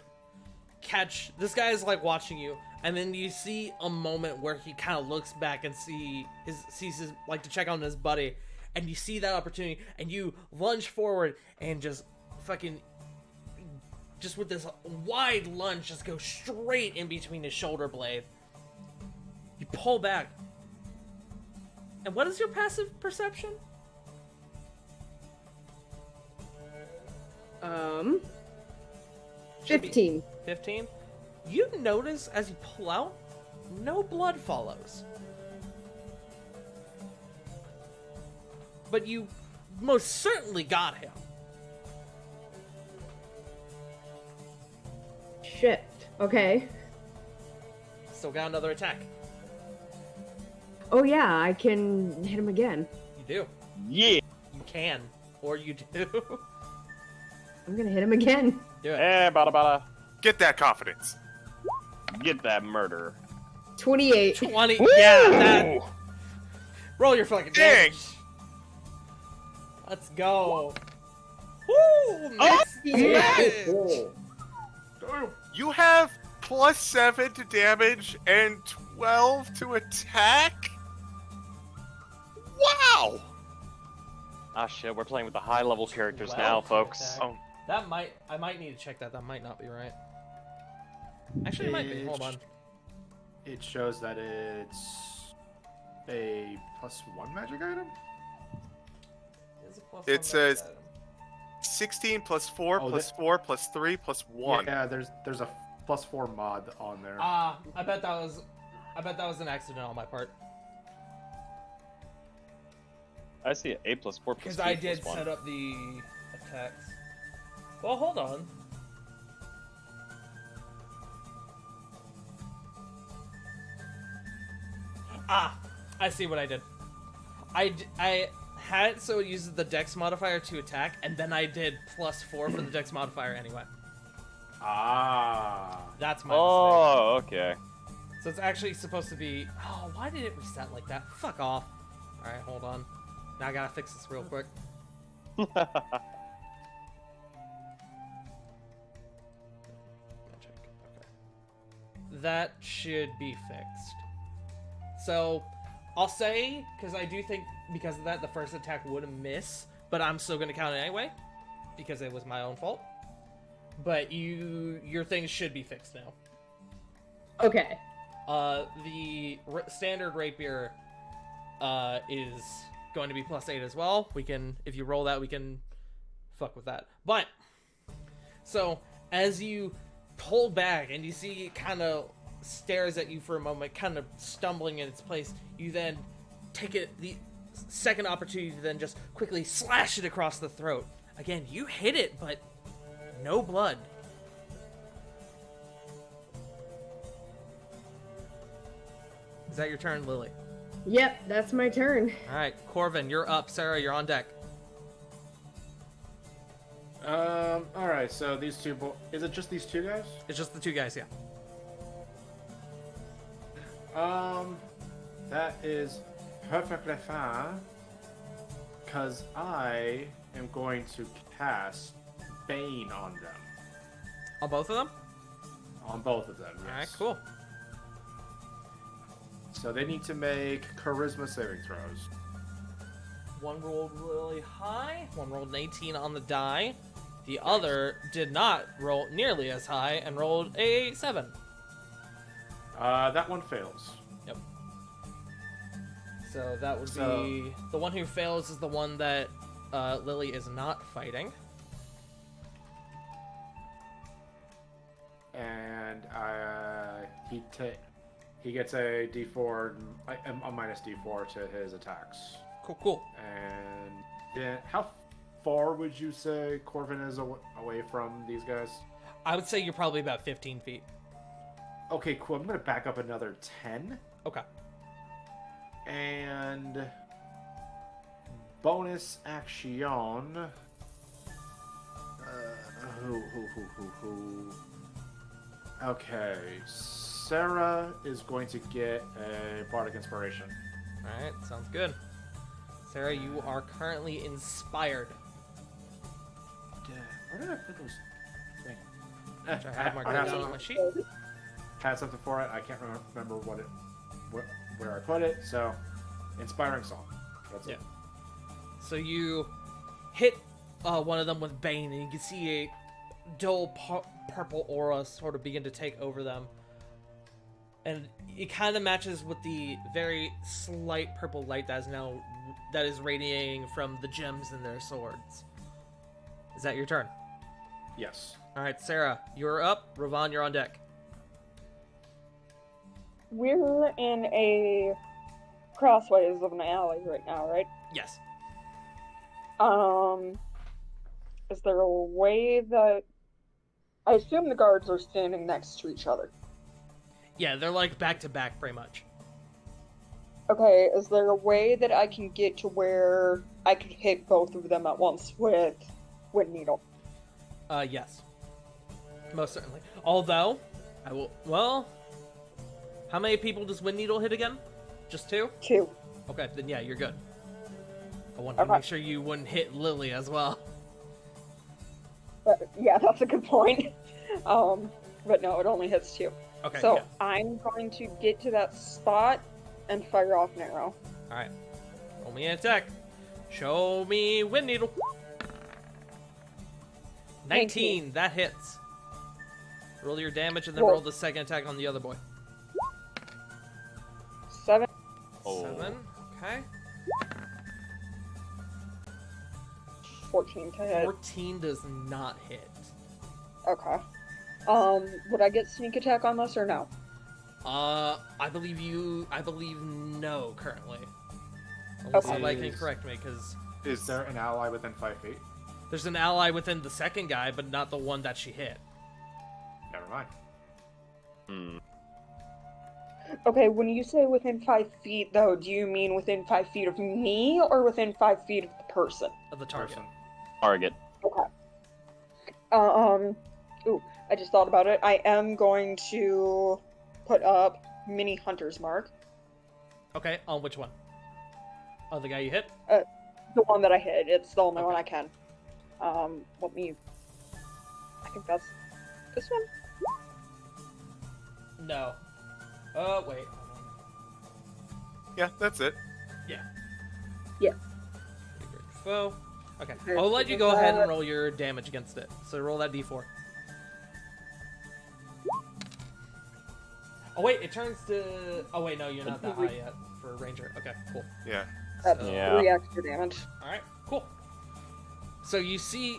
catch... This guy is like watching you, and then you see a moment where he kind of looks back and sees his like to check on his buddy, and you see that opportunity, and you lunge forward and just fucking... Just with this wide lunge, just go straight in between his shoulder blade. You pull back. And what is your passive perception? Should be 15. 15? You notice as you pull out, no blood follows. But you most certainly got him. Shit. Okay. Still got another attack. Oh yeah, I can hit him again. You do. Yeah. You can. Or you do. I'm gonna hit him again. Do it. Eh, bada bada. Get that confidence. Get that murder. 28. 20. Yeah, that. Roll your fucking Dang. damage. Let's go. Woo! Max damage. You have +7 to damage and 12 to attack? Wow! Ah shit, we're playing with the high level characters 12 now, to folks. attack. Oh. I might need to check that. That might not be right. Actually, it might be. Hold on. It shows that it's a +1 magic item. Is it plus It one says- item? 16 plus 4 Oh, plus 4 plus 3 plus 1. Yeah, there's a +4 mod on there. I bet that was an accident on my part. I see an 8 plus 4 plus Because 2 I plus did 1. set up the attacks. Well, hold on. I see what I did. I had it so it uses the dex modifier to attack, and then I did +4 for the dex modifier anyway. Ah. That's my mistake. Oh, okay. So it's actually supposed to be... Oh, why did it reset like that? Fuck off. Alright, hold on. Now I gotta fix this real quick. Magic, okay. That should be fixed. So, I'll say, because I do think because of that, the first attack would miss, but I'm still going to count it anyway, because it was my own fault. But your things should be fixed now. Okay. The standard rapier is going to be +8 as well. We can, if you roll that, we can fuck with that. But, so, as you pull back and you see it kind of stares at you for a moment, kind of stumbling in its place, you then take it the second opportunity to then just quickly slash it across the throat. Again, you hit it, but no blood. Is that your turn, Lily? Yep, that's my turn. Alright, Corvin, you're up. Sarah, you're on deck. All right. So these two. Is it just these two guys? It's just the two guys, yeah. That is perfectly fine. Cause I am going to cast Bane on them. On both of them? On both of them. Yes. Alright, cool. So they need to make charisma saving throws. One rolled really high, one rolled an 18 on the die. The other did not roll nearly as high and rolled a 7. That one fails. Yep. So that would So- be... The one who fails is the one that Lily is not fighting. And he gets a D4, a minus D4 to his attacks. Cool, cool. And then, how far would you say Corvin is away from these guys? I would say you're probably about 15 feet. Okay, cool. I'm gonna back up another 10. Okay. And bonus action. Who? Okay, Sarah is going to get a bardic inspiration. Alright, sounds good. Sarah, you are currently inspired. Where did I put those things? Which I have marked I down have on my sheet. had something for it. I can't remember where I put it. So, inspiring song. That's it. So you hit one of them with Bane, and you can see a dull purple aura sort of begin to take over them. And it kind of matches with the very slight purple light that is radiating from the gems in their swords. Is that your turn? Yes. All right, Sarah, you're up. Ravon, you're on deck. We're in a crossways of an alley right now, right? Yes. Is there a way that... I assume the guards are standing next to each other. Yeah, they're like back to back, pretty much. Okay, is there a way that I can get to where I could hit both of them at once with Wind Needle? Yes. Most certainly. Although, I will... Well... How many people does Wind Needle hit again? Just 2? 2. Okay, then yeah, you're good. I wanted to Okay. make sure you wouldn't hit Lily as well. Yeah, that's a good point. But no, it only hits 2. Okay, So yeah. I'm going to get to that spot and fire off an arrow. Alright. Roll me an attack. Show me Wind Needle. 19, that hits. Roll your damage and then Roll. roll the second attack on the other boy. 7. Oh. 7, okay. 14 to hit. 14 does not hit. Okay. Would I get sneak attack on this or no? I believe no currently. Unless Okay. somebody can correct me, because Is there an ally within 5 feet? there's an ally within the second guy, but not the one that she hit. Never mind. Hmm. Okay, when you say within 5 feet, though, do you mean within 5 feet of me or within 5 feet of the person? Of the target. Person. Target. Okay. Ooh, I just thought about it. I am going to put up mini hunter's mark. Okay, on which one? Oh, the guy you hit? The one that I hit. It's the only Okay. one I can. Let me... I think that's this one? No. Oh, wait. Yeah, that's it. Foe. Okay, There's I'll let you the go ahead and that. roll your damage against it. So roll that d4. Oh wait, it turns to... Oh wait, no, you're not that high yet for a ranger. Okay, cool. Yeah. That's So- Yeah. 3 extra damage. Alright, cool. So you see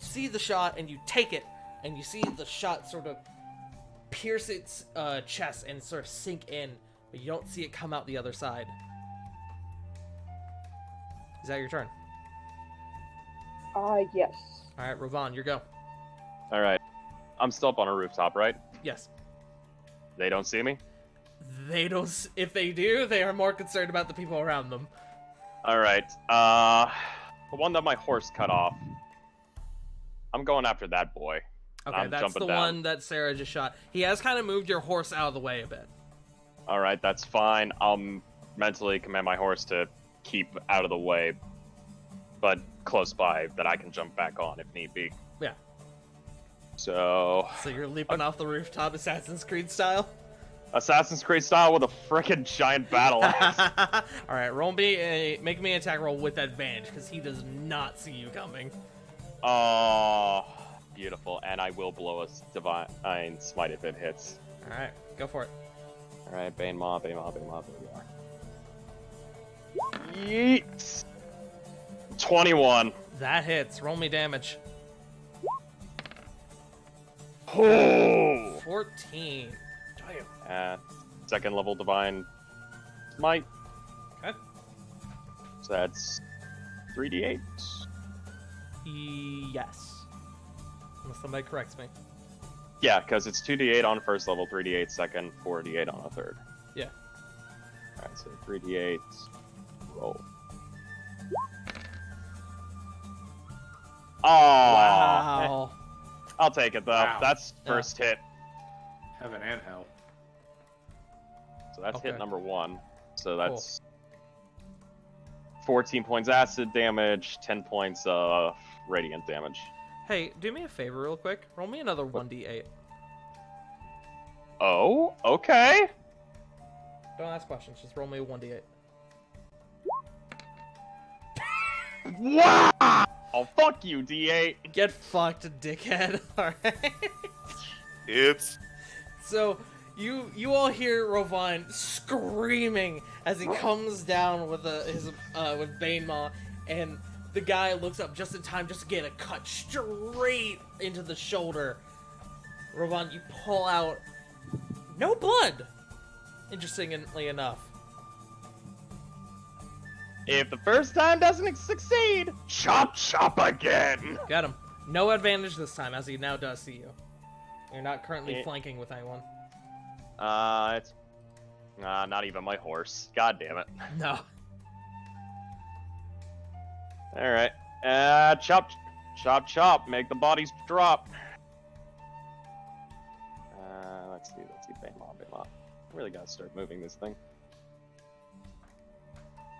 the shot and you take it, and you see the shot sort of pierce its chest and sort of sink in, but you don't see it come out the other side. Is that your turn? Yes. Alright, Ravon, your go. Alright. I'm still up on a rooftop, right? Yes. They don't see me? They don't... If they do, they are more concerned about the people around them. Alright. The one that my horse cut off. I'm going after that boy. Okay, I'm that's jumping the down. one that Sarah just shot. He has kind of moved your horse out of the way a bit. All right, that's fine. I'll mentally command my horse to keep out of the way, but close by that I can jump back on if need be. Yeah. So, So you're leaping off the rooftop Assassin's Creed style? Assassin's Creed style with a frickin' giant battle axe. All right, make me an attack roll with advantage because he does not see you coming. Oh, beautiful. And I will blow a divine smite if it hits. All right, go for it. All right, Bane Maw, Bane Maw, Bane Maw, there we are. Yeet! 21. That hits. Roll me damage. Oh! 14. Damn. Second level divine smite. Okay. So that's 3d8. Yes. Unless somebody corrects me. Yeah, because it's 2d8 on first level, 3d8 second, 4d8 on a third. Yeah. Alright, so 3d8. Roll. Oh, Wow. I'll take it though. Wow. That's first hit. Heaven and hell. So that's Okay. hit number 1. So that's 14 points acid damage, 10 points of radiant damage. Hey, do me a favor real quick. Roll me another 1d8. Oh, okay. Don't ask questions. Just roll me a 1d8. Wow! Oh, fuck you, D8. Get fucked, dickhead. Alright. Oops. So, you all hear Rovine screaming as he comes down with with Bane Maw, and the guy looks up just in time just to get a cut straight into the shoulder. Rovine, you pull out no blood. Interestingly enough. If the first time doesn't succeed, chop chop again. Got him. No advantage this time, as he now does see you. You're not currently Yeah. flanking with anyone. It's not even my horse. God damn it. No. All right. Chop, chop, chop. Make the bodies drop. Let's see. Bane Maw, Bane Maw. I really gotta start moving this thing.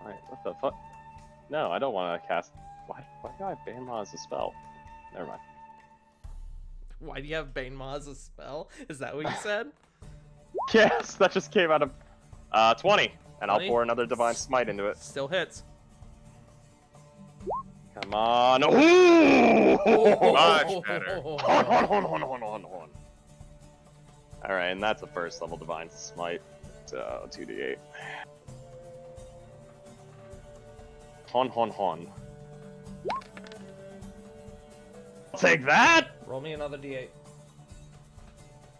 All right. What the fuck? No, I don't want to cast. Why do I have Bane Maw as a spell? Never mind. Why do you have Bane Maw as a spell? Is that what you said? Yes, that just came out of 20, and 20? I'll pour another divine smite into it. Still hits. Come on. Ooh! Much better. Hold on. All right, and that's a first level divine smite. So 2d8. Hon. I'll take that. Roll me another d8.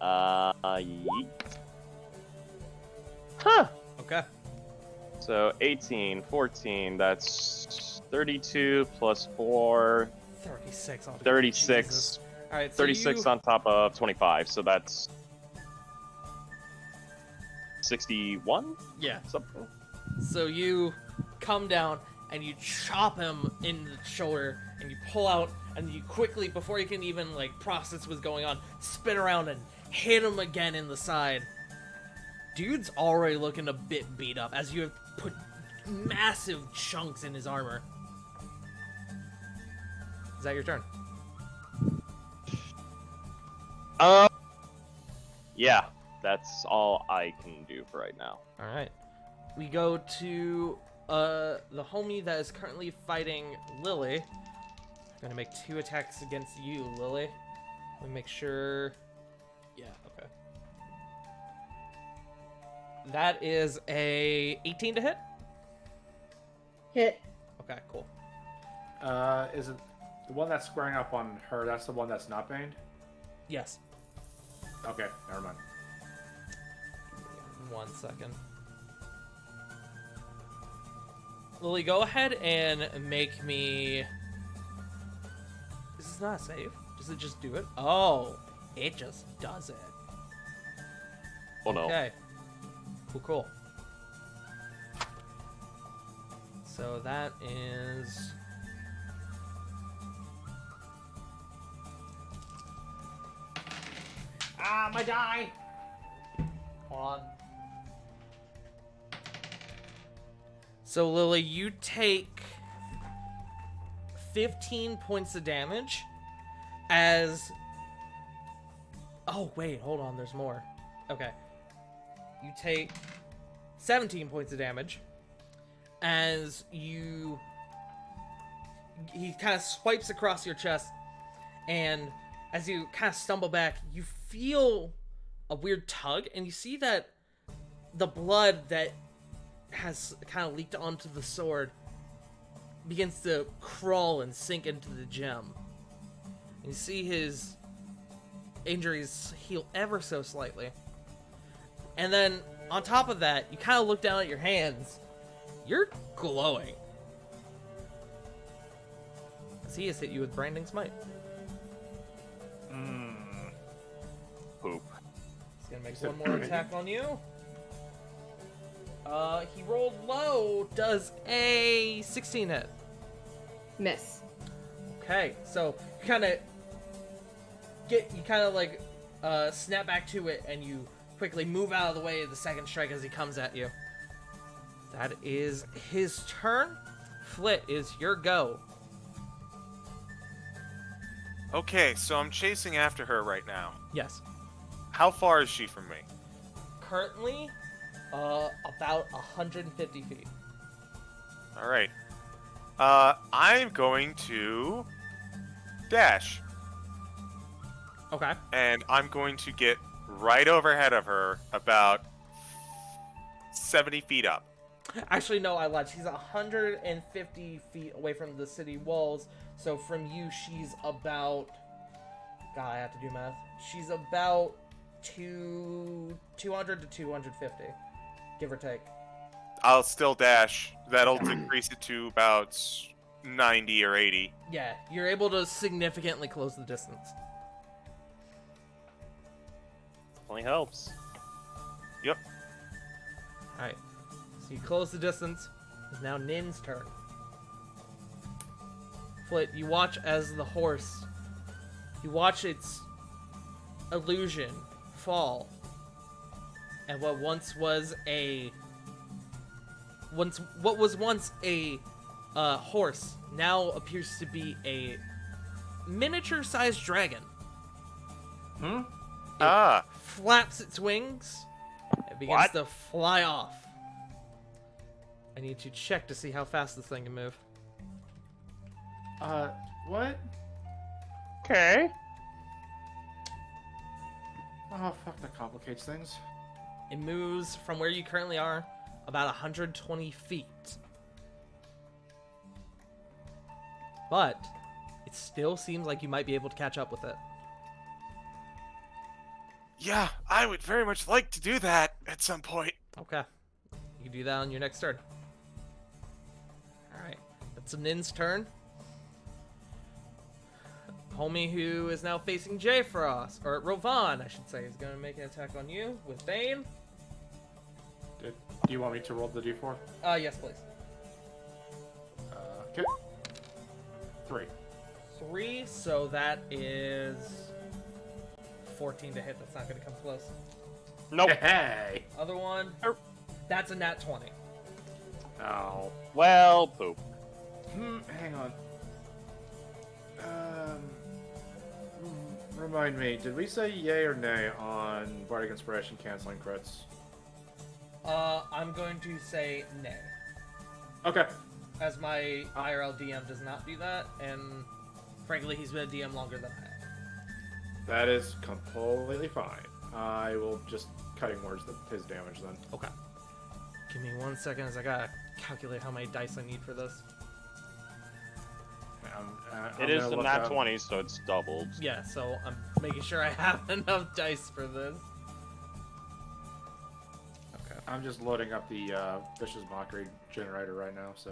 Yeet. Huh. Okay. So 18, 14, that's 32 plus 4, 36. altogether. 36. Jesus. All right. So 36 you, on top of 25, so that's 61? Yeah. Something. So you come down and you chop him in the shoulder, and you pull out, and you quickly, before you can even like process what's going on, spin around and hit him again in the side. Dude's already looking a bit beat up as you have put massive chunks in his armor. Is that your turn? Yeah, that's all I can do for right now. All right. We go to the homie that is currently fighting Lily. I'm gonna make 2 attacks against you, Lily. Let me make sure. Yeah. Okay. That is a 18 to hit. Hit. Okay. Cool. Is it the one that's squaring up on her? That's the one that's not baned? Yes. Okay, never mind. 1 second. Lily, go ahead and make me. This is not a save. Does it just do it? Oh, it just does it. Oh no. Okay. Cool. So that is my die. Hold on. So Lily, you take 15 points of damage as... Oh, wait, hold on, there's more. Okay. You take 17 points of damage as you... He kind of swipes across your chest, and as you kind of stumble back, you feel a weird tug, and you see that the blood that has kind of leaked onto the sword begins to crawl and sink into the gem. And you see his injuries heal ever so slightly. And then, on top of that, you kind of look down at your hands. You're glowing. As he has hit you with Branding Smite. Poop. He's gonna make one more attack on you. He rolled low. Does a 16 hit? Miss. Okay, so you kind of like snap back to it, and you quickly move out of the way of the second strike as he comes at you. That is his turn. Flit, is your go. Okay, so I'm chasing after her right now. Yes. How far is she from me? Currently, about 150 feet. All right. I'm going to dash, Okay. and I'm going to get right overhead of her, about 70 feet up. Actually, no, I lied. She's 150 feet away from the city walls. So from you, she's about... God, I have to do math. She's about 200 to 250, give or take. I'll still dash. That'll decrease it to about 90 or 80. Yeah, you're able to significantly close the distance. Definitely helps. Yep. Alright, so you close the distance. It's now Nin's turn. Flit, you watch as the horse, you watch its illusion fall, and what was once a horse now appears to be a miniature-sized dragon. Flaps its wings and begins What? to fly off. I need to check to see how fast this thing can move. What? Okay. Oh, fuck, that complicates things. It moves from where you currently are about 120 feet. But it still seems like you might be able to catch up with it. Yeah, I would very much like to do that at some point. Okay. You can do that on your next turn. Alright. That's Nin's turn. Homie who is now facing Jayfrost, or Rovan, I should say, is going to make an attack on you with Bane. Do you want me to roll the d4? Yes, please. Okay. 3. 3, so that is 14 to hit. That's not going to come close. Nope. Hey! Other one, that's a nat 20. Oh. Well, poop. Hang on. Remind me, did we say yay or nay on Bardic Inspiration canceling crits? I'm going to say nay, Okay. as my IRL DM does not do that, and frankly, he's been a DM longer than I have. That is completely fine. I will just cutting words his damage then. Okay. Give me 1 second as I gotta calculate how many dice I need for this. It is a nat 20, so it's doubled. Yeah, so I'm making sure I have enough dice for this. Okay. I'm just loading up the Vicious Mockery generator right now, so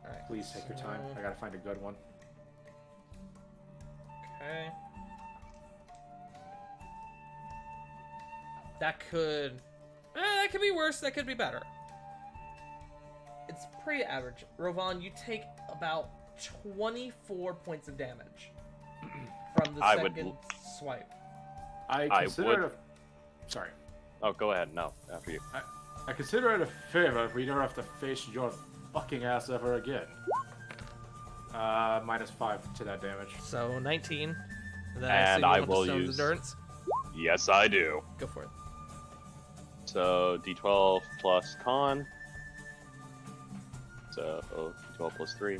Alright. please take your time. I gotta find a good one. Okay. That could be worse. That could be better. It's pretty average. Rovan, you take about 24 points of damage from the I would second swipe. I I consider would- it Sorry. Oh, go ahead. No, after you. I consider it a favor if we don't have to face your fucking ass ever again. -5 to that damage. So 19. And then And assume you I want the will stone's use- endurance. Yes, I do. Go for it. So D12 plus con. So D12 plus 3.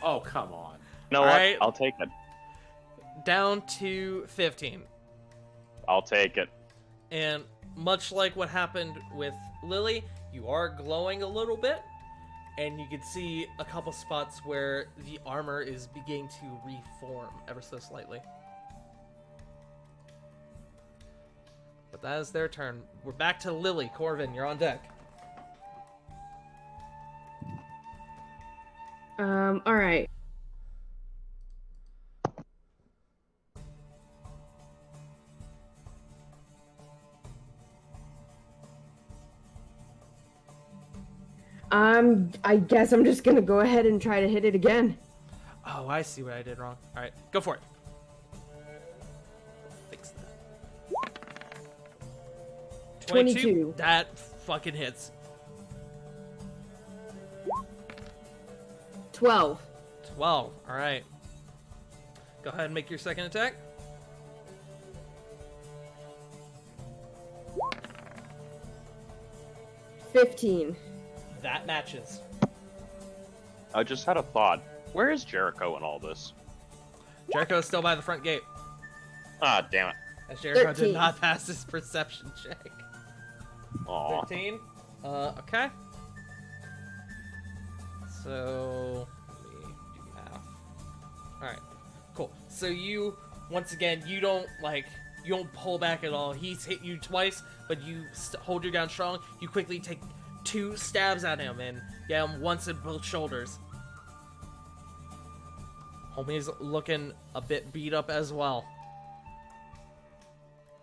Oh, come on. You know what? Alright. I'll take it. Down to 15. I'll take it. And much like what happened with Lily, you are glowing a little bit. And you can see a couple spots where the armor is beginning to reform ever so slightly. But that is their turn. We're back to Lily. Corvin, you're on deck. All right. I guess I'm just gonna go ahead and try to hit it again. Oh, I see what I did wrong. All right, go for it. Fix that. 22. That fucking hits. 12. 12. All right. Go ahead and make your second attack. $15. That matches. I just had a thought. Where is Jericho in all this? Jericho's still by the front gate. Ah, damn it. As Jericho 13. did not pass his perception check. Aw. 13. Okay. So, let me do math. Alright, cool. So you, once again, you don't pull back at all. He's hit you twice, but you hold your gun strong. You quickly take 2 stabs at him and get him once in both shoulders. Homie's looking a bit beat up as well.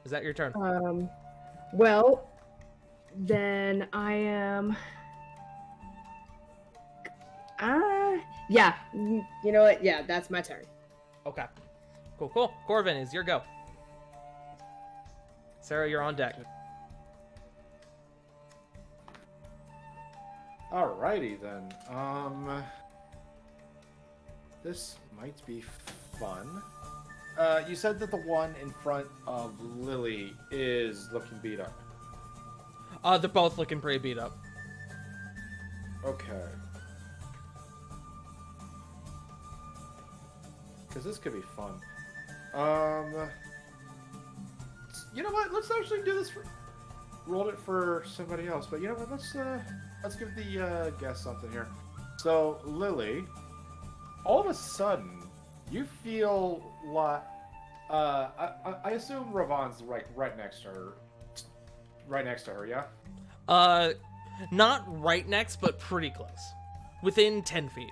Is that your turn? Well, then I am. Yeah. You know what? Yeah, that's my turn. Okay. Cool. Corvin, is your go. Sarah, you're on deck. Alrighty then. This might be fun. You said that the one in front of Lily is looking beat up. They're both looking pretty beat up. Okay. Because this could be fun. You know what? Let's actually do this. Roll it for somebody else. But you know what? Let's give the guest something here. So Lily, all of a sudden, you feel like I assume Ravon's right next to her. Right next to her, yeah. Not right next, but pretty close. Within 10 feet.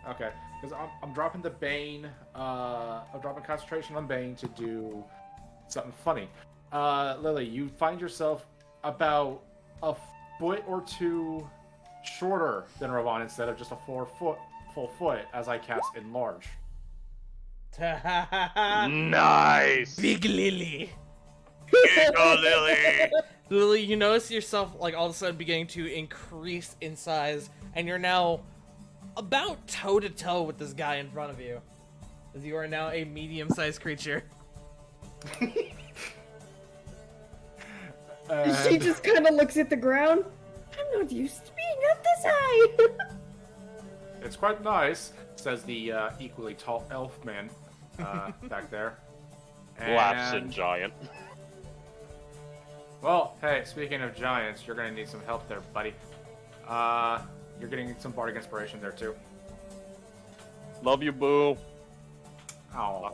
Okay, because I'm dropping the Bane. I'm dropping concentration on Bane to do something funny. Lily, you find yourself about a foot or two shorter than Ravon instead of just a full foot as I cast Enlarge. Nice! Big Lily. Go, Lily! Lily, you notice yourself like all of a sudden beginning to increase in size, and you're now about toe to toe with this guy in front of you, as you are now a medium-sized creature. She just kind of looks at the ground. I'm not used to being up this high. It's quite nice, says the equally tall elf man back there. Laughs in giant. Well, hey, speaking of giants, you're gonna need some help there, buddy. You're getting some bardic inspiration there too. Love you, boo. Oh,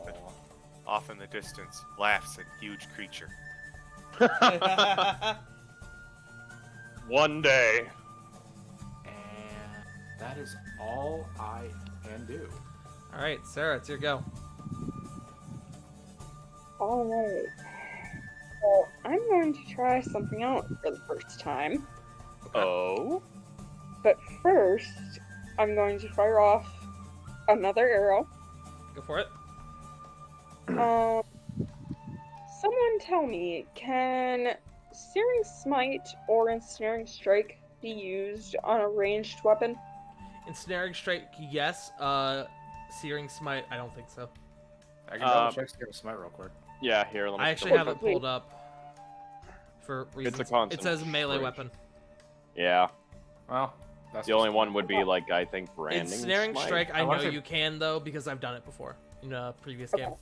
Off in the distance, laughs a huge creature. One day. and that is all I can do. All right, Sarah, it's your go. Alright. Well, I'm going to try something out for the first time. Oh? But first, I'm going to fire off another arrow. Go for it. Someone tell me, can Searing Smite or Ensnaring Strike be used on a ranged weapon? Ensnaring Strike, yes. Searing Smite, I don't think so. I can double check Searing Smite real quick. Yeah, here. Let me I actually double have it check. pulled up for reasons. It's a It says melee concentration. weapon. Yeah, Well, that's the only one would be like I think branding. Ensnaring Smite. Strike, I I know wanna say- you can though because I've done it before in a previous Okay. game.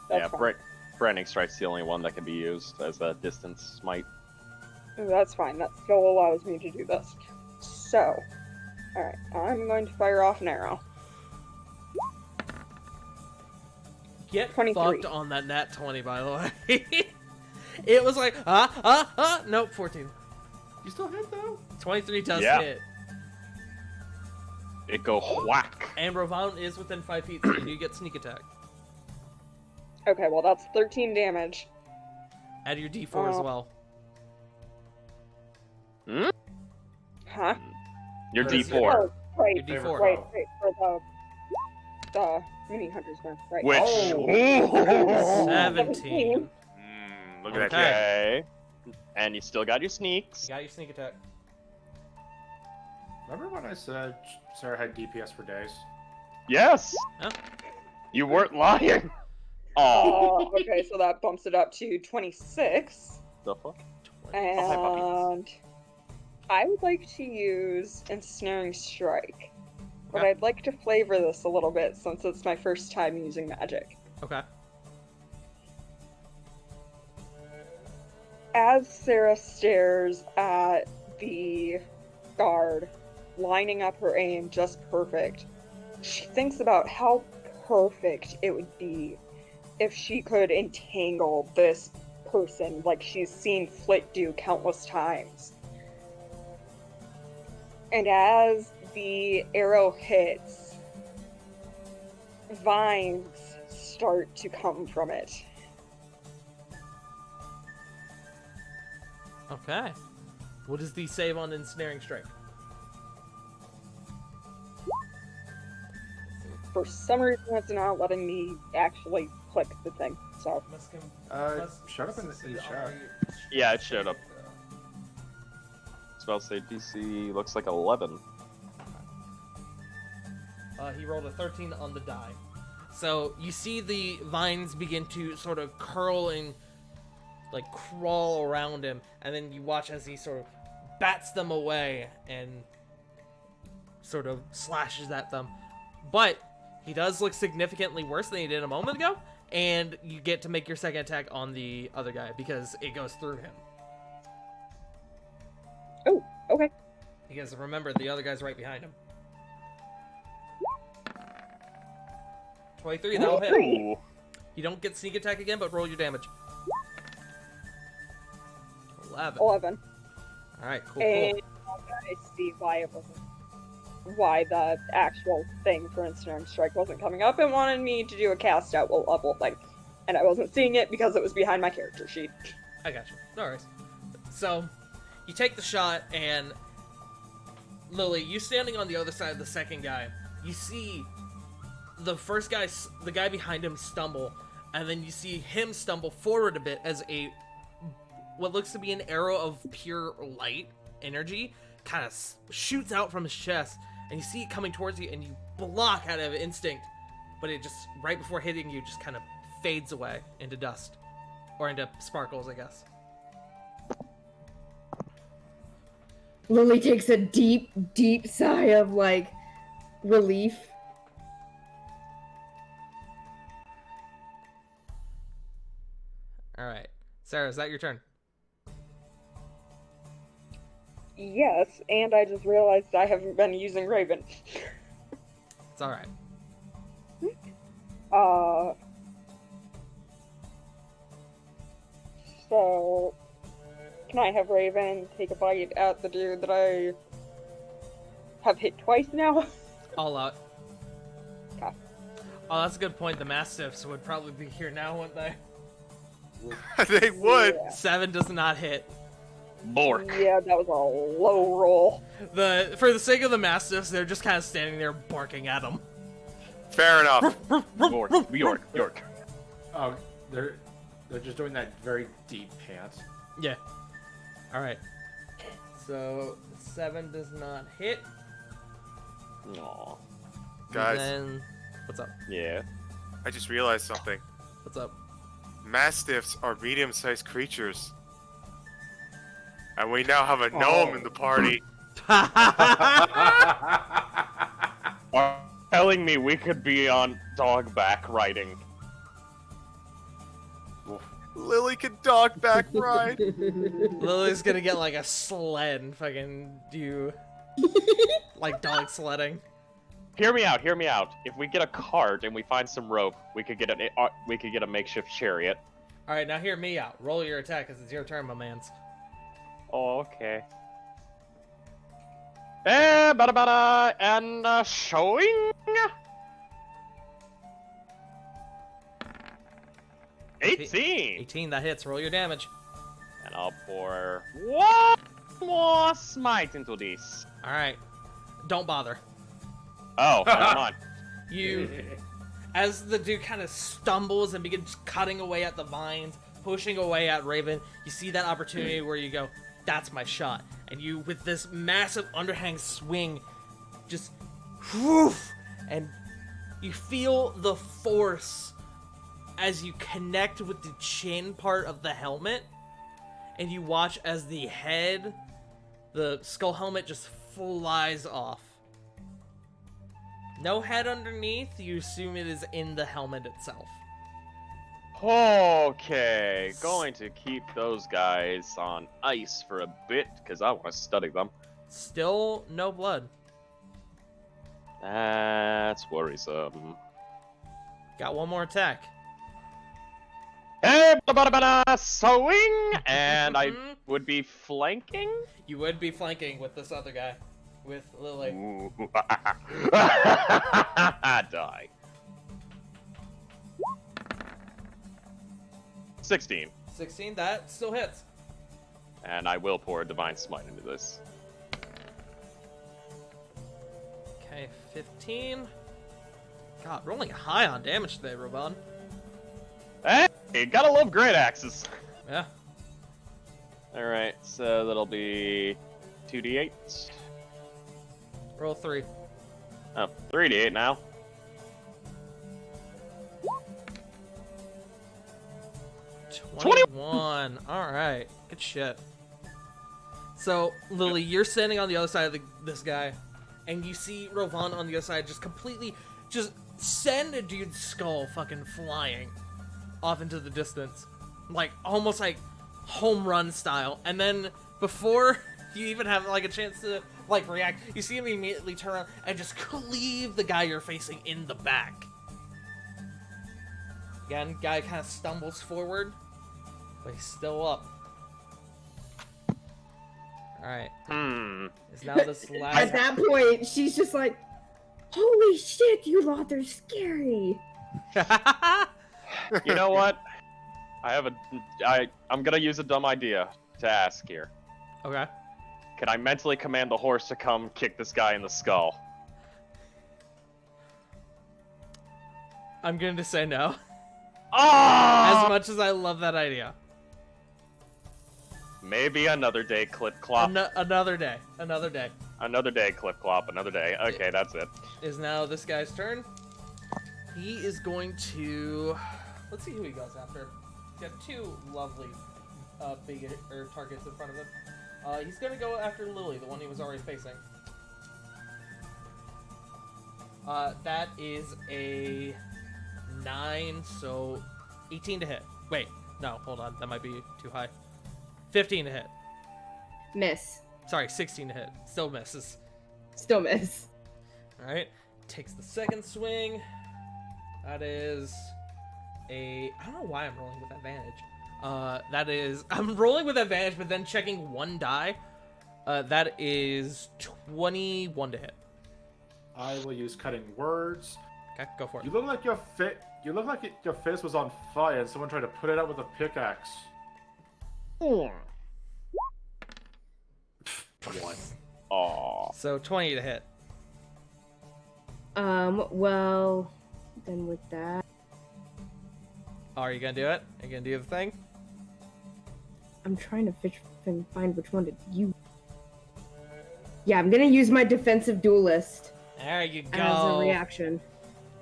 That's Yeah, fine. branding strike's the only one that can be used as a distance smite. That's fine. That still allows me to do this. So, alright, I'm going to fire off an arrow. Get 23. fucked on that nat 20, by the way. It was like, nope, 14. You still hit though? 23 does Yeah. hit. It go whack. And Ravon is within 5 feet, so you do get sneak attack. Okay, well that's 13 damage. Add your d4 as Oh. well. Huh? Your What is it? D4, Oh, right, Your d4. right, for the mini hunter's mark, right. which. Oh. 17. Look at that. Okay. Okay. And you still got your sneaks. You got your sneak attack. Remember when I said Sarah had DPS for days? Yes. Huh? You weren't lying. Oh. Okay, so that bumps it up to 26. The fuck? Oh, hi, puppy. And I would like to use Ensnaring Strike. But Okay. I'd like to flavor this a little bit since it's my first time using magic. Okay. As Sarah stares at the guard, lining up her aim just perfect, she thinks about how perfect it would be if she could entangle this person like she's seen Flit do countless times. And as the arrow hits, vines start to come from it. Okay. What is the save on Ensnaring Strike? For some reason, it's not letting me actually click the thing. So, Shut up in the chat. Yeah, it showed up. Spell save DC looks like 11. He rolled a 13 on the die. So you see the vines begin to sort of curl and like crawl around him, and then you watch as he sort of bats them away and sort of slashes at them. But he does look significantly worse than he did a moment ago, and you get to make your second attack on the other guy because it goes through him. oh, okay. Because remember, the other guy's right behind him. 23, that'll hit. Ooh. You don't get sneak attack again, but roll your damage. 11. 11. Alright, cool, And cool. I see why it wasn't. Why the actual thing for Ensnaring Strike wasn't coming up and wanted me to do a cast at will level thing. And I wasn't seeing it because it was behind my character sheet. I got you. No worries. So, you take the shot, and Lily, you standing on the other side of the second guy, you see the first guy, the guy behind him, stumble, and then you see him stumble forward a bit as what looks to be an arrow of pure light energy kind of shoots out from his chest, and you see it coming towards you, and you block out of instinct, but it just, right before hitting you, just kind of fades away into dust. Or into sparkles, I guess. Lily takes a deep, deep sigh of like relief. Alright. Sarah, is that your turn? Yes, and I just realized I haven't been using Raven. It's alright. So, can I have Raven take a bite at the dude that I have hit twice now? All out. Okay. Oh, that's a good point. The Mastiffs would probably be here now, wouldn't they? They would. Yeah. 7 does not hit. Bork. Yeah, that was a low roll. For the sake of the mastiffs, they're just kind of standing there barking at him. Fair enough. York. Oh, they're just doing that very deep pant. Yeah. All right. So 7 does not hit. Aw. Guys. Then what's up? Yeah. I just realized something. What's up? Mastiffs are medium-sized creatures. And we now have a gnome in the party. Are telling me we could be on dogback riding. Lily can dogback ride. Lily's gonna get like a sled and fucking do like dog sledding. Hear me out. If we get a cart and we find some rope, we could get a makeshift chariot. All right, now hear me out. Roll your attack because it's your turn, my mans. Oh, okay. And showing 18. 18, that hits. Roll your damage. And I'll pour one more smite into this. All right, don't bother. Oh, never mind. You, as the dude kind of stumbles and begins cutting away at the vines, pushing away at Raven, you see that opportunity where you go, that's my shot. And you, with this massive underhand swing, just whoof, and you feel the force as you connect with the chin part of the helmet, and you watch as the head, the skull helmet, just flies off. No head underneath, you assume it is in the helmet itself. Okay, going to keep those guys on ice for a bit, because I want to study them. Still no blood. That's worrisome. Got one more attack. Hey, sewing! And I would be flanking? You would be flanking with this other guy. With Lily. Ooh. Die. 16. 16, that still hits. And I will pour a Divine Smite into this. Okay, 15. God, rolling high on damage today, Robon. Hey, gotta love great axes. Yeah. Alright, so that'll be 2d8. Roll 3. Oh, 3d8 now. Twenty-one. Alright. Good shit. So, Lily, you're standing on the other side of this guy, and you see Rovan on the other side just completely just send a dude's skull fucking flying off into the distance. Like, almost like home run style. And then, before you even have like a chance to like react, you see him immediately turn around and just cleave the guy you're facing in the back. Again, guy kind of stumbles forward, but he's still up. Alright. It's now this last... At that point, she's just like, holy shit, you lot are scary. You know what? I'm gonna use a dumb idea to ask here. Okay. Can I mentally command the horse to come kick this guy in the skull? I'm going to say no. Ah! As much as I love that idea. Maybe another day, clip clop. Another day. Another day. Another day, clip clop. Another day. Okay, that's it. Is now this guy's turn. He is going to... Let's see who he goes after. He's got two lovely big targets in front of him. He's going to go after Lily, the one he was already facing. That is a 9, so 18 to hit. Wait, no, hold on. That might be too high. 15 to hit. Miss. Sorry, 16 to hit. Still misses. Still miss. Alright. Takes the second swing. That is a... I don't know why I'm rolling with advantage. That is... I'm rolling with advantage, but then checking one die. That is 21 to hit. I will use cutting words. Okay, go for it. You look like your your fist was on fire and someone tried to put it out with a pickaxe. 1. Aw. So 20 to hit. Well, then with that, Oh, are you gonna do it? Are you gonna do the thing? I'm trying to find which one to use. Yeah, I'm gonna use my defensive duelist There you go. as a reaction.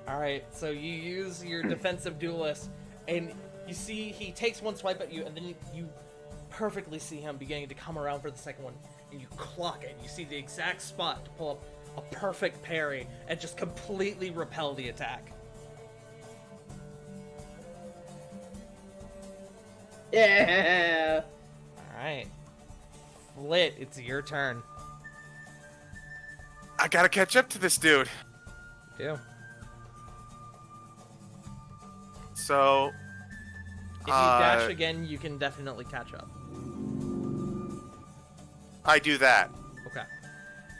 Alright, so you use your defensive duelist, and you see he takes one swipe at you, and then you perfectly see him beginning to come around for the second one, and you clock it. You see the exact spot to pull up a perfect parry and just completely repel the attack. Yeah. Alright. Flit, it's your turn. I gotta catch up to this dude. You do. So, If you dash again, you can definitely catch up. I do that. Okay.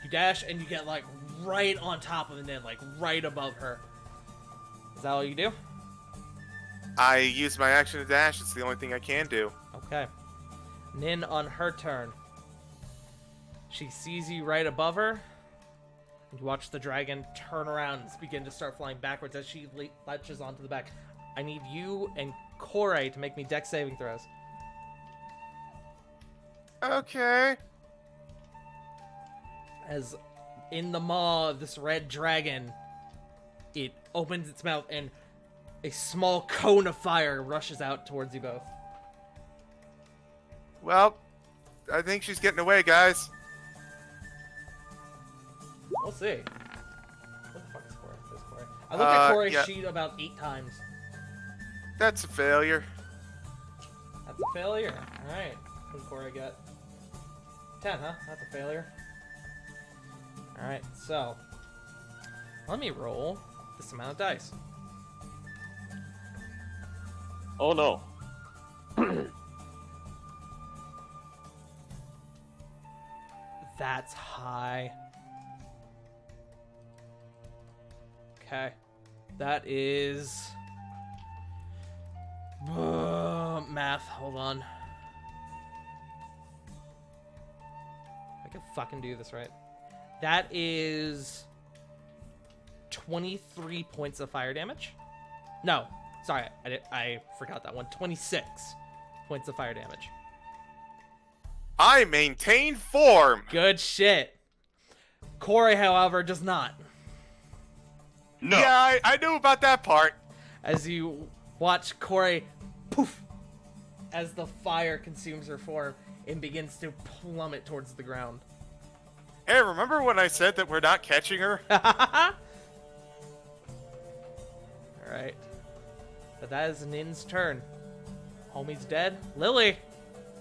You dash and you get like right on top of Nin, like right above her. Is that all you do? I use my action to dash. It's the only thing I can do. Okay. Nin on her turn. She sees you right above her. And you watch the dragon turn around and begin to start flying backwards as she latches onto the back. I need you and Kore to make me dex saving throws. Okay. As in the maw of this red dragon, it opens its mouth and a small cone of fire rushes out towards you both. Well, I think she's getting away, guys. We'll see. What the fuck is Kore? Where's Kore? I looked at Kore's yeah. sheet about 8 times. That's a failure. That's a failure. Alright. What did Kore get? 10, huh? That's a failure. Alright, so let me roll this amount of dice. Oh no. That's high. Okay. That is... math, hold on. I can fucking do this right. That is 23 points of fire damage. No, sorry, I forgot that one. 26 points of fire damage. I maintain form. Good shit. Kore, however, does not. No. Yeah, I knew about that part. As you watch Kore poof as the fire consumes her form and begins to plummet towards the ground. Hey, remember when I said that we're not catching her? Alright. But that is Nin's turn. Homie's dead. Lily,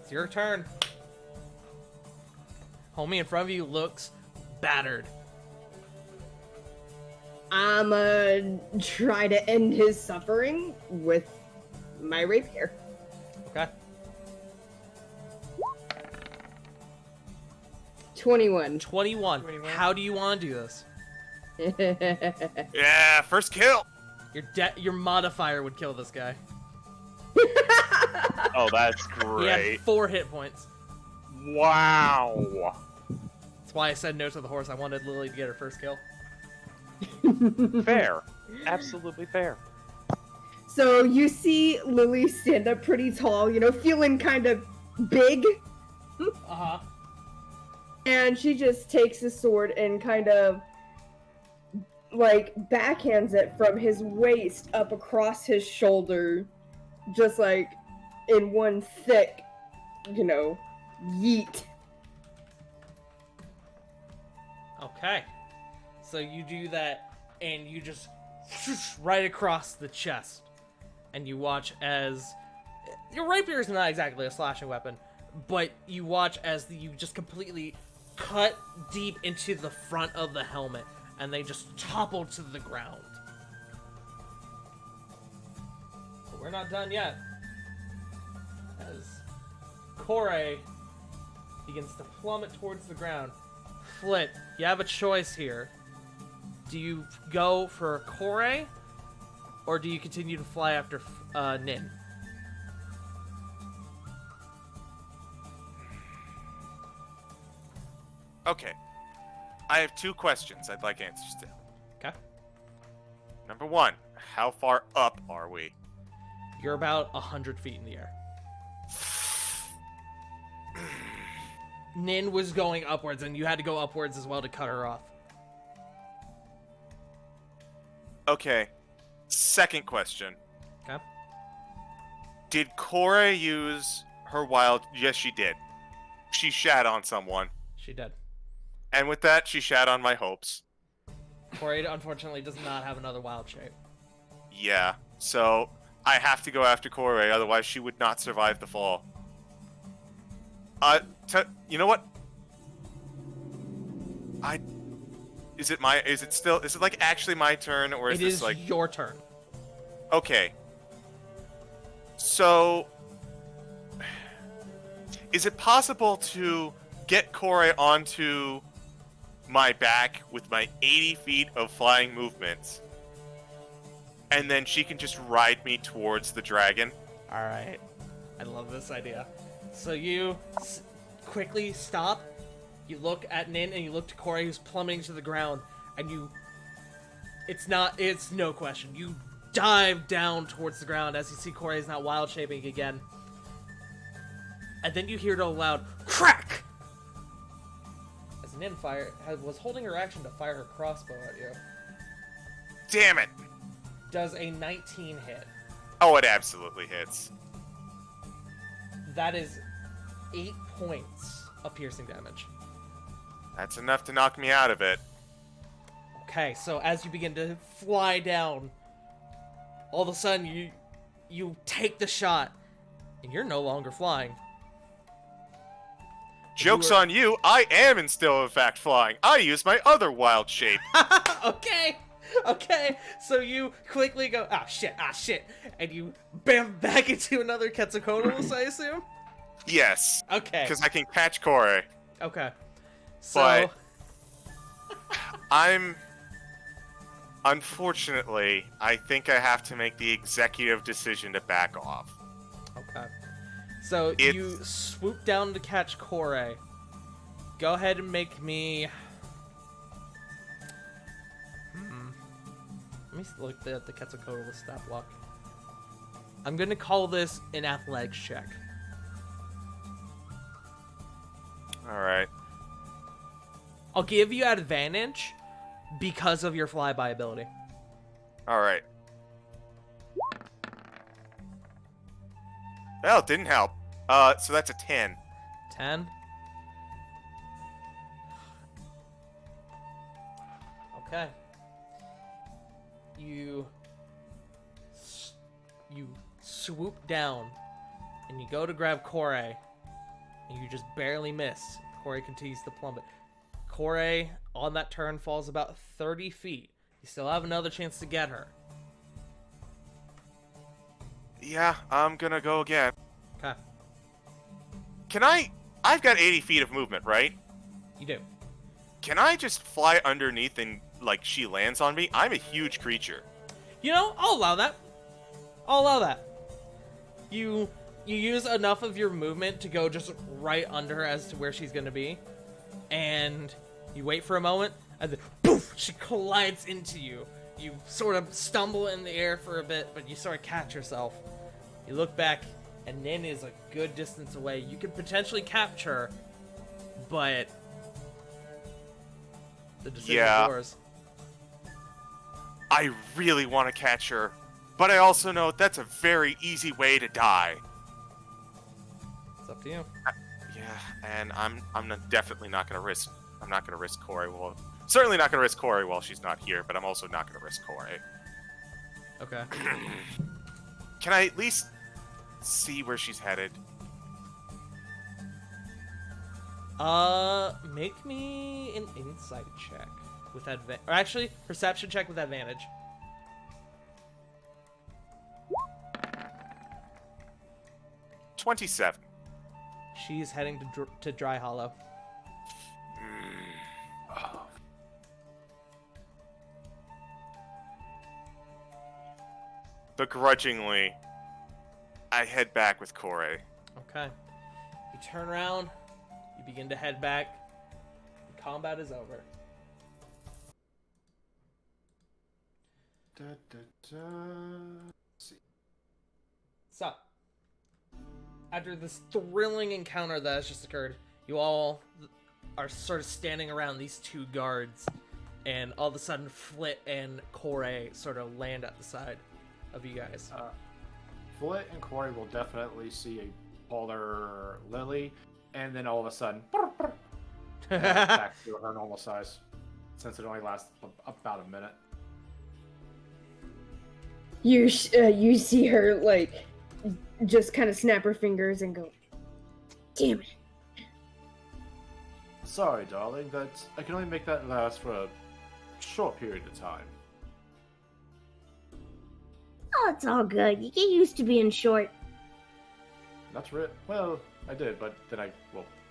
it's your turn. Homie in front of you looks battered. I'm try to end his suffering with my rapier. Okay. 21. 21. How do you want to do this? Yeah, first kill. Your modifier would kill this guy. Oh, that's He great. had 4 hit points. Wow. That's why I said no to the horse. I wanted Lily to get her first kill. Fair. Absolutely fair. So you see Lily stand up pretty tall, feeling kind of big, Uh-huh. and she just takes his sword and kind of like backhands it from his waist up across his shoulder, just like in one thick, yeet. Okay. So you do that, and you just right across the chest. And you watch as... Your rapier is not exactly a slashing weapon, but you watch as you just completely cut deep into the front of the helmet, and they just topple to the ground. But we're not done yet. As Kore begins to plummet towards the ground. Flit, you have a choice here. Do you go for Kore, or do you continue to fly after Nin? Okay. I have 2 questions I'd like answers to. Okay. Number 1, how far up are we? You're about 100 feet in the air. Nin was going upwards, and you had to go upwards as well to cut her off. Okay. Second question. Okay. Did Kore use her wild... Yes, she did. She shat on someone. She did. And with that, she shat on my hopes. Corey, unfortunately, does not have another wild shape. Yeah. So, I have to go after Kore, otherwise she would not survive the fall. You know what? Is it like actually my turn, or is It this is like... your turn. Okay. So, is it possible to get Kore onto my back with my 80 feet of flying movement, and then she can just ride me towards the dragon? All right. I love this idea. So you quickly stop. You look at Nin, and you look to Corey, who's plummeting to the ground, and you... It's no question. You dive down towards the ground as you see Corey is not wild shaping again. And then you hear a loud crack! As Nin was holding her action to fire her crossbow at you. Damn it! Does a 19 hit. Oh, it absolutely hits. That is 8 points of piercing damage. That's enough to knock me out of it. Okay, so as you begin to fly down, all of a sudden you take the shot, and you're no longer flying. Joke's on you, I am still in fact flying. I use my other wild shape. Okay, so you quickly go, ah shit, and you bam back into another Quetzalcoatlus, I assume? Yes. Okay. Because I can catch Kore. Okay. So... But Unfortunately, I think I have to make the executive decision to back off. Okay. So you swoop down to catch Kore. Go ahead and make me... Let me look at the Quetzalcoatlus stat block. I'm going to call this an athletics check. Alright. I'll give you advantage because of your flyby ability. Alright. Well, it didn't help. So that's a 10. 10. Okay. You swoop down, and you go to grab Kore, and you just barely miss. Kore continues to plummet. Kore, on that turn, falls about 30 feet. You still have another chance to get her. Yeah, I'm gonna go again. Okay. I've got 80 feet of movement, right? You do. Can I just fly underneath and, like, she lands on me? I'm a huge creature. You know, I'll allow that. I'll allow that. You use enough of your movement to go just right under her as to where she's going to be. And you wait for a moment, and then poof, she collides into you. You sort of stumble in the air for a bit, but you sort of catch yourself. You look back, and Nin is a good distance away. You could potentially capture her, but the decision is yours. I really want to catch her, but I also know that's a very easy way to die. It's up to you. Yeah, and I'm definitely not gonna risk. I'm not gonna risk Kore. Well, certainly not gonna risk Kore while she's not here, but I'm also not gonna risk Kore. Okay. Can I at least see where she's headed? Make me an insight check with advantage, or actually, perception check with advantage. $27. She's heading to Dry Hollow. Begrudgingly, I head back with Kore. Okay. You turn around. You begin to head back. You combat is over. Da, da, da. See. So, after this thrilling encounter that has just occurred, you all are sort of standing around these two guards, and all of a sudden Flit and Corey sort of land at the side of you guys. Flit and Corey will definitely see a taller Lily, and then all of a sudden, back to her normal size, since it only lasts about a minute. You see her like just kind of snap her fingers and go, "Damn it!" Sorry, darling, but I can only make that last for a short period of time. Oh, it's all good. You get used to being short. That's right. Well, I did, but then I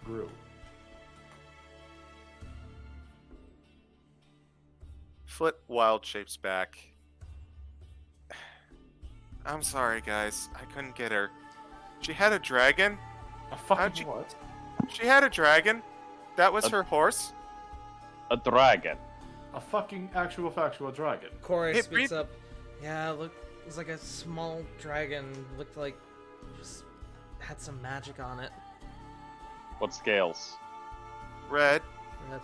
grew. Flit wild shapes back. I'm sorry, guys. I couldn't get her. She had a dragon. A fucking How'd you- what? She had a dragon. That was her horse. A dragon. A fucking actual factual dragon. Corey Hey, speaks Breed- up. Yeah, it was like a small dragon. Looked like just had some magic on it. What scales? Red. That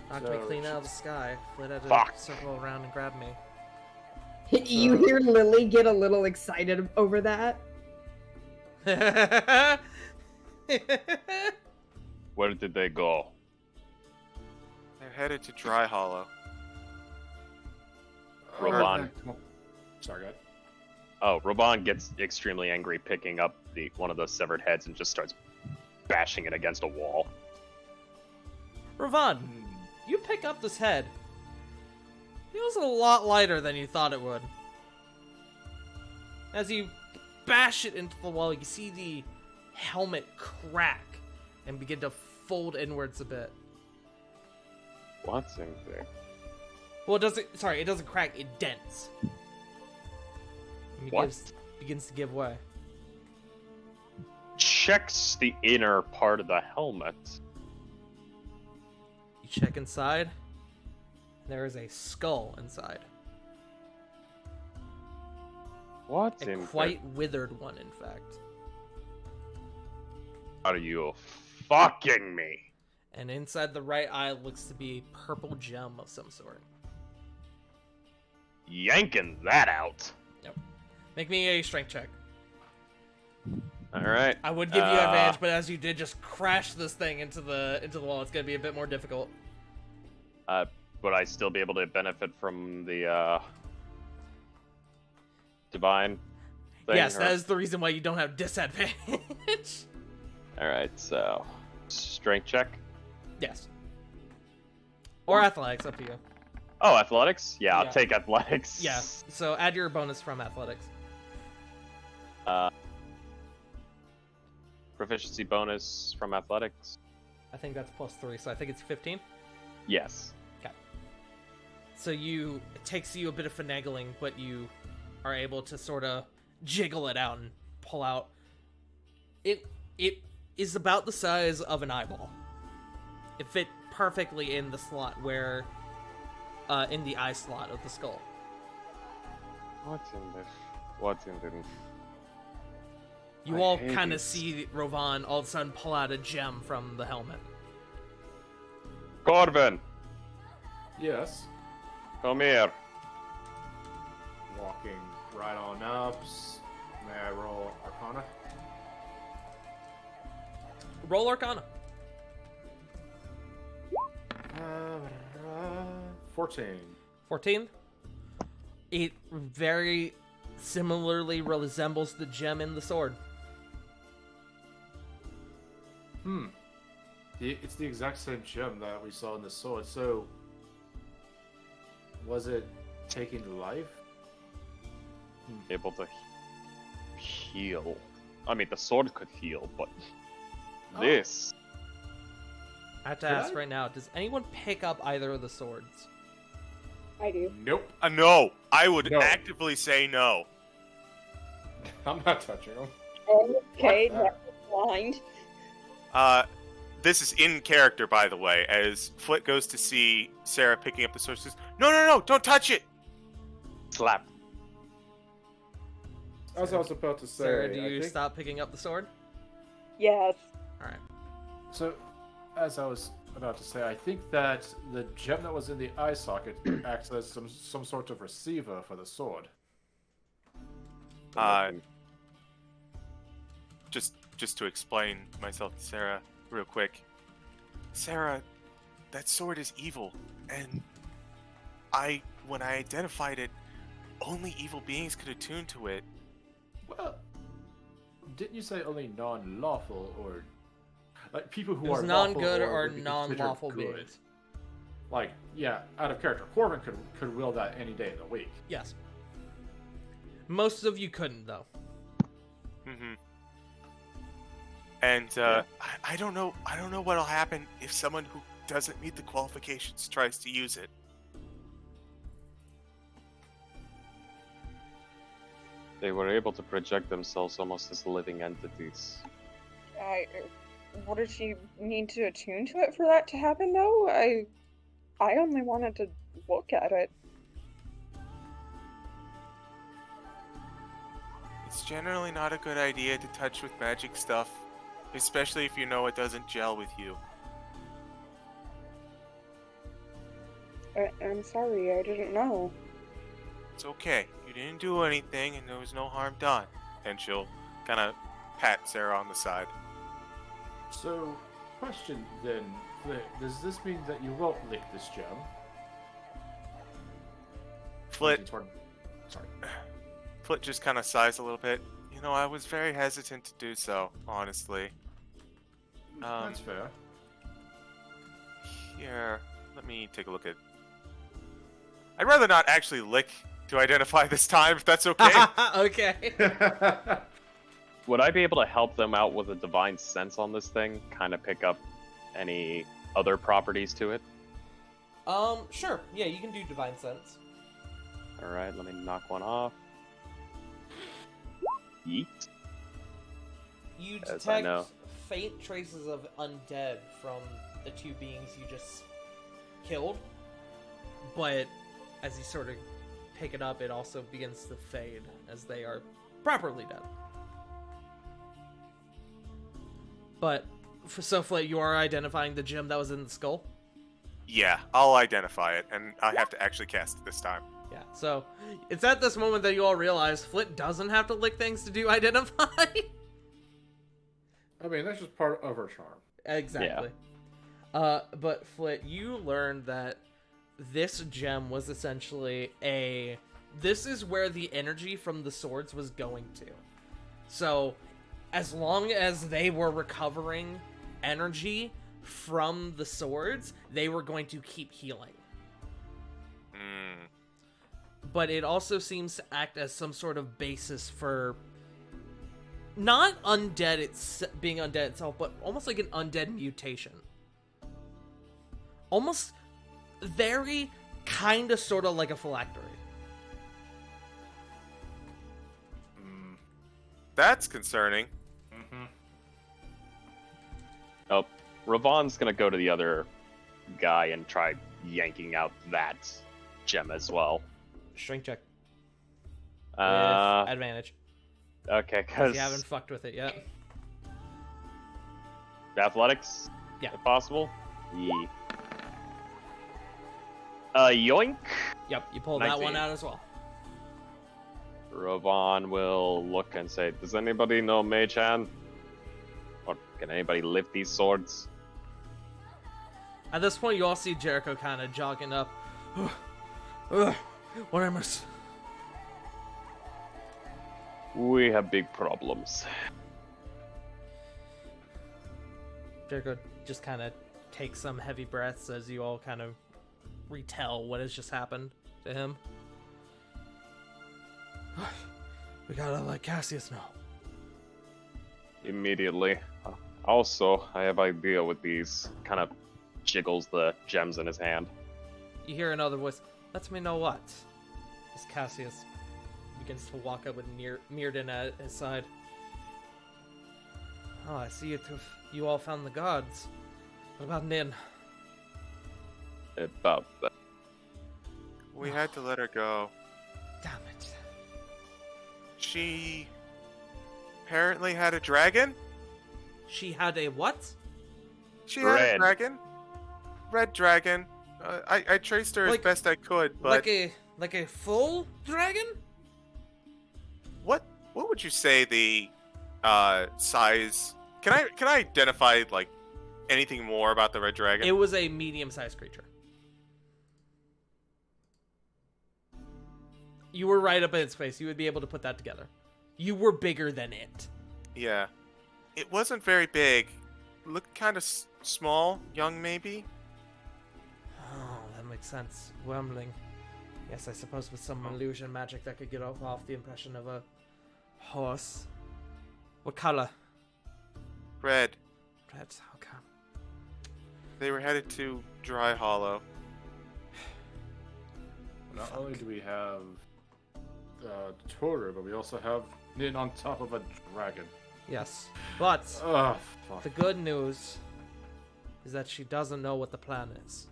knocked me So clean out of the sky. Flit had to Fuck. circle around and grab me. You hear Lily get a little excited over that. Where did they go? They're headed to Dry Hollow. Roban. Sorry, go ahead. Oh, Roban gets extremely angry, picking up one of the severed heads and just starts bashing it against a wall. Ravon, you pick up this head. Feels a lot lighter than you thought it would. As you bash it into the wall, you see the helmet crack and begin to fold inwards a bit. What's in there? Well, it doesn't crack, it dents. And it What? begins to give way. Checks the inner part of the helmet. You check inside. There is a skull inside. What's A in quite withered one, in fact. there? Are you fucking me? And inside the right eye looks to be a purple gem of some sort. Yanking that out. Make me a strength check. Alright. I would give you advantage, but as you did just crash this thing into the wall, it's gonna be a bit more difficult. Would I still be able to benefit from the divine thing? Yes, or- that is the reason why you don't have disadvantage. Alright, so strength check. Yes. Or athletics, up to you. Oh, athletics? Yeah, Yeah. I'll take athletics. Yes. So add your bonus from athletics. Proficiency bonus from athletics. I think that's +3, so I think it's 15. Yes. So it takes you a bit of finagling, but you are able to sort of jiggle it out and pull out. It is about the size of an eyeball. It fit perfectly in the slot where, in the eye slot of the skull. What's in this? What's in this? You I all hate kind of it. see Rovan all of a sudden pull out a gem from the helmet. Corvin, Yes. come here. Walking right on up. May I roll Arcana? Roll Arcana. 14. 14. It very similarly resembles the gem in the sword. It's the exact same gem that we saw in the sword. So, was it taking life? Able to heal. I mean, the sword could heal, but this. I have to Could ask I? right now, does anyone pick up either of the swords? I do. Nope. No. I would No. actively say no. I'm not touching them. Okay, What the- never mind. this is in character, by the way, as Flit goes to see Sarah picking up the sword. Says, no, don't touch it. Slap. As I was about to say, Sarah, do I you think, stop picking up the sword? Yes. All right. so, as I was about to say, I think that the gem that was in the eye socket acts as some sort of receiver for the sword. Just to explain myself to Sarah real quick. Sarah, that sword is evil, and when I identified it, only evil beings could attune to it. Well, didn't you say only non-lawful, or like people who It was are lawful non-good or or would be considered non-lawful good? beings. Like, yeah, out of character, Corbin could will that any day of the week. Yes. Most of you couldn't, though. Mm-hmm. And I don't know what'll happen if someone who doesn't meet the qualifications tries to use it. They were able to project themselves almost as living entities. What did she need to attune to it for that to happen, though? I only wanted to look at it. It's generally not a good idea to touch with magic stuff, especially if you know it doesn't gel with you. I'm sorry, I didn't know. It's okay. You didn't do anything, and there was no harm done. And she'll kind of pat Sarah on the side. So, question then, does this mean that you won't lick this gem? Flit Sorry. Flit just kind of sighs a little bit. You know, I was very hesitant to do so, honestly. That's fair. Here, let me take a look at... I'd rather not actually lick to identify this time, if that's okay. Okay. Would I be able to help them out with a divine sense on this thing? Kind of pick up any other properties to it? Sure. Yeah, you can do divine sense. Alright, let me knock one off. Yeet. You As I detect know. faint traces of undead from the two beings you just killed, but as you sort of pick it up, it also begins to fade as they are properly dead. But, so Flay, you are identifying the gem that was in the skull? Yeah, I'll identify it, and I have to actually cast it this time. Yeah, so it's at this moment that you all realize Flit doesn't have to lick things to do identify. I mean, that's just part of her charm. Exactly. But Flit, you learned that this gem was essentially this is where the energy from the swords was going to. So, as long as they were recovering energy from the swords, they were going to keep healing. But it also seems to act as some sort of basis for not being undead itself, but almost like an undead mutation. Almost very kind of sort of like a phylactery. That's concerning. Oh, Ravon's gonna go to the other guy and try yanking out that gem as well. Strength check. Uh, With advantage. okay, Because because you haven't fucked with it yet. athletics, Yeah. if possible. Yeah. Yoink. Yep, you pulled that 19. one out as well. Ravon will look and say, "Does anybody know Mage Hand? Or can anybody lift these swords?" At this point, you all see Jericho kind of jogging up. What I miss? We have big problems. Jericho just kind of takes some heavy breaths as you all kind of retell what has just happened to him. We gotta let Cassius know. Immediately. Also, I have idea with these. Kind of jiggles the gems in his hand. You hear another voice. Let me know what? As Cassius begins to walk up with Mirrodin at his side. Oh, I see you all found the gods. What about Nin? About that. We had to let her go. Damn it. She apparently had a dragon. She had a what? She had a Red. dragon. Red dragon. I traced her as Like- best I could, but Like a full dragon? what would you say the size? Can I identify like anything more about the red dragon? It was a medium-sized creature. You were right up in its face. You would be able to put that together. You were bigger than it. Yeah, it wasn't very big. Looked kind of small, young maybe. Oh, that makes sense. Wurmling. Yes, I suppose with some illusion magic that could get off the impression of a horse. What color? Red. Red. Okay. They were headed to Dry Hollow. Not only do we have Toru, but we also have Nin on top of a dragon. Yes. But Oh, fuck. the good news is that she doesn't know what the plan is.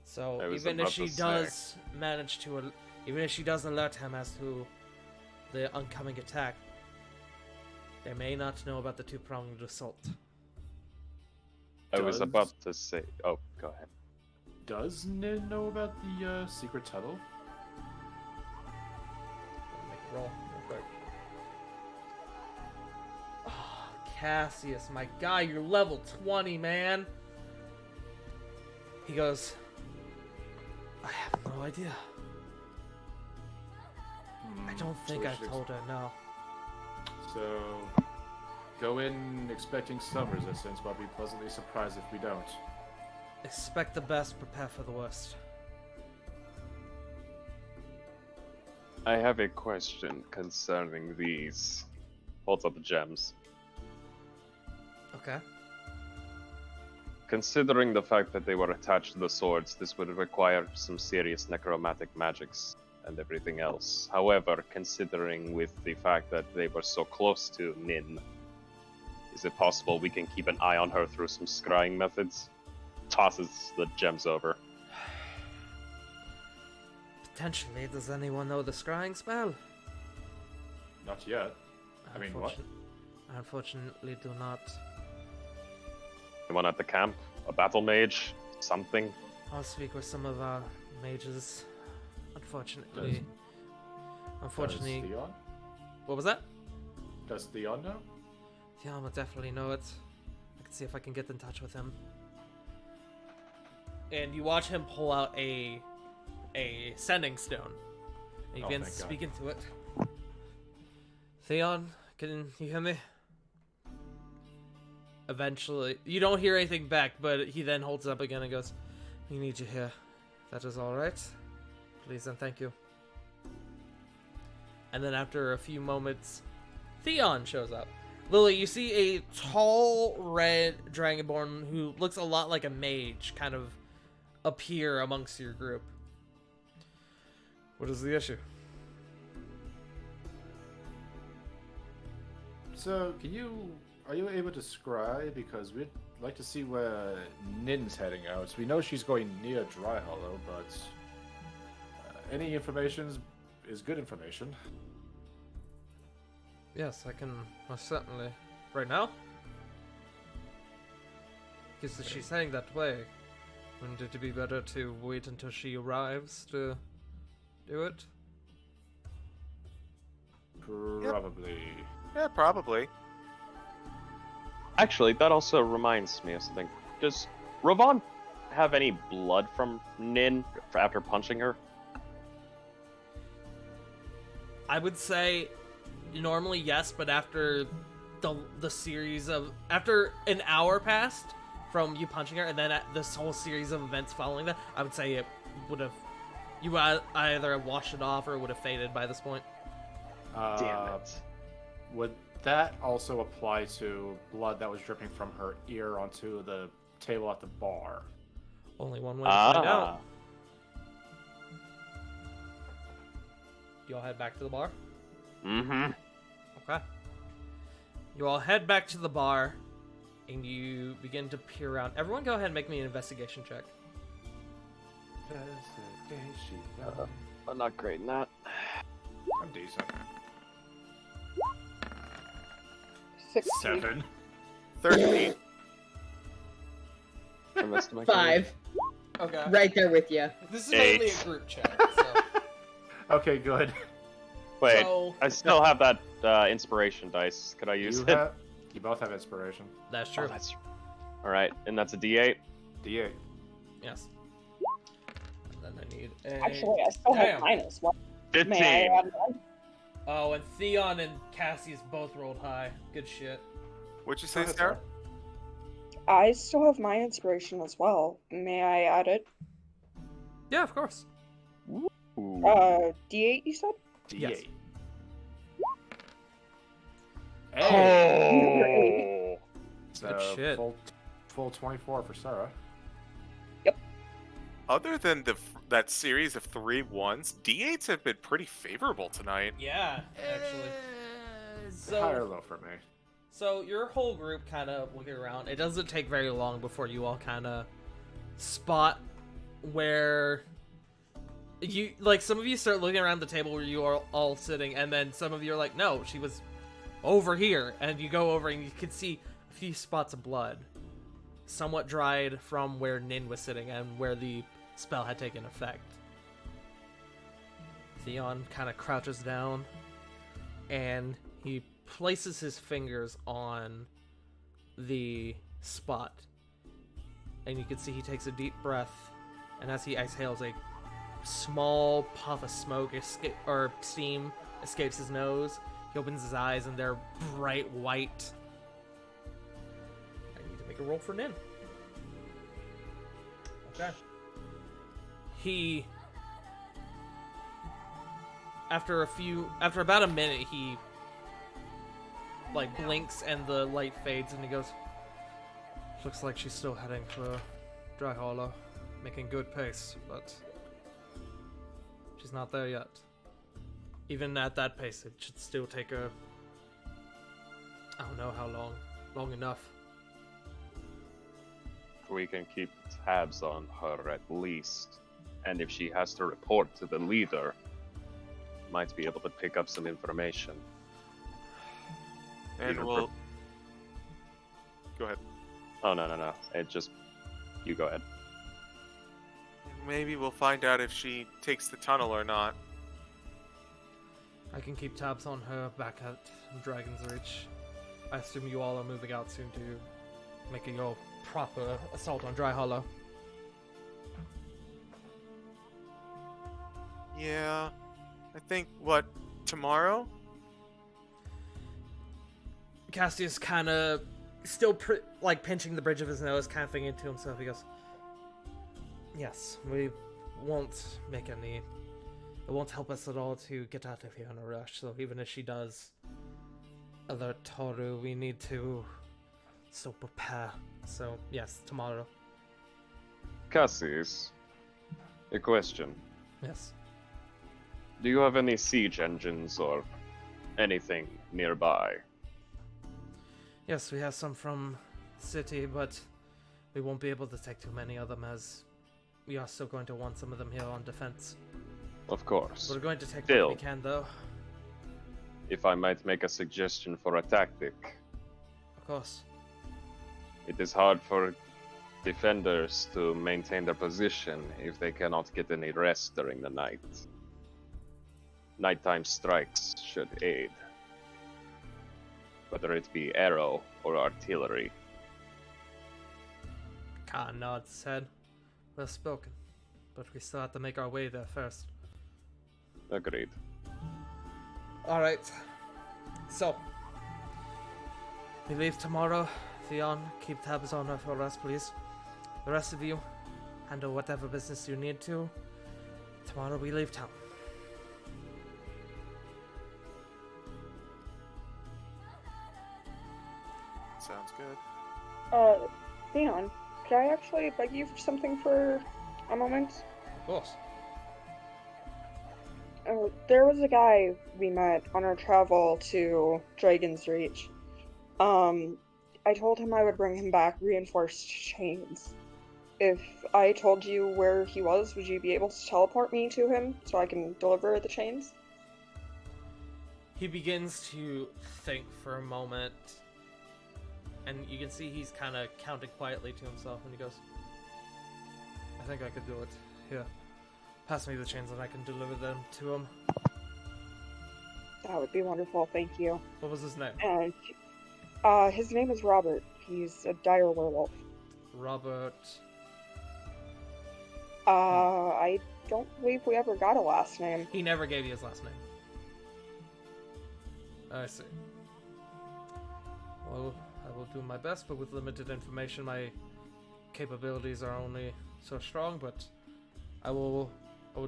So I was even if about she to does manage to, even if she does alert him as to the oncoming attack, they may not know about the two-pronged assault. I was Does- about to say. Oh, go ahead. Does Nin know about the secret tunnel? Let me make a roll real quick. Oh, Cassius, my guy, you're level 20, man. He goes, I have no idea. I don't think we I've should told her, no. So, go in expecting some resistance, but be pleasantly surprised if we don't. Expect the best, prepare for the worst. I have a question concerning these. Holds up the gems. Okay. Considering the fact that they were attached to the swords, this would require some serious necromantic magics and everything else. However, considering with the fact that they were so close to Nin, is it possible we can keep an eye on her through some scrying methods? Tosses the gems over. Potentially, does anyone know the scrying spell? Not yet. I mean, what? Unfortunately, do not. Anyone at the camp? A battle mage? Something? I'll speak with some of our mages. Unfortunately. Unfortunately. Does Theon? What was that? Does Theon know? Yeah, I'll definitely know it. I can see if I can get in touch with him. And you watch him pull out a sending stone. And he Oh, begins thank God. speaking to it. Theon, can you hear me? Eventually, you don't hear anything back, but he then holds it up again and goes, "We need you here. That is all right. Please and thank you." And then after a few moments, Theon shows up. Lily, you see a tall red dragonborn who looks a lot like a mage kind of appear amongst your group. What is the issue? So, are you able to scry? Because we'd like to see where Nin's heading out. We know she's going near Dry Hollow, but any information is good information. Yes, I can most certainly. Right now? Because she's heading that way. Wouldn't it be better to wait until she arrives to do it? Probably. Yeah, probably. Actually, that also reminds me of something. Does Ravon have any blood from Nin after punching her? I would say normally yes, but after the series of after an hour passed from you punching her, and then this whole series of events following that, I would say it would have either washed it off or it would have faded by this point. Damn it. Would that also apply to blood that was dripping from her ear onto the table at the bar? Only one way to find Ah. out. You all head back to the bar. Mm-hmm. Okay. You all head back to the bar, and you begin to peer around. Everyone, go ahead and make me an investigation check. I'm not great in that. I'm decent. 60. 7. 13. Investigation. 5. Okay. Right there with you. This is 8. mainly a group chat. So, Okay, good. Wait, so I still have that inspiration dice. Could I use it? You both have inspiration. that's Oh, true. that's all right, and that's a D8. D8. Yes. And then I need a... Actually, I still have Damn. -1. 15. May I add one? Oh, and Theon and Cassius both rolled high. Good shit. What'd you Go say, ahead, Sarah? I still have my inspiration as well. May I add it? Yeah, of course. Ooh. D8, you said? D8. Yes. Hey! Oh. So Good shit. full 24 for Sarah. Other than that series of 3 1s, D8s have been pretty favorable tonight. Yeah, actually. High or So, low for me. so your whole group kind of looking around. It doesn't take very long before you all kind of spot where you like. Some of you start looking around the table where you are all sitting, and then some of you are like, "No, she was over here." And you go over, and you can see a few spots of blood, somewhat dried from where Nin was sitting and where the spell had taken effect. Theon kind of crouches down, and he places his fingers on the spot. And you can see he takes a deep breath, and as he exhales, a small puff of smoke or steam escapes his nose. He opens his eyes, and they're bright white. I need to make a roll for Nin. Okay. He, after about a minute, he like blinks and the light fades, and he goes, "Looks like she's still heading for Dry Hollow, making good pace, but she's not there yet. Even at that pace, it should still take her, I don't know how long enough." We can keep tabs on her at least, and if she has to report to the leader, might be able to pick up some information. And Either we'll. Go ahead. Oh no! It just you go ahead. Maybe we'll find out if she takes the tunnel or not. I can keep tabs on her back at Dragon's Reach. I assume you all are moving out soon to make your proper assault on Dry Hollow. Yeah. I think, what, tomorrow? Cassius kind of still like pinching the bridge of his nose, kind of thinking to himself. He goes, "Yes, we won't make any. It won't help us at all to get out of here in a rush. So even if she does alert Toru, we need to still prepare. So yes, tomorrow. Cassius, a question. Yes. Do you have any siege engines or anything nearby? Yes, we have some from the city, but we won't be able to take too many of them as we are still going to want some of them here on defense. Of course. We're going to take Still. what we can, though. If I might make a suggestion for a tactic, Of course. it is hard for defenders to maintain their position if they cannot get any rest during the night. Nighttime strikes should aid, whether it be arrow or artillery. Khan nods his head. Well spoken. But we still have to make our way there first. Agreed. Alright. So. We leave tomorrow. Theon, keep tabs on her for us, please. The rest of you, handle whatever business you need to. Tomorrow we leave town. Sounds good. Theon, could I actually beg you for something for a moment? Of course. There was a guy we met on our travel to Dragon's Reach. I told him I would bring him back reinforced chains. If I told you where he was, would you be able to teleport me to him so I can deliver the chains? He begins to think for a moment, and you can see he's kind of counting quietly to himself, and he goes, I think I could do it. Here, pass me the chains and I can deliver them to him. That would be wonderful, thank you. What was his name? And his name is Robert. He's a dire werewolf. Robert. I don't believe we ever got a last name. He never gave you his last name. I see. Well, I will do my best, but with limited information, my capabilities are only so strong, but I will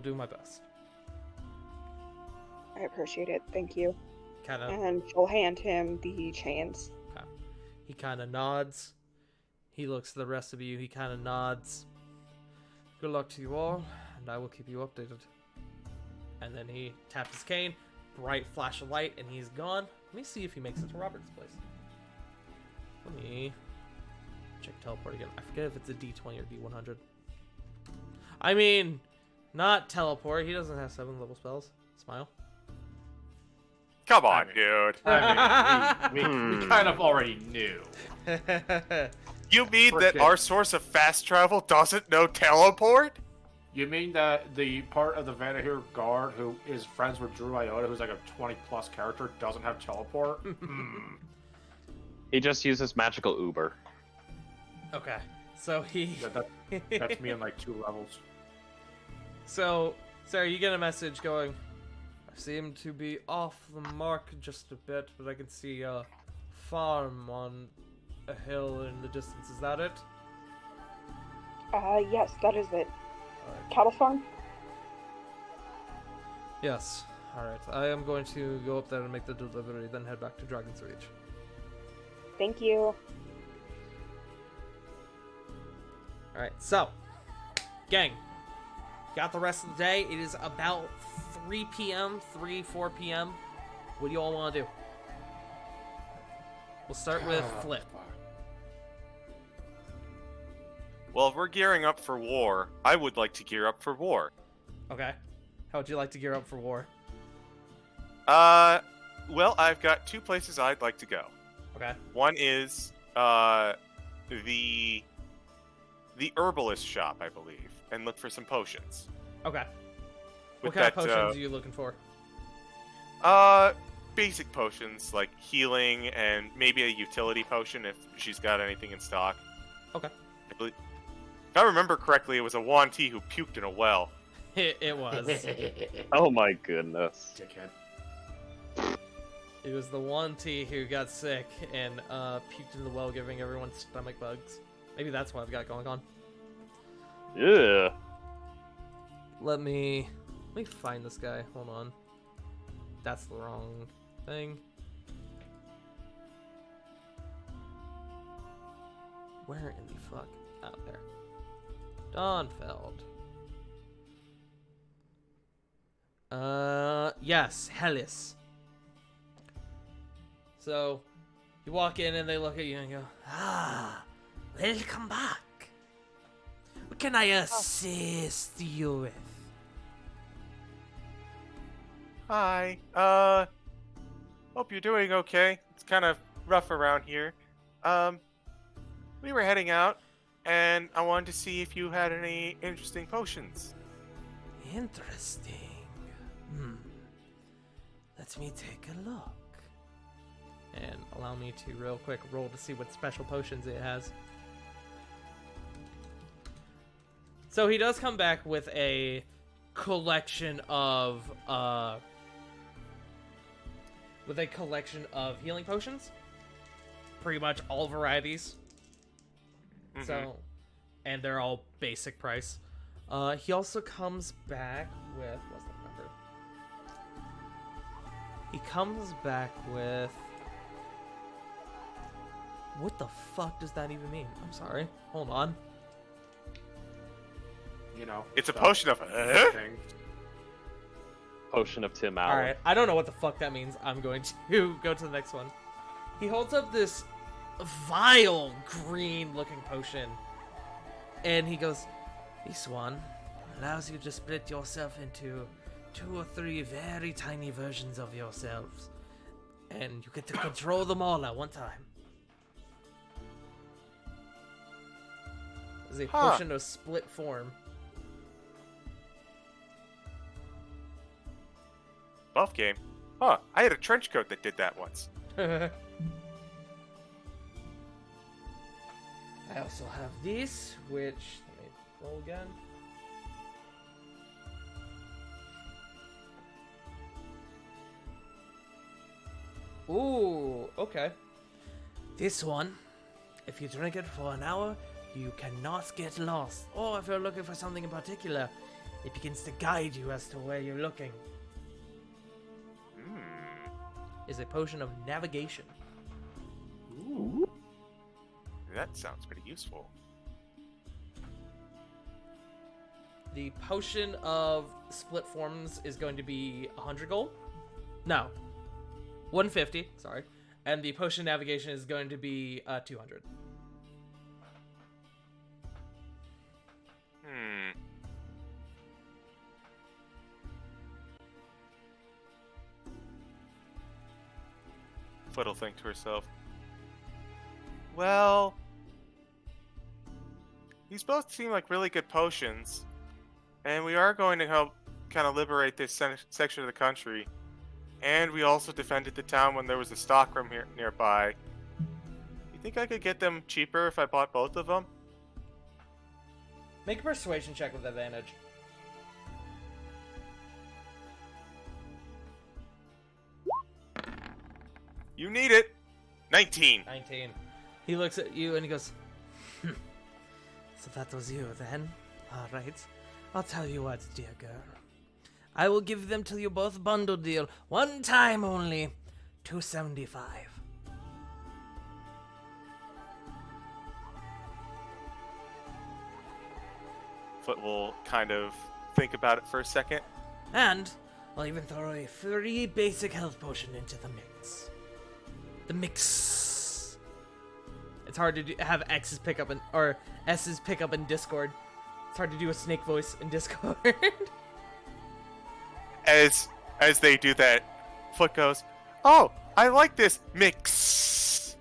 do my best. I appreciate it, thank you. Kind of. And she'll hand him the chains. He kind of nods. He looks at the rest of you. He kind of nods. Good luck to you all, and I will keep you updated. And then he taps his cane. Bright flash of light, and he's gone. Let me see if he makes it to Robert's place. Let me check teleport again. I forget if it's a D20 or D100. I mean, not teleport. He doesn't have 7 level spells. Smile. Come on, dude. I mean, we kind of already knew. You mean that Frickin'. our source of fast travel doesn't know teleport? You mean that the part of the Vanahir guard who is friends with Drew Iota, who's like a 20-plus character, doesn't have teleport? He just uses magical Uber. Okay, so he. That's me on like 2 levels. So, Sarah, you get a message going, I seem to be off the mark just a bit, but I can see a farm on a hill in the distance. Is that it? Yes, that is it. Cattle farm? Yes. Alright, I am going to go up there and make the delivery, then head back to Dragon's Reach. Thank you. Alright, so, gang, got the rest of the day. It is about 3 p.m., 4 p.m. What do you all want to do? We'll start with Flip. Well, if we're gearing up for war, I would like to gear up for war. Okay. How would you like to gear up for war? Well, I've got 2 places I'd like to go. Okay. One is the herbalist shop, I believe, and look for some potions. Okay. With What kind of that, potions are you looking for? Basic potions like healing and maybe a utility potion if she's got anything in stock. Okay. If I remember correctly, it was a Yuan Ti who puked in a well. It was. Oh my goodness. Dickhead. It was the one T who got sick and puked in the well, giving everyone stomach bugs. Maybe that's what I've got going on. Yeah. Let me find this guy. Hold on. That's the wrong thing. Where in the fuck? Out there. Dawnfeld. Yes, Hellis. So, you walk in and they look at you and go, welcome back. What can I assist you with? Hi. Hope you're doing okay. It's kind of rough around here. We were heading out, and I wanted to see if you had any interesting potions. Interesting. Let me take a look. And allow me to real quick roll to see what special potions it has. So he does come back with a collection of healing potions. Pretty much all varieties. So, and they're all basic price. He also comes back with, what's that number? He comes back with, what the fuck does that even mean? I'm sorry. Hold on. You know. It's a stuff, potion of... things. Potion of Tim Allen. Alright, I don't know what the fuck that means. I'm going to go to the next one. He holds up this vile green looking potion. And he goes, this one allows you to split yourself into 2 or 3 very tiny versions of yourselves. And you get to control them all at one time. It's a potion of split form. Buff game. Huh, I had a trench coat that did that once. I also have this, which, let me roll again. Ooh, okay. This one, if you drink it for an hour, you cannot get lost. Or if you're looking for something in particular, it begins to guide you as to where you're looking. Is a potion of navigation. Ooh. That sounds pretty useful. The potion of split forms is going to be 100 gold. No, 150. Sorry, and the potion navigation is going to be 200. Foot'll think to herself. Well, these both seem like really good potions, and we are going to help kind of liberate this section of the country. And we also defended the town when there was a stock room here nearby. You think I could get them cheaper if I bought both of them? Make a persuasion check with advantage. You need it. 19. 19. He looks at you and he goes, So that was you then? Alright. I'll tell you what, dear girl. I will give them to you both bundle deal. One time only. 275. Foot will kind of think about it for a second. And I'll even throw a free basic health potion into the mix. The mix. It's hard to have X's pick up or S's pick up in Discord. It's hard to do a snake voice in Discord. As they do that, Foot goes, "Oh, I like this mix."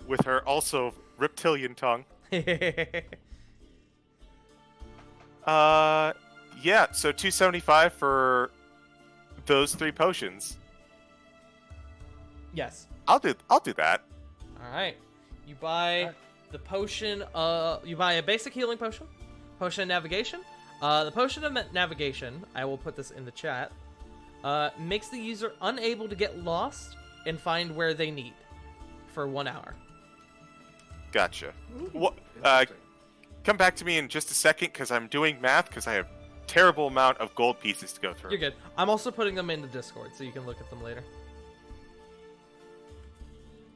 With her also reptilian tongue. Yeah, so 275 for those 3 potions. Yes. I'll do that. All right. You buy the potion. You buy a basic healing potion, potion of navigation. The potion of navigation, I will put this in the chat, makes the user unable to get lost and find where they need for 1 hour. Gotcha. What? Interesting. Come back to me in just a second because I'm doing math because I have terrible amount of gold pieces to go through. You're good. I'm also putting them in the Discord so you can look at them later.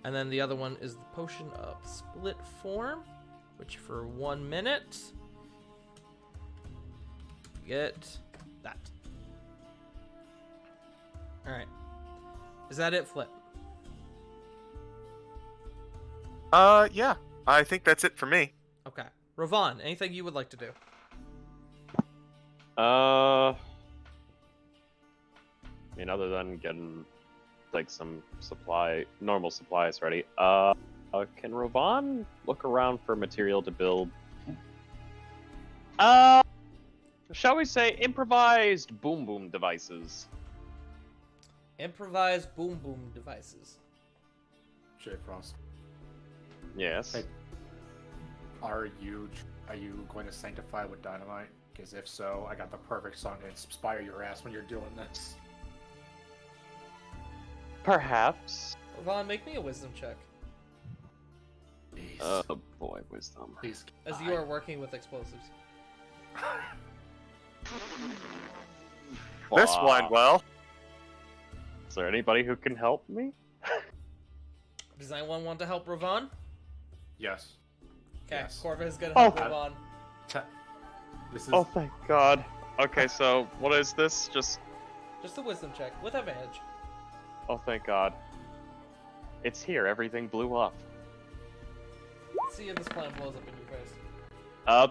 And then the other one is the potion of split form, which for 1 minute, you get that. Alright. Is that it, Flip? Yeah. I think that's it for me. Okay. Ravon, anything you would like to do? I mean, other than getting like some normal supplies ready. Can Ravon look around for material to build? Shall we say improvised boom boom devices? Improvised boom boom devices. J Frost, Yes. Hey. Are you going to sanctify with dynamite? Because if so, I got the perfect song to inspire your ass when you're doing this. Perhaps. Ravon, make me a wisdom check. Please. Oh boy, wisdom. Please. As you are working with explosives. This one, well. Is there anybody who can help me? Does anyone want to help Ravon? Yes. Okay, Yes. Corva is gonna Oh. help Ravon. This is. Oh, thank God. Okay, so what is this? Just. Just a wisdom check with advantage. Oh, thank God. It's here. Everything blew up. Let's see if this plan blows up in your face.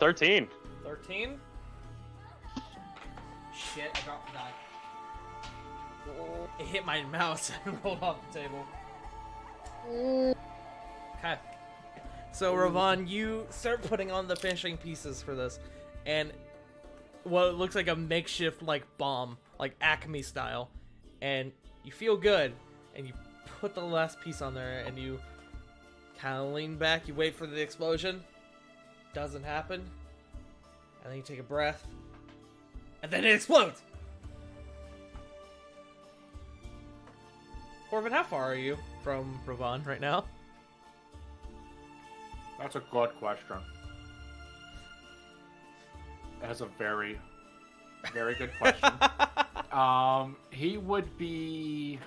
13. 13? Shit, I dropped the die. It hit my mouse and rolled off the table. Okay. So, Ravon, you start putting on the finishing pieces for this, and what looks like a makeshift, like, bomb, like Acme style, and you feel good, and you put the last piece on there, and you kind of lean back, you wait for the explosion, doesn't happen, and then you take a breath, and then it explodes! Corbin, how far are you from Ravon right now? That's a good question. That's a very, very good question. He would be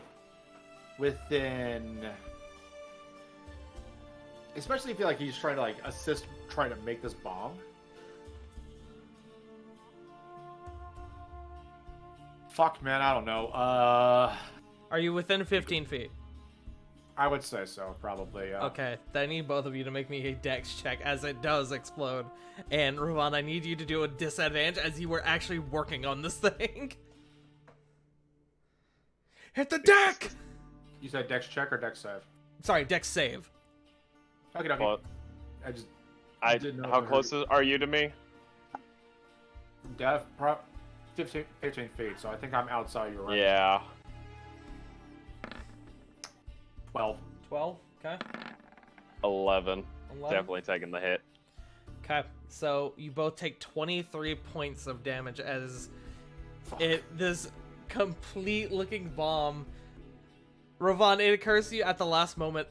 within, especially if he's trying to like assist, trying to make this bomb. Fuck, man, I don't know. Are you within 15 feet? I would say so, probably. Okay, then I need both of you to make me a dex check as it does explode. And Ravon, I need you to do a disadvantage as you were actually working on this thing. Hit the deck! You said dex check or dex save? Sorry, dex save. Okay, Well, I didn't know. How close are you to me? Dev, 15 feet, so I think I'm outside your range. Yeah. 12. 12, okay. 11. 11. Definitely taking the hit. Okay, so you both take 23 points of damage as Fuck. this complete looking bomb. Ravon, it occurs to you at the last moment,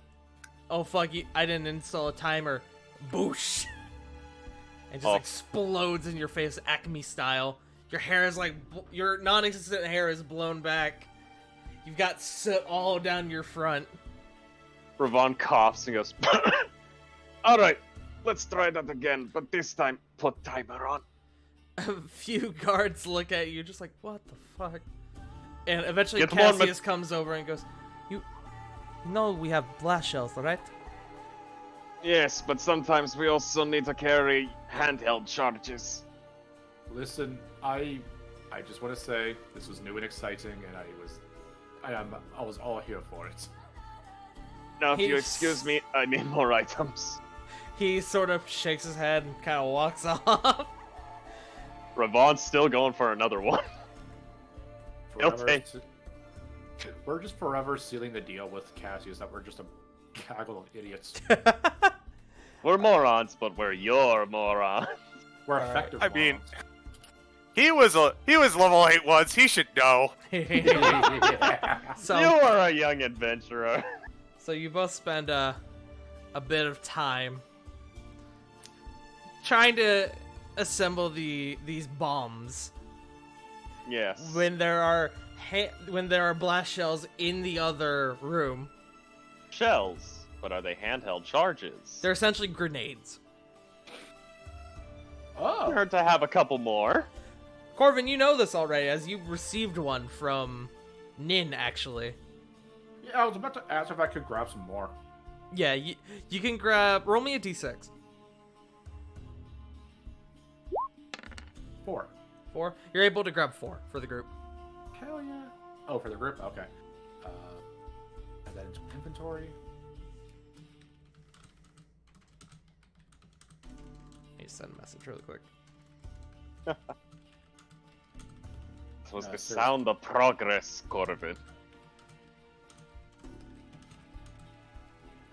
oh fuck, I didn't install a timer. Boosh! And just explodes in your face, Acme style. Your hair is like, your non-existent hair is blown back. You've got soot all down your front. Ravon coughs and goes, Alright, let's try that again, but this time put timer on. A few guards look at you just like, what the fuck? And eventually Get them on, Cassius comes over and goes, you know we have blast shells, right? Yes, but sometimes we also need to carry handheld charges. Listen, I just want to say this was new and exciting, and I was all here for it. Now, if you He's- excuse me, I need more items. He sort of shakes his head and kind of walks off. Ravon's still going for another one. He'll take- We're just forever sealing the deal with Cassius that we're just a gaggle of idiots. We're morons, but we're your morons. We're Alright. effective. I mean- morons. He was level 8 once. He should know. Yeah. so, You are a young adventurer. so you both spend a bit of time trying to assemble these bombs Yes. when there are blast shells in the other room. Shells. But are they handheld charges? They're essentially grenades. I Oh, heard to have a couple more. Corvin, you know this already, as you received one from Nin, actually. yeah. I was about to ask if I could grab some more. Yeah, you can grab... Roll me a d6. 4. 4? You're able to grab 4 for the group. Hell yeah. Oh, for the group? Okay. Add that into inventory. Let me send a message really quick. This was the seriously. sound of progress, Corvin.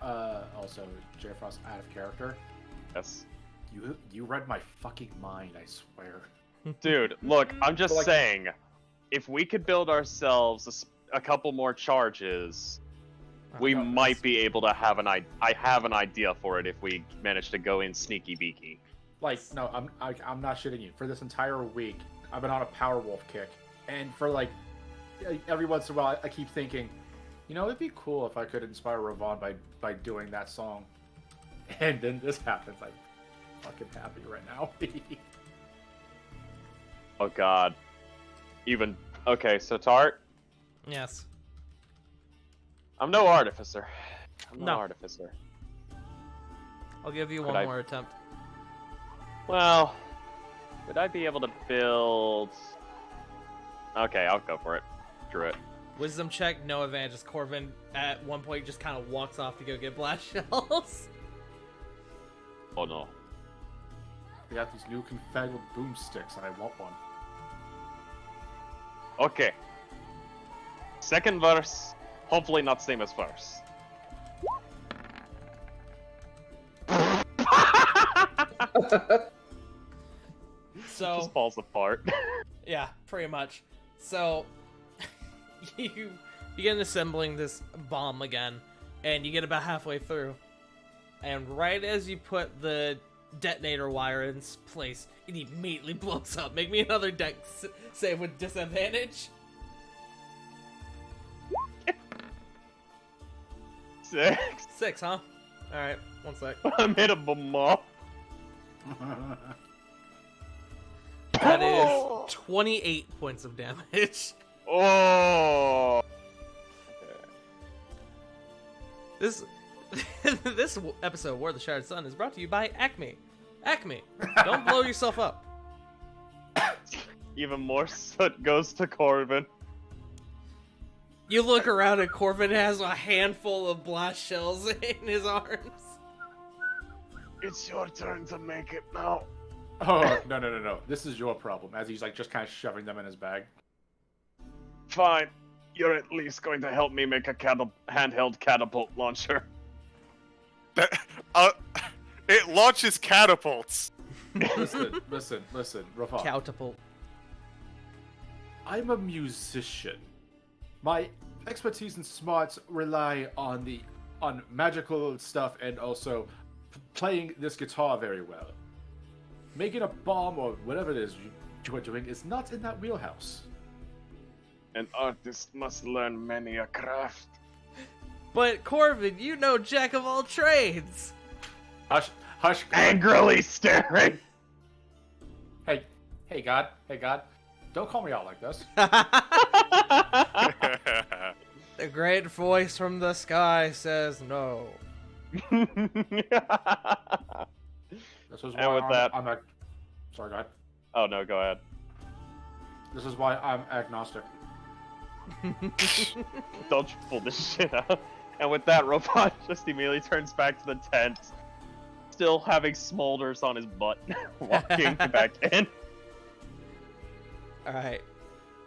Also, J Frost out of character. Yes. You read my fucking mind, I swear. Dude, look, I'm just Like- saying, if we could build ourselves a couple more charges, we No, might that's- be able to have I have an idea for it if we manage to go in sneaky beaky. Like, no, I'm not shitting you. For this entire week, I've been on a Powerwolf kick, and for like every once in a while, I keep thinking, you know, it'd be cool if I could inspire Ravon by doing that song. And then this happens. I'm fucking happy right now. Oh god. Okay, so Tart, Yes. I'm no artificer. I'm not No. an artificer. I'll give you Could one I- more attempt. Well, would I be able to build? Okay, I'll go for it. Screw it. Wisdom check, no advantage. Corvin at one point just kind of walks off to go get blast shells. Oh no. They got these new confederate boomsticks, and I want one. Okay. Second verse, hopefully not same as first. So Just falls apart. yeah, pretty much. So you begin assembling this bomb again, and you get about halfway through, and right as you put the detonator wire in place, it immediately blows up. Make me another dex save with disadvantage. 6. 6, huh? Alright, one sec. I made a bomb. That is 28 points of damage. Oh. Okay. This this episode, War of the Shattered Sun, is brought to you by Acme. Acme, don't blow yourself up. Even more soot goes to Corbin. You look around and Corbin has a handful of blast shells in his arms. It's your turn to make it now. Oh, no. This is your problem, as he's like just kind of shoving them in his bag. Fine. You're at least going to help me make a handheld catapult launcher. It launches catapults. Listen, Rafal. Catapult. I'm a musician. My expertise and smarts rely on magical stuff and also playing this guitar very well. Making a bomb or whatever it is you are doing is not in that wheelhouse. An artist must learn many a craft. But Corbin, you know jack of all trades. Hush. Angrily staring. Hey, God. Don't call me out like this. The great voice from the sky says no. This is And why with that- Sorry, go ahead. Oh no, go ahead. This is why I'm agnostic. Don't you pull this shit out. And with that, Robot just immediately turns back to the tent, still having smolders on his butt, walking back in. Alright.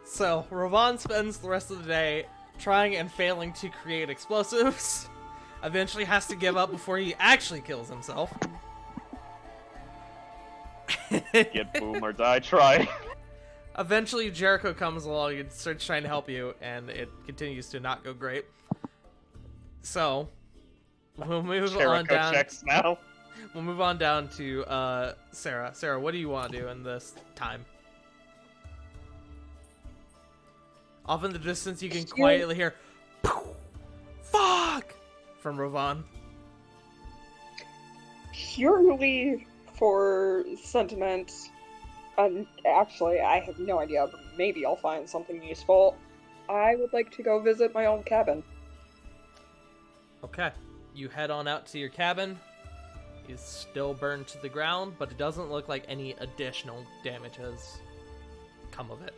So, Ravon spends the rest of the day trying and failing to create explosives. Eventually has to give up before he actually kills himself. Get boom or die try. Eventually, Jericho comes along and starts trying to help you, and it continues to not go great. So, we'll move on Jericho down. checks now. We'll move on down to Sarah. Sarah, what do you want to do in this time? Off in the distance, you can quietly hear "fuck" from Ravon. Purely for sentiment, and actually, I have no idea, but maybe I'll find something useful. I would like to go visit my own cabin. Okay, you head on out to your cabin. It's still burned to the ground, but it doesn't look like any additional damage has come of it.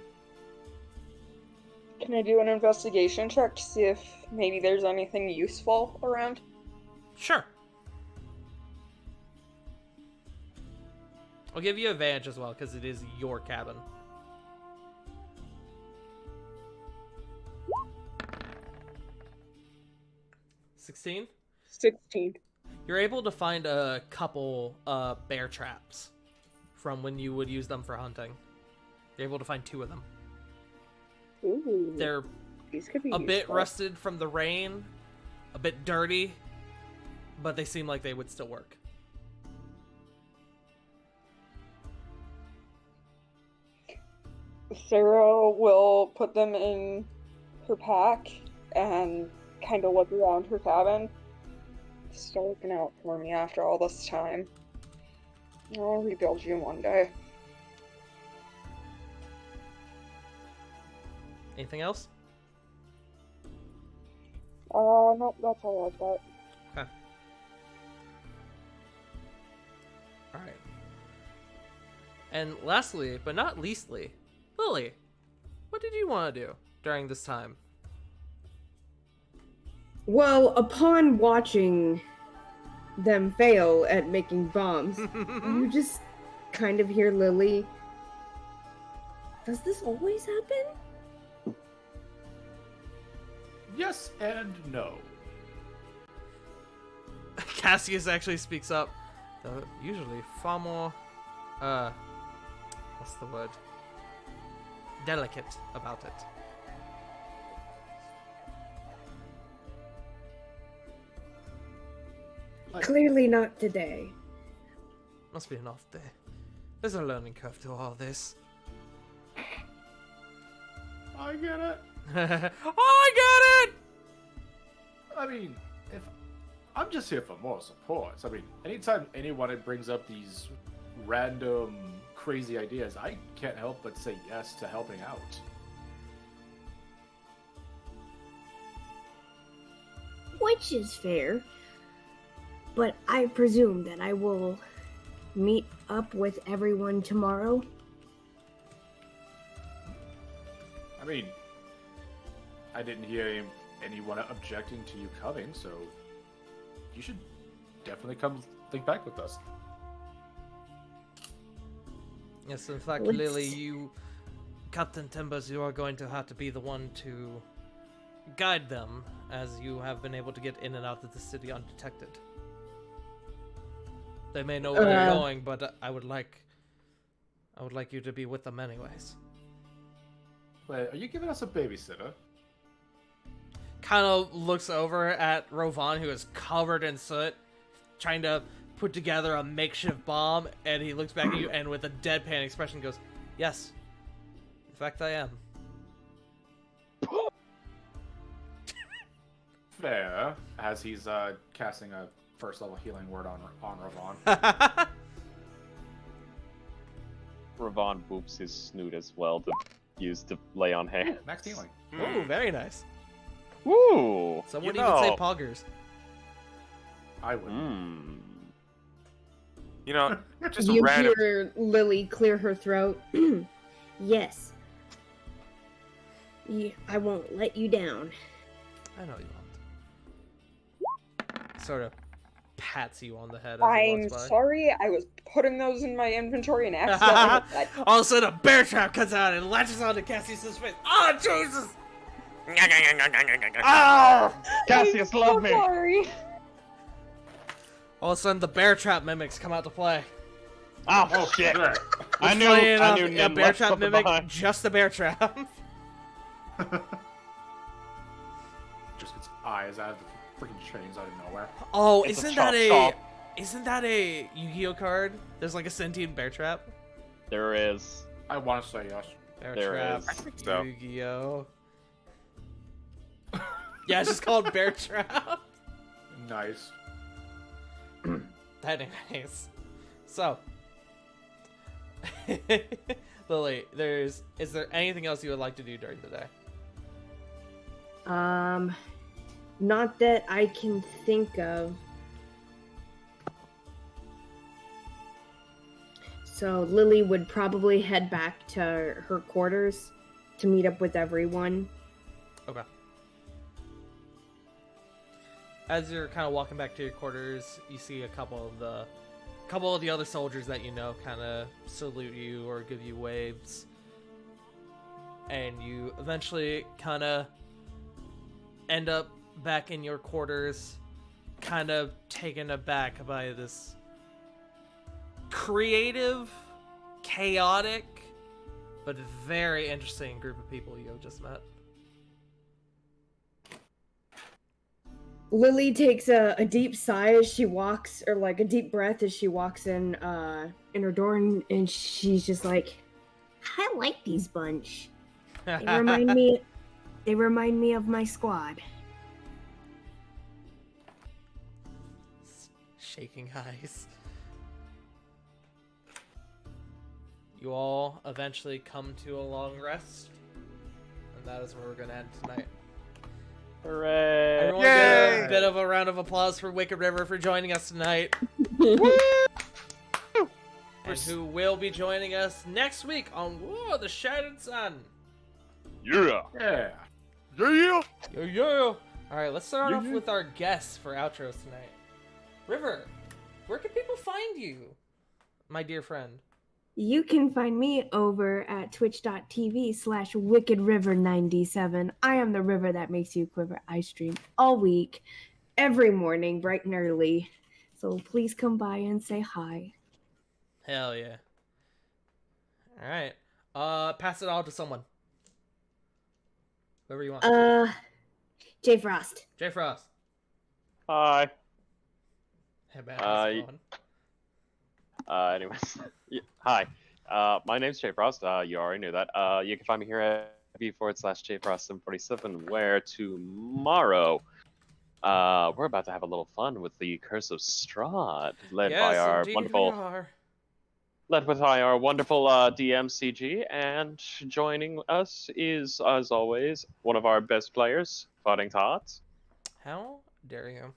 Can I do an investigation check to see if maybe there's anything useful around? Sure. I'll give you advantage as well, because it is your cabin. $16? 16. You're able to find a couple bear traps from when you would use them for hunting. You're able to find 2 of them. Ooh. They're These could be a bit useful. rusted from the rain, a bit dirty, but they seem like they would still work. Sarah will put them in her pack and kind of look around her cabin. Still looking out for me after all this time. I'll rebuild you one day. Anything else? Nope, that's all I've got. And lastly, but not leastly, Lily, what did you want to do during this time? Well, upon watching them fail at making bombs, you just kind of hear Lily. Does this always happen? Yes and no. Cassius actually speaks up, though usually far more, what's the word? Delicate about it. Clearly not today. Must be an off day. There's a learning curve to all this. I get it. I get it! I mean, if I'm just here for moral support. I mean, anytime anyone brings up these random, crazy ideas, I can't help but say yes to helping out. Which is fair. But I presume that I will meet up with everyone tomorrow. I mean, I didn't hear anyone objecting to you coming, so you should definitely come think back with us. Yes, in fact, Let's- Lily, you, Captain Timbers, you are going to have to be the one to guide them, as you have been able to get in and out of the city undetected. They may know where they're going, but I would like you to be with them anyways. Wait, are you giving us a babysitter? Kind of looks over at Rovan, who is covered in soot, trying to put together a makeshift bomb, and he looks back at you and with a deadpan expression goes, "Yes, in fact I am." Fair, as he's casting a first level healing word on Ravon. Ravon boops his snoot as well to use to lay on hands. Max healing. Ooh, very nice. Woo! Someone you even say know. poggers. I would. Hmm. You know, just You random. hear Lily clear her throat. Yes. I won't let you down. I know you won't. Sort of pats you on the head as he I'm walks by. sorry, I was putting those in my inventory and accidentally hit that. All of a sudden, a bear trap comes out and latches onto Cassius' face. Oh, Jesus! Oh! Cassius, I'm love so me! sorry. All of a sudden, the bear trap mimics come out to play. Oh, shit! I knew, Funny I enough, knew a Nim bear left trap something mimic, behind. just a bear trap. Just its eyes out of the freaking chains out of nowhere. Oh, It's a isn't chop that a chop. isn't that a Yu-Gi-Oh card? There's like a sentient bear trap. There is. I want to say yes. Bear There trap. is. I think so. Yu-Gi-Oh. Yeah, it's just called bear trap. Nice. That nice. So, Lily, is there anything else you would like to do during the day? Not that I can think of. So Lily would probably head back to her quarters to meet up with everyone. Okay. As you're kind of walking back to your quarters, you see a couple of the other soldiers that you know kind of salute you or give you waves, and you eventually kind of end up back in your quarters, kind of taken aback by this creative, chaotic, but very interesting group of people you have just met. Lily takes a deep sigh as she walks, or like a deep breath as she walks in her door, and she's just like, I like these bunch. They remind me of my squad. Shaking eyes. You all eventually come to a long rest, and that is where we're going to end tonight. Hooray! Everyone Yay! get a bit of a round of applause for Wicked River for joining us tonight. and who will be joining us next week on War of the Shattered Sun. Yeah. Yeah. Yeah. Yo yo! Alright, let's start off Yeah. with our guests for outros tonight. River, where can people find you, my dear friend? You can find me over at twitch.tv/wickedriver97. I am the river that makes you quiver. I stream all week, every morning, bright and early. So please come by and say hi. Hell yeah. Alright. Pass it on to someone. Whoever you want. Jay Frost. Jay Frost. Hi. Hey, man, how's it going? Anyways, yeah, hi. My name's Jay Frost. You already knew that. You can find me here at v/JFrostSim47, where tomorrow, we're about to have a little fun with the Curse of Strahd, led Yes, by our indeed wonderful, we are. DM CG, and joining us is, as always, one of our best players, Fighting Tots. How dare you?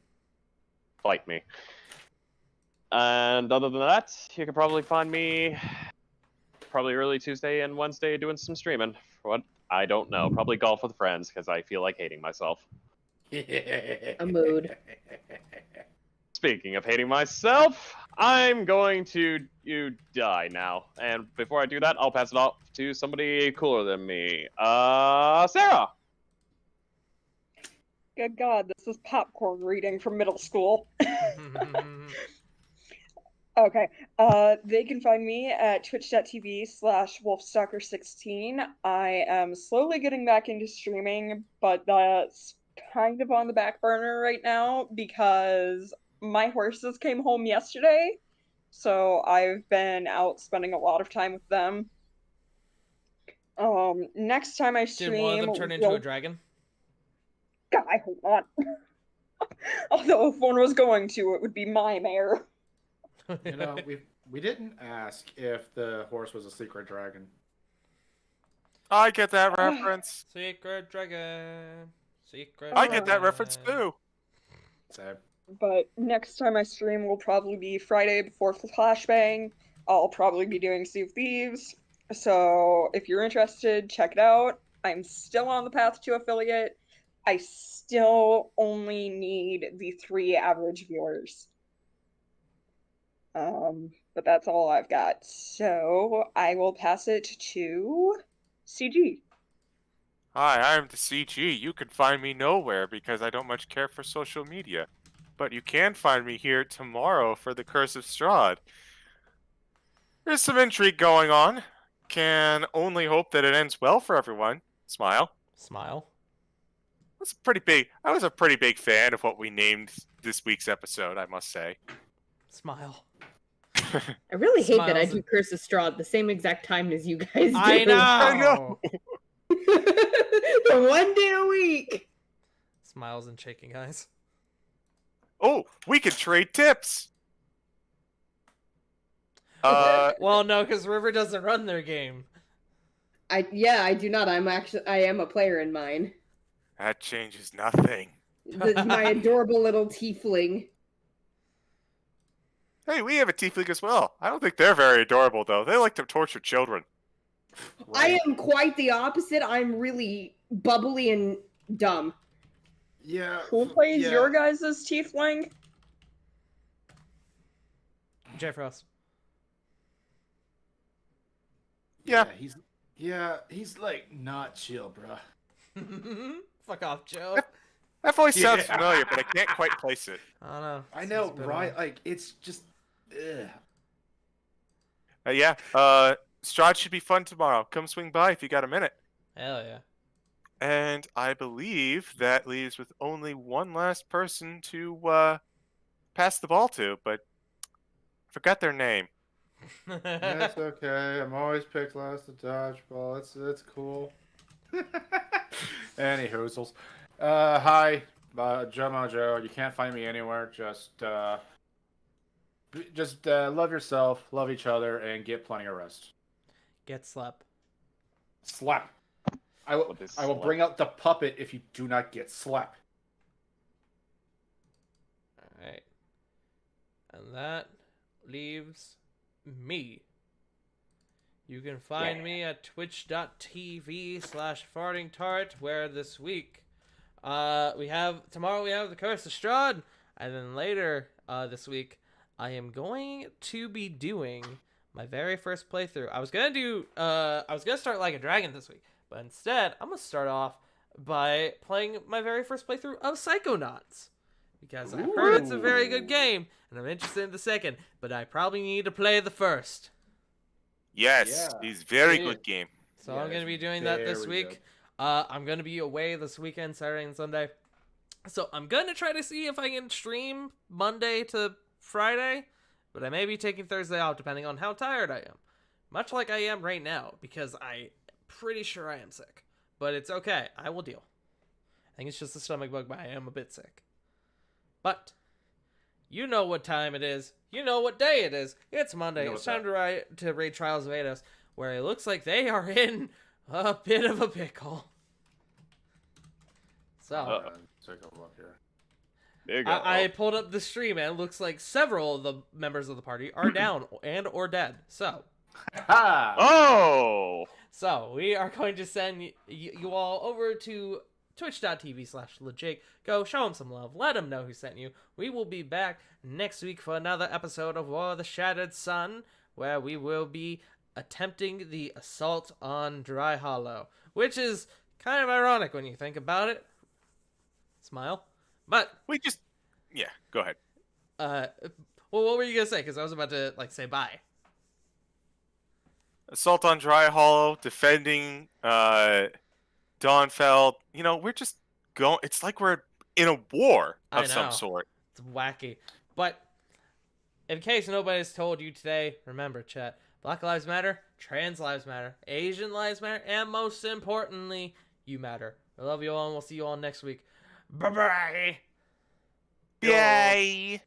Fight me. And other than that, you can probably find me probably early Tuesday and Wednesday doing some streaming. For what? I don't know. Probably golf with friends because I feel like hating myself. A mood. Speaking of hating myself, I'm going to die now. And before I do that, I'll pass it off to somebody cooler than me. Sarah! Good God, this is popcorn reading from middle school. Okay, they can find me at twitch.tv/wolfstalker16. I am slowly getting back into streaming, but that's kind of on the back burner right now because my horses came home yesterday, so I've been out spending a lot of time with them. Next time I stream... Did one of them turn into a dragon? God, I hope not. Although if one was going to, it would be my mare. You know, we didn't ask if the horse was a secret dragon. I get that reference. Secret dragon. Secret I get that dragon. reference too. So, But next time I stream will probably be Friday before Flashbang. I'll probably be doing Sea of Thieves. So if you're interested, check it out. I'm still on the path to affiliate. I still only need the 3 average viewers. But that's all I've got. So I will pass it to CG. Hi, I'm the CG. You can find me nowhere because I don't much care for social media. But you can find me here tomorrow for the Curse of Strahd. There's some intrigue going on. Can only hope that it ends well for everyone. Smile. Smile. I was a pretty big fan of what we named this week's episode, I must say. Smile. I really hate that I Smiles do and- Curse of Straw at the same exact time as you guys do. I know. I know. The one day a week. Smiles and shaking eyes. Oh, we could trade tips. Well, no, because River doesn't run their game. I do not. I am a player in mine. That changes nothing. My adorable little tiefling. Hey, we have a tiefling as well. I don't think they're very adorable, though. They like to torture children. I am quite the opposite. I'm really bubbly and dumb. yeah. Who plays yeah. your guys' tiefling? Jay Frost. Yeah. He's like not chill, bruh. Fuck off, Joe. That voice sounds Yeah. familiar, but I can't quite place it. I don't know. I know, It's been a right? while. Like it's just. Ugh. Yeah. Strahd should be fun tomorrow. Come swing by if you got a minute. Hell yeah. And I believe that leaves with only one last person to pass the ball to, but I forgot their name. That's okay. I'm always picked last to dodgeball. It's cool. Any hoozles. Hi, Joe Mojo. You can't find me anywhere. Just love yourself, love each other, and get plenty of rest. Get slept. Slap. I will What is bring slap? out the puppet if you do not get slapped. Alright. And that leaves me, you can find me at twitch.tv/fartingtart, where this week tomorrow we have the Curse of Strahd, and then later this week I am going to be doing my very first playthrough. I was gonna start like a dragon this week, but instead I'm gonna start off by playing my very first playthrough of Psychonauts, because I've heard it's a very good game and I'm interested in the second, but I probably need to play the first. Yes, it's very good game. So I'm gonna be doing that this week. I'm gonna be away this weekend, Saturday and Sunday. So I'm gonna try to see if I can stream Monday to Friday, but I may be taking Thursday off depending on how tired I am. Much like I am right now, because I'm pretty sure I am sick. But it's okay, I will deal. I think it's just a stomach bug, but I am a bit sick. But you know what time it is. You know what day it is. It's Monday. It's time to raid Trials of Eidos, where it looks like they are in a bit of a pickle. So Take a look here. There you go. I pulled up the stream, and it looks like several of the members of the party are down and or dead. So we are going to send you all over to twitch.tv/LeJake. Go show him some love. Let him know who sent you. We will be back next week for another episode of War of the Shattered Sun, where we will be attempting the assault on Dry Hollow, which is kind of ironic when you think about it. Smile. But go ahead. Well, what were you gonna say? Because I was about to say bye. Assault on Dry Hollow, defending Dawnfell. We're just going. It's like we're in a war of some sort. It's wacky. But in case nobody's told you today, remember, chat. Black Lives Matter, Trans Lives Matter, Asian Lives Matter, and most importantly, you matter. I love you all, and we'll see you all next week. Bye-bye! Yay!